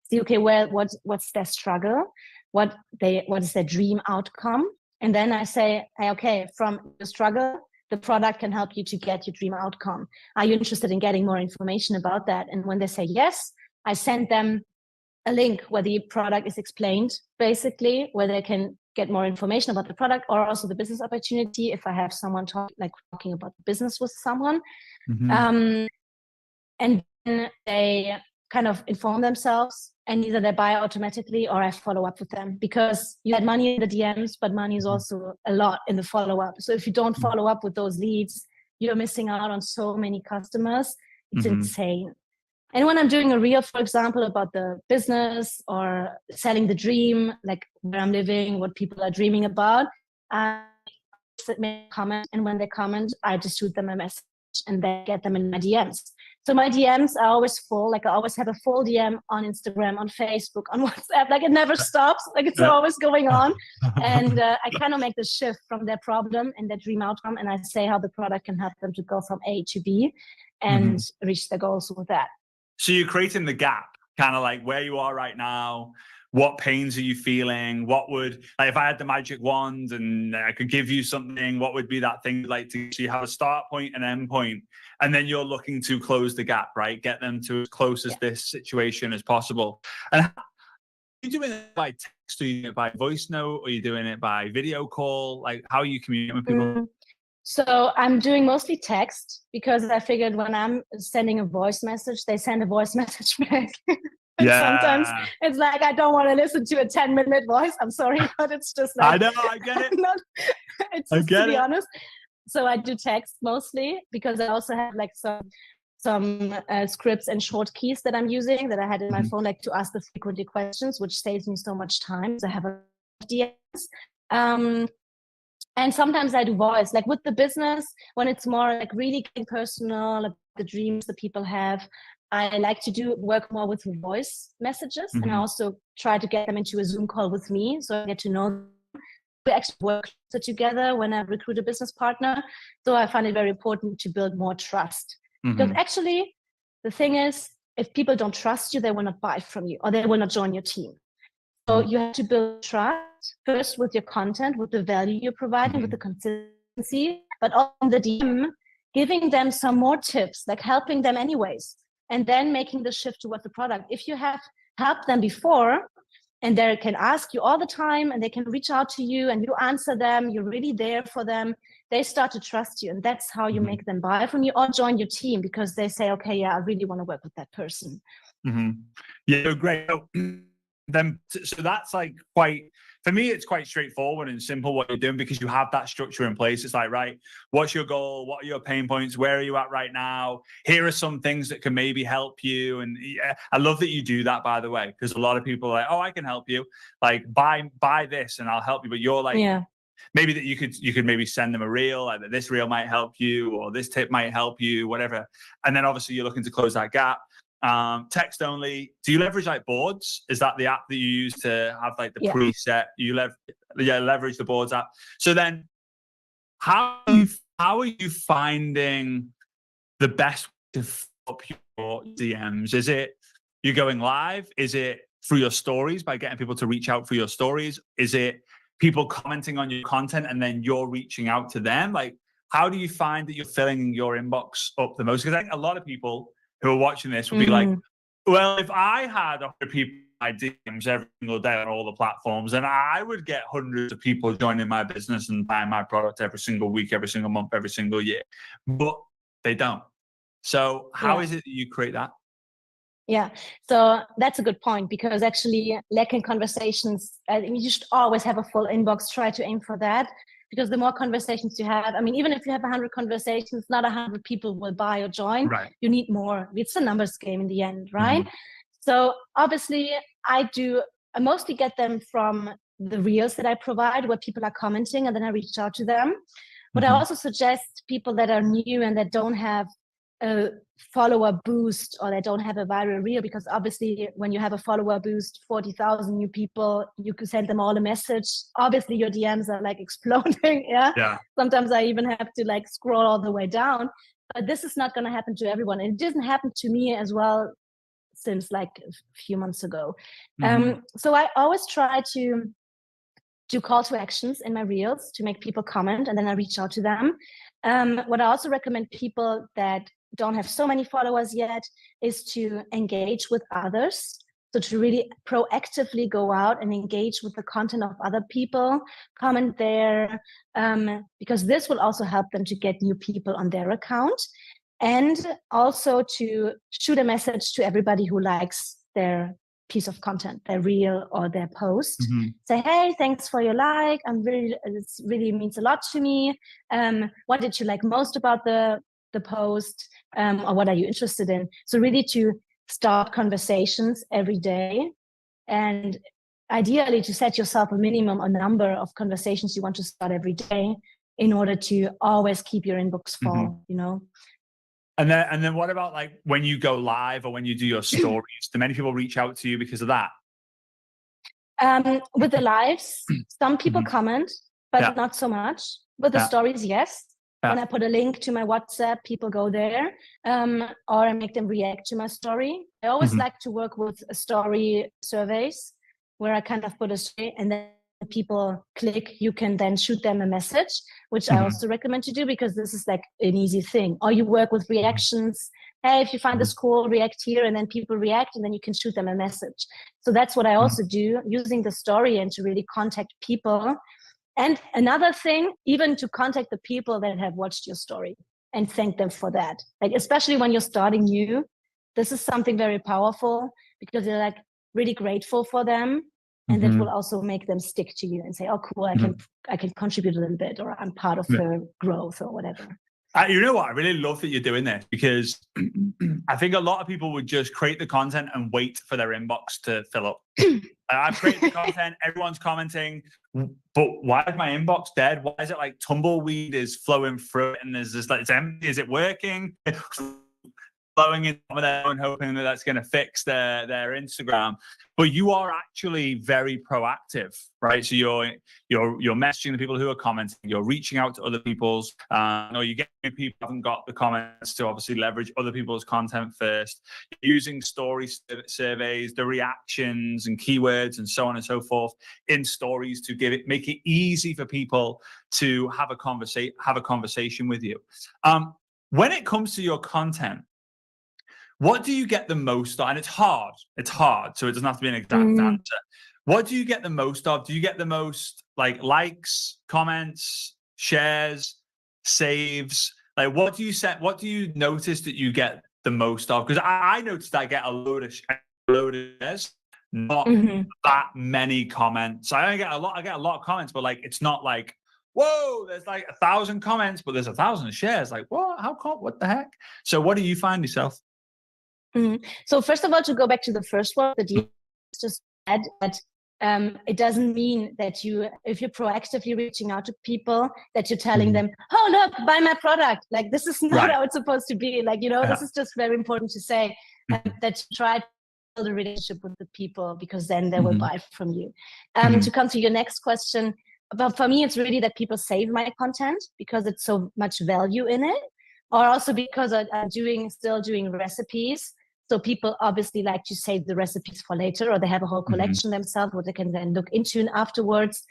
see, okay, what's their struggle? What is their dream outcome? And then I say, hey, okay, from the struggle, the product can help you to get your dream outcome. Are you interested in getting more information about that? And when they say yes, I send them a link where the product is explained, basically, where they can get more information about the product, or also the business opportunity if I have someone talking about business with someone. And then they kind of inform themselves, and either they buy automatically or I follow up with them, because you had money in the DMs, but money is also a lot in the follow-up. So if you don't follow up with those leads, you're missing out on so many customers. It's insane. And when I'm doing a reel, for example, about the business or selling the dream, like where I'm living, what people are dreaming about, I make a comment, and when they comment, I just shoot them a message and then get them in my DMs. So my DMs are always full. Like I always have a full DM on Instagram, on Facebook, on WhatsApp. Like it never stops. Like it's always going on. And I kind of make the shift from their problem and their dream outcome, and I say how the product can help them to go from A to B and reach their goals with that. So you're creating the gap, kind of like where you are right now. What pains are you feeling? What would, like, if I had the magic wand and I could give you something, what would be that thing like to see how a start point and end point? And then you're looking to close the gap, right? Get them to as close as this situation as possible. And are you doing it by text? Are you doing it by voice note? Or are you doing it by video call? Like, how are you communicating with people? So I'm doing mostly text, because I figured when I'm sending a voice message, they send a voice message back. Sometimes it's like, I don't want to listen to a 10-minute voice. I'm sorry, but it's just like, I know, I get it. It's just, to be honest. So I do text mostly, because I also have like some scripts and short keys that I'm using that I had in my phone, like to ask the frequent questions, which saves me so much time. So I have a DMs. And sometimes I do voice, like with the business, when it's more like really getting personal, like the dreams that people have. I like to work more with voice messages, and I also try to get them into a Zoom call with me, so I get to know them. We actually work together when I recruit a business partner. So I find it very important to build more trust. Because actually, the thing is, if people don't trust you, they will not buy from you, or they will not join your team. So you have to build trust first with your content, with the value you're providing, with the consistency, but on the DM, giving them some more tips, like helping them anyways, and then making the shift towards the product. If you have helped them before, and they can ask you all the time, and they can reach out to you, and you answer them, you're really there for them, they start to trust you, and that's how you make them buy from you or join your team, because they say, okay, yeah, I really want to work with that person. Yeah, great. then so that's like quite, for me, it's quite straightforward and simple what you're doing because you have that structure in place. It's like, right, what's your goal? What are your pain points? Where are you at right now? Here are some things that can maybe help you. And yeah, I love that you do that, by the way, because a lot of people are like, oh, I can help you. Like buy this and I'll help you. But you're like, maybe that you could maybe send them a reel, like that this reel might help you or this tip might help you, whatever. And then obviously you're looking to close that gap. Text only. Do you leverage like boards? Is that the app that you use to have like the preset? You leverage the boards app. So then how are you finding the best way to fill up your DMs? Is it you going live? Is it through your stories by getting people to reach out for your stories? Is it people commenting on your content and then you're reaching out to them? Like, how do you find that you're filling your inbox up the most? Because I think a lot of people who are watching this will be like, well, if I had 100 people in my DMs every single day on all the platforms, then I would get hundreds of people joining my business and buying my product every single week, every single month, every single year. But they don't. So how is it that you create that? Yeah, so that's a good point because actually lacking conversations, you should always have a full inbox, try to aim for that because the more conversations you have, I mean, even if you have 100 conversations, not 100 people will buy or join, you need more. It's a numbers game in the end, right? So obviously I mostly get them from the reels that I provide where people are commenting and then I reach out to them. But I also suggest people that are new and that don't have a follower boost or they don't have a viral reel, because obviously when you have a follower boost, 40,000 new people, you can send them all a message. Obviously your DMs are like exploding. Sometimes I even have to like scroll all the way down, but this is not going to happen to everyone. And it didn't happen to me as well since like a few months ago. So I always try to do call to actions in my reels to make people comment and then I reach out to them. What I also recommend people that don't have so many followers yet is to engage with others. So to really proactively go out and engage with the content of other people, comment there, because this will also help them to get new people on their account. And also to shoot a message to everybody who likes their piece of content, their reel or their post. Say, hey, thanks for your like. It really means a lot to me. What did you like most about the post? Or what are you interested in? So really to start conversations every day, and ideally to set yourself a minimum, a number of conversations you want to start every day in order to always keep your inbox full, you know? And then what about like when you go live or when you do your stories? Do many people reach out to you because of that? With the lives, some people comment, but not so much. With the stories, yes. When I put a link to my WhatsApp, people go there, or I make them react to my story. I always like to work with story surveys where I kind of put a story and then people click, you can then shoot them a message, which I also recommend to do because this is like an easy thing. Or you work with reactions. Hey, if you find this cool, react here, and then people react and then you can shoot them a message. So that's what I also do, using the story and to really contact people. And another thing, even to contact the people that have watched your story and thank them for that. Like, especially when you're starting new, this is something very powerful because you're like really grateful for them. And that will also make them stick to you and say, oh, cool, I can contribute a little bit, or I'm part of the growth or whatever. You know what? I really love that you're doing this because I think a lot of people would just create the content and wait for their inbox to fill up. I've created the content, everyone's commenting, but why is my inbox dead? Why is it like tumbleweed is flowing through it and there's just like, it's empty? Is it working? Blowing in some of their own, hoping that that's going to fix their Instagram. But you are actually very proactive, right? So you're messaging the people who are commenting, you're reaching out to other people's, or you get people who haven't got the comments to obviously leverage other people's content first. You're using story surveys, the reactions and keywords and so on and so forth in stories to make it easy for people to have a conversation with you. When it comes to your content, what do you get the most of? And it's hard, so it doesn't have to be an exact answer. What do you get the most of? Do you get the most like likes, comments, shares, saves? Like, what do you notice that you get the most of? Because I noticed I get a load of shares, not that many comments. I get a lot of comments, but like, it's not like, whoa, there's like 1,000 comments, but there's 1,000 shares. Like, what? How come? What the heck? So what do you find yourself? So first of all, to go back to the first one, the just add that it doesn't mean that if you're proactively reaching out to people, that you're telling them, oh, look, buy my product. Like, this is not how it's supposed to be. Like, this is just very important to say, that you try to build a relationship with the people, because then they will buy from you. To come to your next question, but for me, it's really that people save my content because it's so much value in it, or also because I'm still doing recipes. So people obviously like to save the recipes for later, or they have a whole collection themselves, what they can then look into afterwards.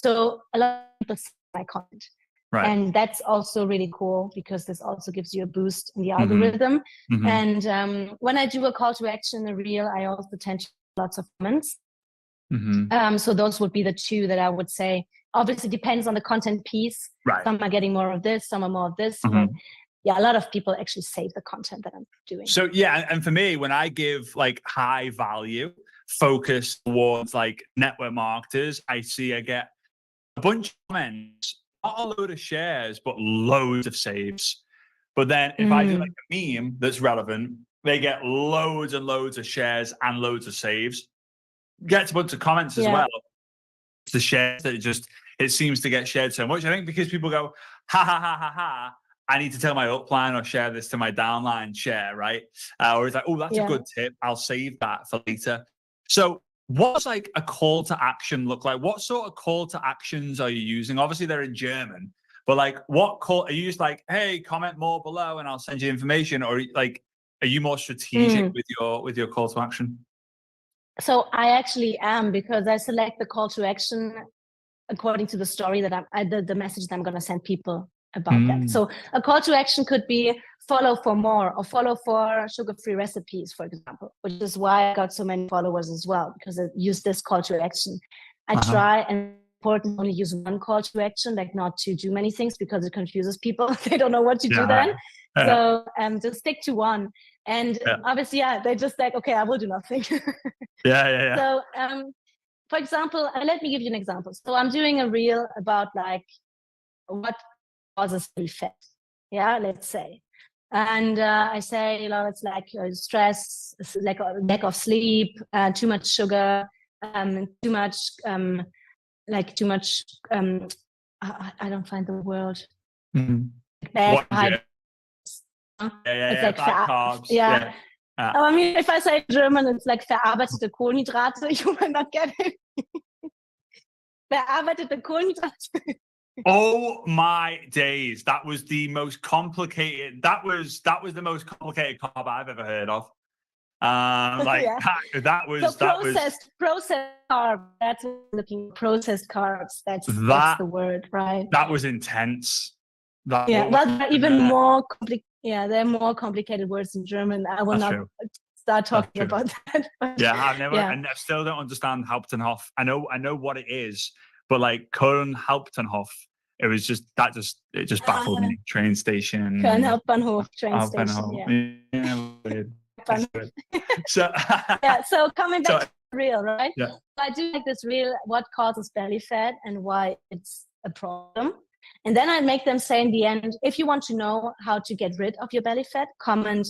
So a lot of people save my content. Right. And that's also really cool, because this also gives you a boost in the algorithm. And when I do a call to action in a reel, I also tend to lots of comments. So those would be the two that I would say. Obviously depends on the content piece. Right. Some are getting more of this, some are more of this. But yeah, a lot of people actually save the content that I'm doing. So yeah, and for me, when I give like high value focus towards like network marketers, I get a bunch of comments, not a load of shares, but loads of saves. But then if I do like a meme that's relevant, they get loads and loads of shares and loads of saves. Gets a bunch of comments as well. The shares that it seems to get shared so much. I think because people go, ha ha ha ha ha, I need to tell my upline or share this to my downline share, right? Or it's like, oh, that's a good tip. I'll save that for later. So what's like a call to action look like? What sort of call to actions are you using? Obviously they're in German, but like what call are you just like, hey, comment more below and I'll send you information? Or like, are you more strategic with your call to action? So I actually am, because I select the call to action according to the story that the message that I'm going to send people about that. So a call to action could be follow for more, or follow for sugar-free recipes, for example, which is why I got so many followers as well, because I use this call to action. I try and only use one call to action, like not to do many things, because it confuses people. They don't know what to do then. So just stick to one. And obviously, they're just like, okay, I will do nothing. So for example, let me give you an example. So I'm doing a reel about like what causes belly fat. Yeah, let's say. And I say, it's like stress, like lack of sleep, too much sugar, too much, I don't find the word. Bad it's like bad carbs. I mean, if I say German, it's like verarbeitete Kohlenhydrate. You might not get it. Verarbeitete Kohlenhydrate. Oh my days! That was the most complicated. That was the most complicated carb I've ever heard of. That was processed carb. That's what I'm looking for. Processed carbs. That's the word, right? That was intense. Even more complicated. Yeah, there are more complicated words in German. I will not start talking about that. I still don't understand Hauptbahnhof. I know what it is, but like Köln Hauptbahnhof, it just baffled me. Train station. Köln Hauptbahnhof train station. So coming back to the reel, right? So I do like this reel, what causes belly fat and why it's a problem. And then I make them say in the end, if you want to know how to get rid of your belly fat, comment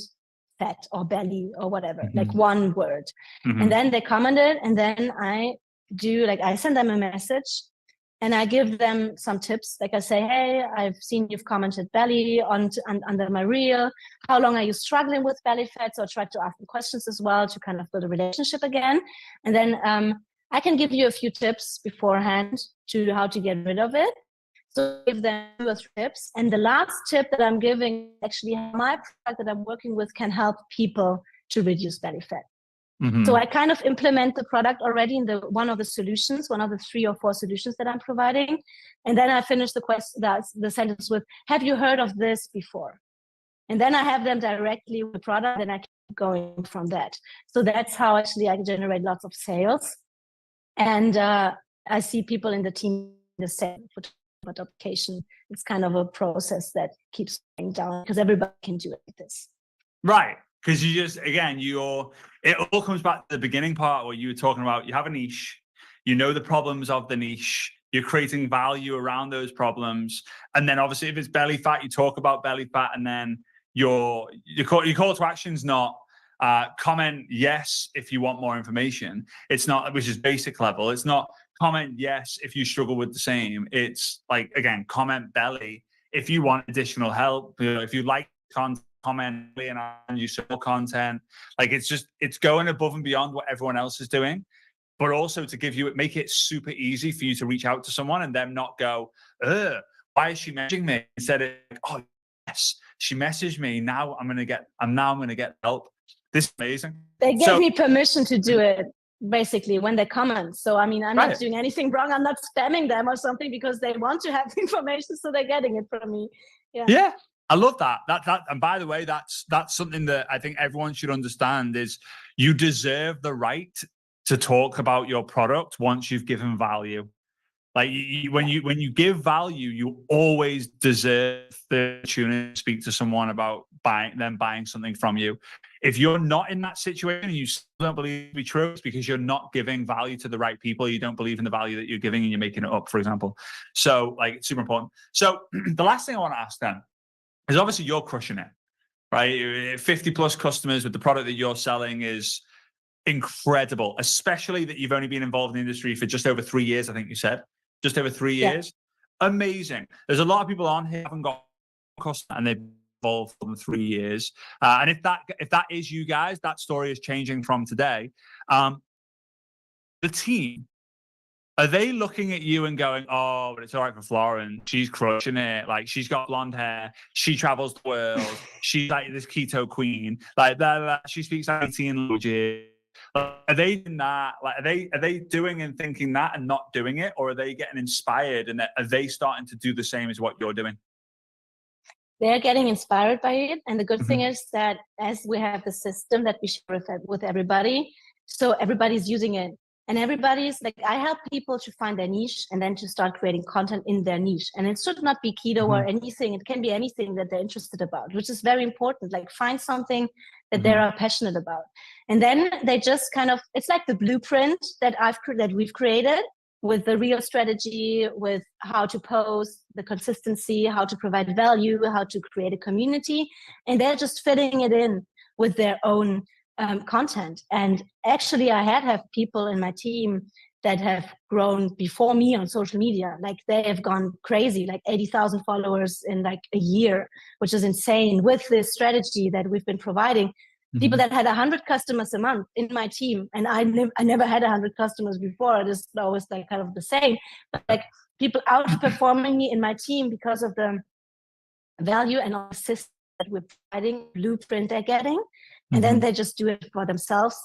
fat or belly or whatever, like one word. And then they comment it, and then I send them a message and I give them some tips. Like I say, hey, I've seen you've commented belly under my reel. How long are you struggling with belly fat? So I try to ask them questions as well to kind of build a relationship again. And then I can give you a few tips beforehand to how to get rid of it. So give them 2 or 3 tips. And the last tip that I'm giving, actually my product that I'm working with can help people to reduce belly fat. So I kind of implement the product already in one of the 3 or 4 solutions that I'm providing. And then I finish the sentence with, have you heard of this before? And then I have them directly with the product, and I keep going from that. So that's how actually I generate lots of sales. And I see people in the team the same for adaptation. It's kind of a process that keeps going down because everybody can do it like this. Right. Because you just, again, it all comes back to the beginning part where you were talking about, you have a niche, you know the problems of the niche, you're creating value around those problems. And then obviously if it's belly fat, you talk about belly fat, and then your call to action's not comment yes if you want more information. It's not, which is basic level. It's not comment yes if you struggle with the same. It's like, again, comment belly if you want additional help. You know, if you like content, comment and you sell content. Like, it's going above and beyond what everyone else is doing, but also to make it super easy for you to reach out to someone and them not go, why is she messaging me? Instead of, oh yes, she messaged me. Now I'm gonna get help. This is amazing. They gave me permission to do it, basically, when they comment. So I mean, I'm Right. not doing anything wrong. I'm not spamming them or something, because they want to have information, so they're getting it from me. Yeah. I love that. And by the way, that's something that I think everyone should understand, is you deserve the right to talk about your product once you've given value. Like, when you give value, you always deserve the opportunity to speak to someone about buying something from you. If you're not in that situation and you still don't believe it to be true, it's because you're not giving value to the right people. You don't believe in the value that you're giving, and you're making it up, for example. So, like, it's super important. So the last thing I want to ask then is, obviously you're crushing it, right? 50 plus customers with the product that you're selling is incredible, especially that you've only been involved in the industry for just over 3 years. I think you said just over 3 years. Yeah. Amazing. There's a lot of people on here who haven't got a customer and they've involved for 3 years. And if that is you guys, that story is changing from today. The team, are they looking at you and going, oh, but it's all right for Florence, she's crushing it, like, she's got blonde hair, she travels the world, she's like this keto queen, like that, she speaks 18 languages? Are they doing that? Like, are they doing and thinking that and not doing it, or are they getting inspired, and are they starting to do the same as what you're doing? They're getting inspired by it, and the good thing is that as we have the system that we share with everybody, so everybody's using it. And everybody's like, I help people to find their niche and then to start creating content in their niche. And it should not be keto or anything. It can be anything that they're interested about, which is very important. Like, find something that they are passionate about. And then they just kind of, it's like the blueprint that we've created, with the real strategy, with how to post, the consistency, how to provide value, how to create a community. And they're just fitting it in with their own content. And actually, I have people in my team that have grown before me on social media. Like, they have gone crazy, like 80,000 followers in like a year, which is insane, with this strategy that we've been providing. People that had 100 customers a month in my team, and I never had 100 customers before. It is always like kind of the same, but like, people outperforming me in my team because of the value and assist that we're providing, blueprint they're getting, and then they just do it for themselves.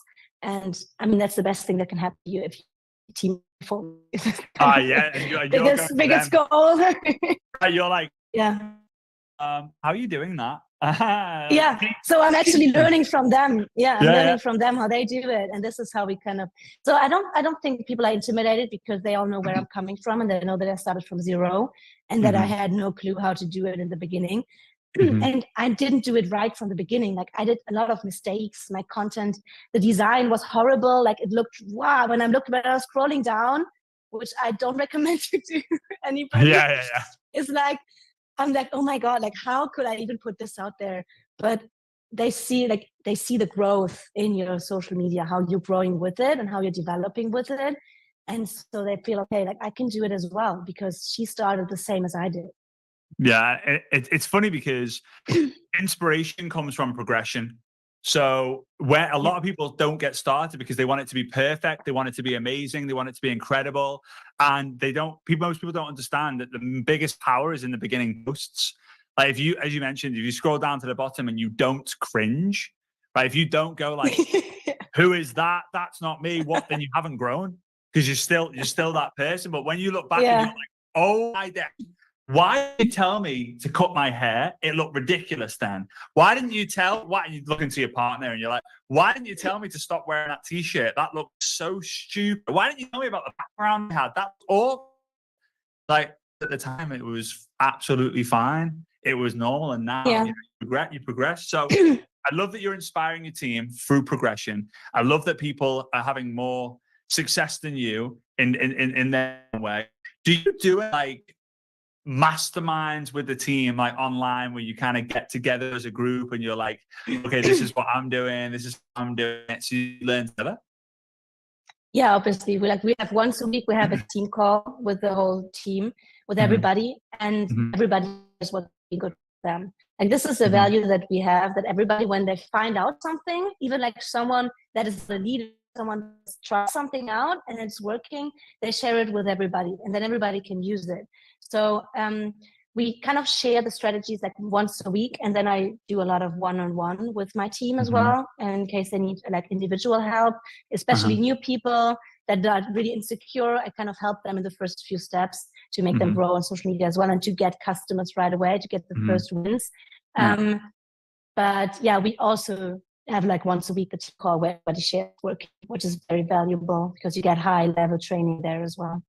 And I mean, that's the best thing that can happen to you if you team perform. Yeah, and you're biggest goal. You're like, yeah. How are you doing that? Yeah, so I'm actually learning from them. I'm learning from them how they do it, and this is how we kind of. So I don't think people are intimidated, because they all know where I'm coming from, and they know that I started from zero, and that I had no clue how to do it in the beginning. And I didn't do it right from the beginning. Like, I did a lot of mistakes. My content, the design was horrible. Like, it looked, wow, when I was scrolling down, which I don't recommend to do anybody. Yeah. It's like, I'm like, oh my God, like, how could I even put this out there? But they see the growth in your social media, how you're growing with it and how you're developing with it. And so they feel, okay, like, I can do it as well, because she started the same as I did. Yeah, it's funny because inspiration comes from progression. So where a lot of people don't get started because they want it to be perfect, they want it to be amazing, they want it to be incredible, and most people don't understand that the biggest power is in the beginning posts. Like, if you, as you mentioned, if you scroll down to the bottom and you don't cringe, right? If you don't go like, who is that? That's not me. What? Then you haven't grown, because you're still that person. But when you look back and you're like, oh my God, why did you tell me to cut my hair? It looked ridiculous then. Why didn't you you look into your partner and you're like, why didn't you tell me to stop wearing that t-shirt? That looked so stupid. Why didn't you tell me about the background I had? That was all. Like, at the time, it was absolutely fine. It was normal. And now you progress. So I love that you're inspiring your team through progression. I love that people are having more success than you in their way. Do you do it like masterminds with the team, like online, where you kind of get together as a group and you're like, okay, this is what I'm doing, this is what I'm doing, so you learn together? Yeah, obviously. We have once a week, we have a team call with the whole team, with everybody, and everybody knows what's good for them. Like, this is a value that we have, that everybody, when they find out something, even like someone that is the leader, someone tries something out and it's working, they share it with everybody, and then everybody can use it. So we kind of share the strategies like once a week, and then I do a lot of one-on-one with my team as well, in case they need like individual help, especially new people that are really insecure. I kind of help them in the first few steps to make them grow on social media as well, and to get customers right away, to get the first wins. But yeah, we also have like once a week a team call where everybody shares work, which is very valuable because you get high level training there as well.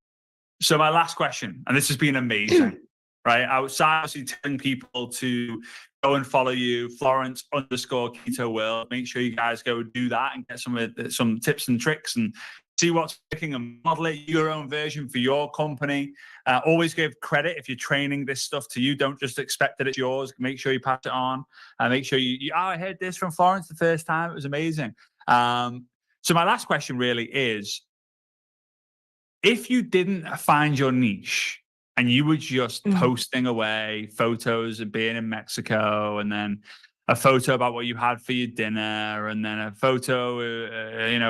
So my last question, and this has been amazing, right? Outside obviously telling people to go and follow you, Florence_Keto World. Make sure you guys go do that and get some tips and tricks and see what's working and model it your own version for your company. Always give credit if you're training this stuff to you. Don't just expect that it's yours. Make sure you pass it on. Make sure I heard this from Florence the first time. It was amazing. So my last question really is, if you didn't find your niche and you were just posting away photos of being in Mexico, and then a photo about what you had for your dinner, and then a photo,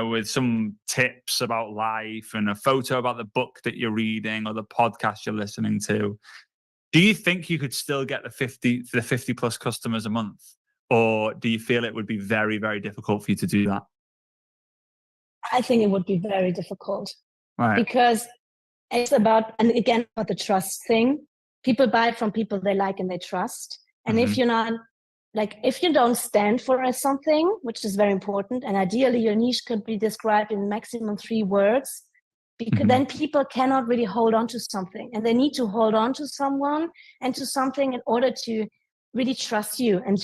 with some tips about life, and a photo about the book that you're reading or the podcast you're listening to, do you think you could still get the 50 plus customers a month? Or do you feel it would be very, very difficult for you to do that? I think it would be very difficult. Right. Because it's about the trust thing. People buy from people they like and they trust. And if you're not, if you don't stand for something, which is very important, and ideally your niche could be described in maximum 3 words, because then people cannot really hold on to something, and they need to hold on to someone and to something in order to really trust you, and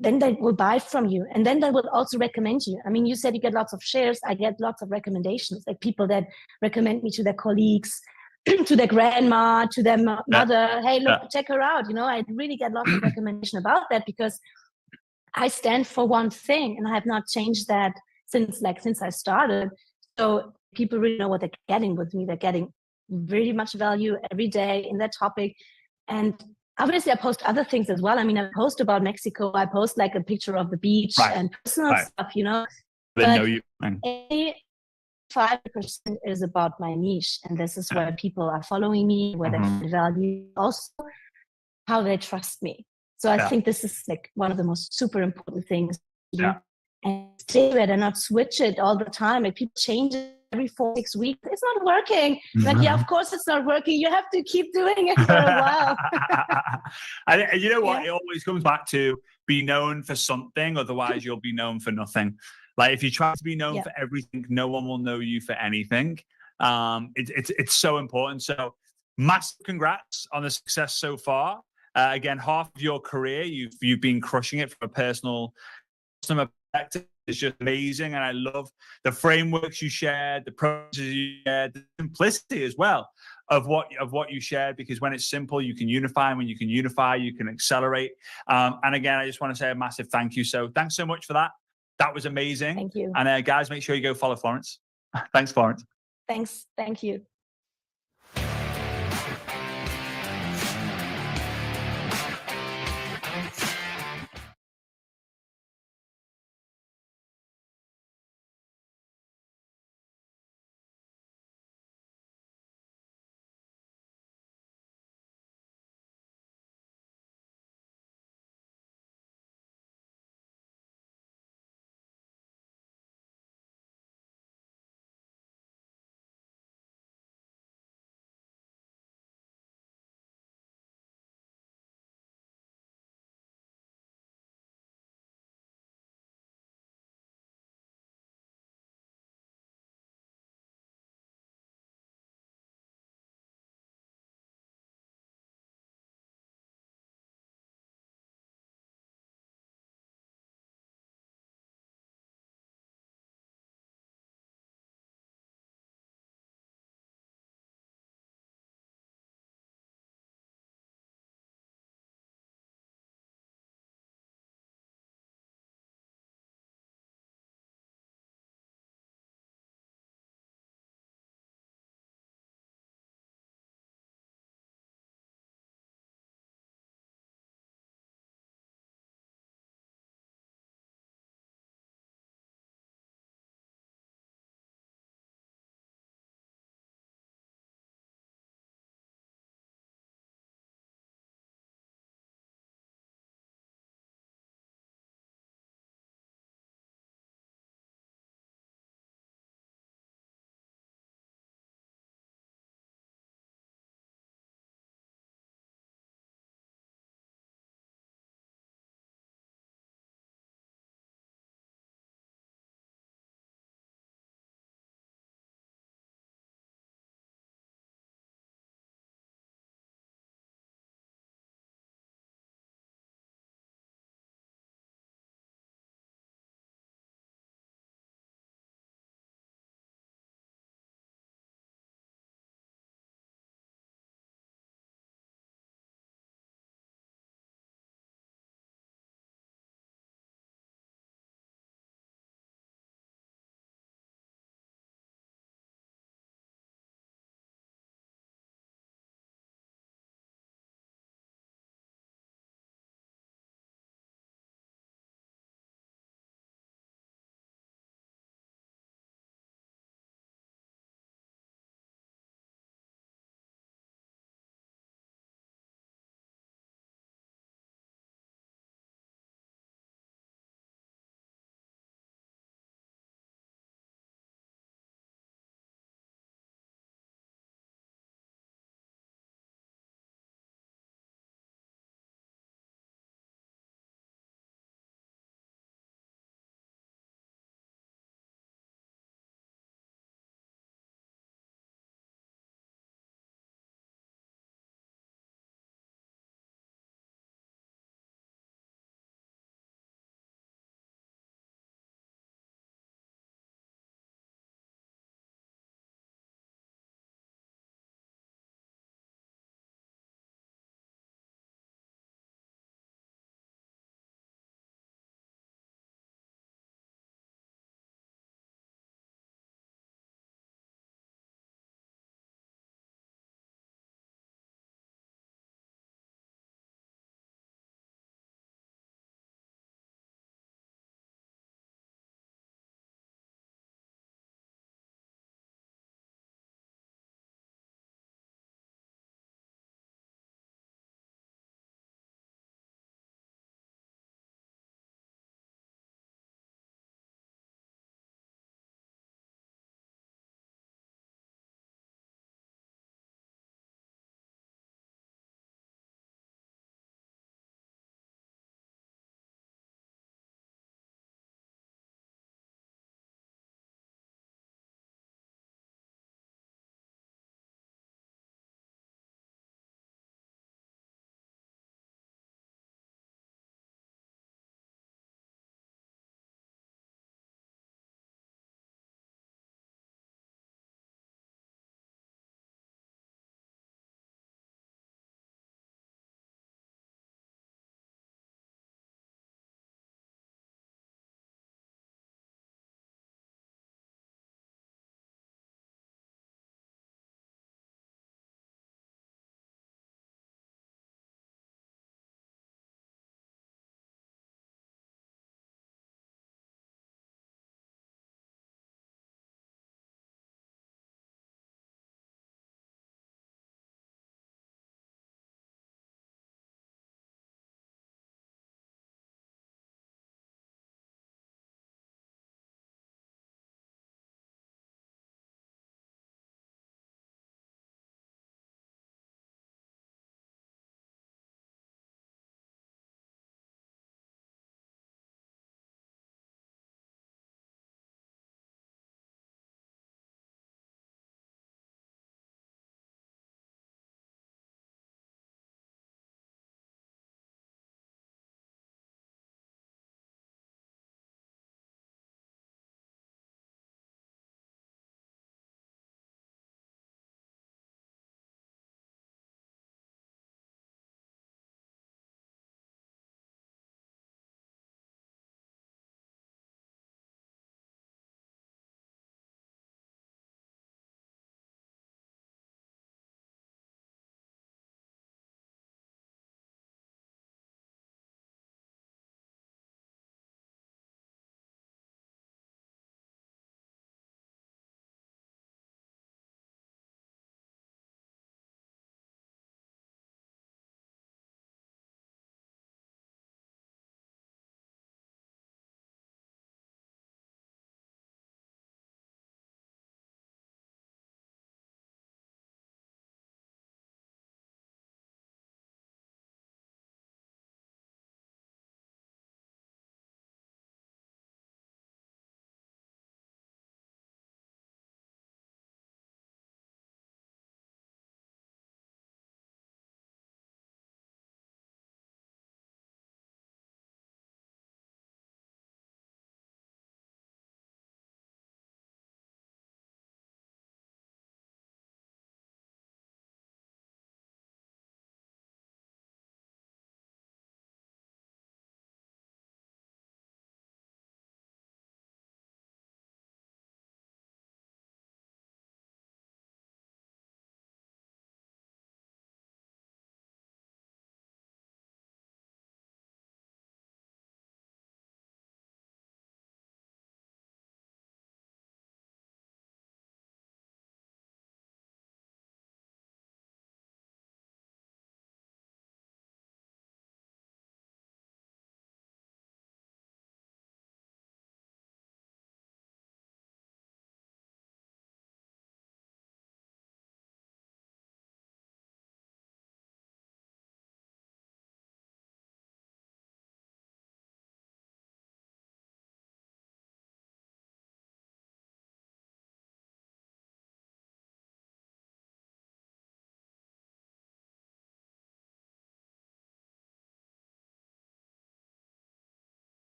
then they will buy from you, and then they will also recommend you. I mean, you said you get lots of shares. I get lots of recommendations, like people that recommend me to their colleagues, to their grandma, to their mother. Hey, look, check her out. I really get lots of recommendation about that, because I stand for one thing, and I have not changed that since I started. So people really know what they're getting with me. They're getting really much value every day in that topic. And obviously I post other things as well. I mean, I post about Mexico. I post like a picture of the beach and personal stuff, But 85% is about my niche. And this is where people are following me, where they find value, also how they trust me. So I think this is like one of the most super important things. And stay there and not switch it all the time. Like, people change it every 4-6 weeks. It's not working. Like, yeah, of course it's not working. You have to keep doing it for a while. And you know what? It always comes back to be known for something. Otherwise, you'll be known for nothing. Like, if you try to be known for everything, no one will know you for anything. It's so important. So massive congrats on the success so far. Again, half of your career, you've been crushing it from a personal customer perspective. It's just amazing, and I love the frameworks you shared, the processes you shared, the simplicity as well of what you shared. Because when it's simple, you can unify, and when you can unify, you can accelerate. And again, I just want to say a massive thank you. So thanks so much for that. That was amazing. Thank you. And guys, make sure you go follow Florence. Thanks, Florence. Thanks. Thank you.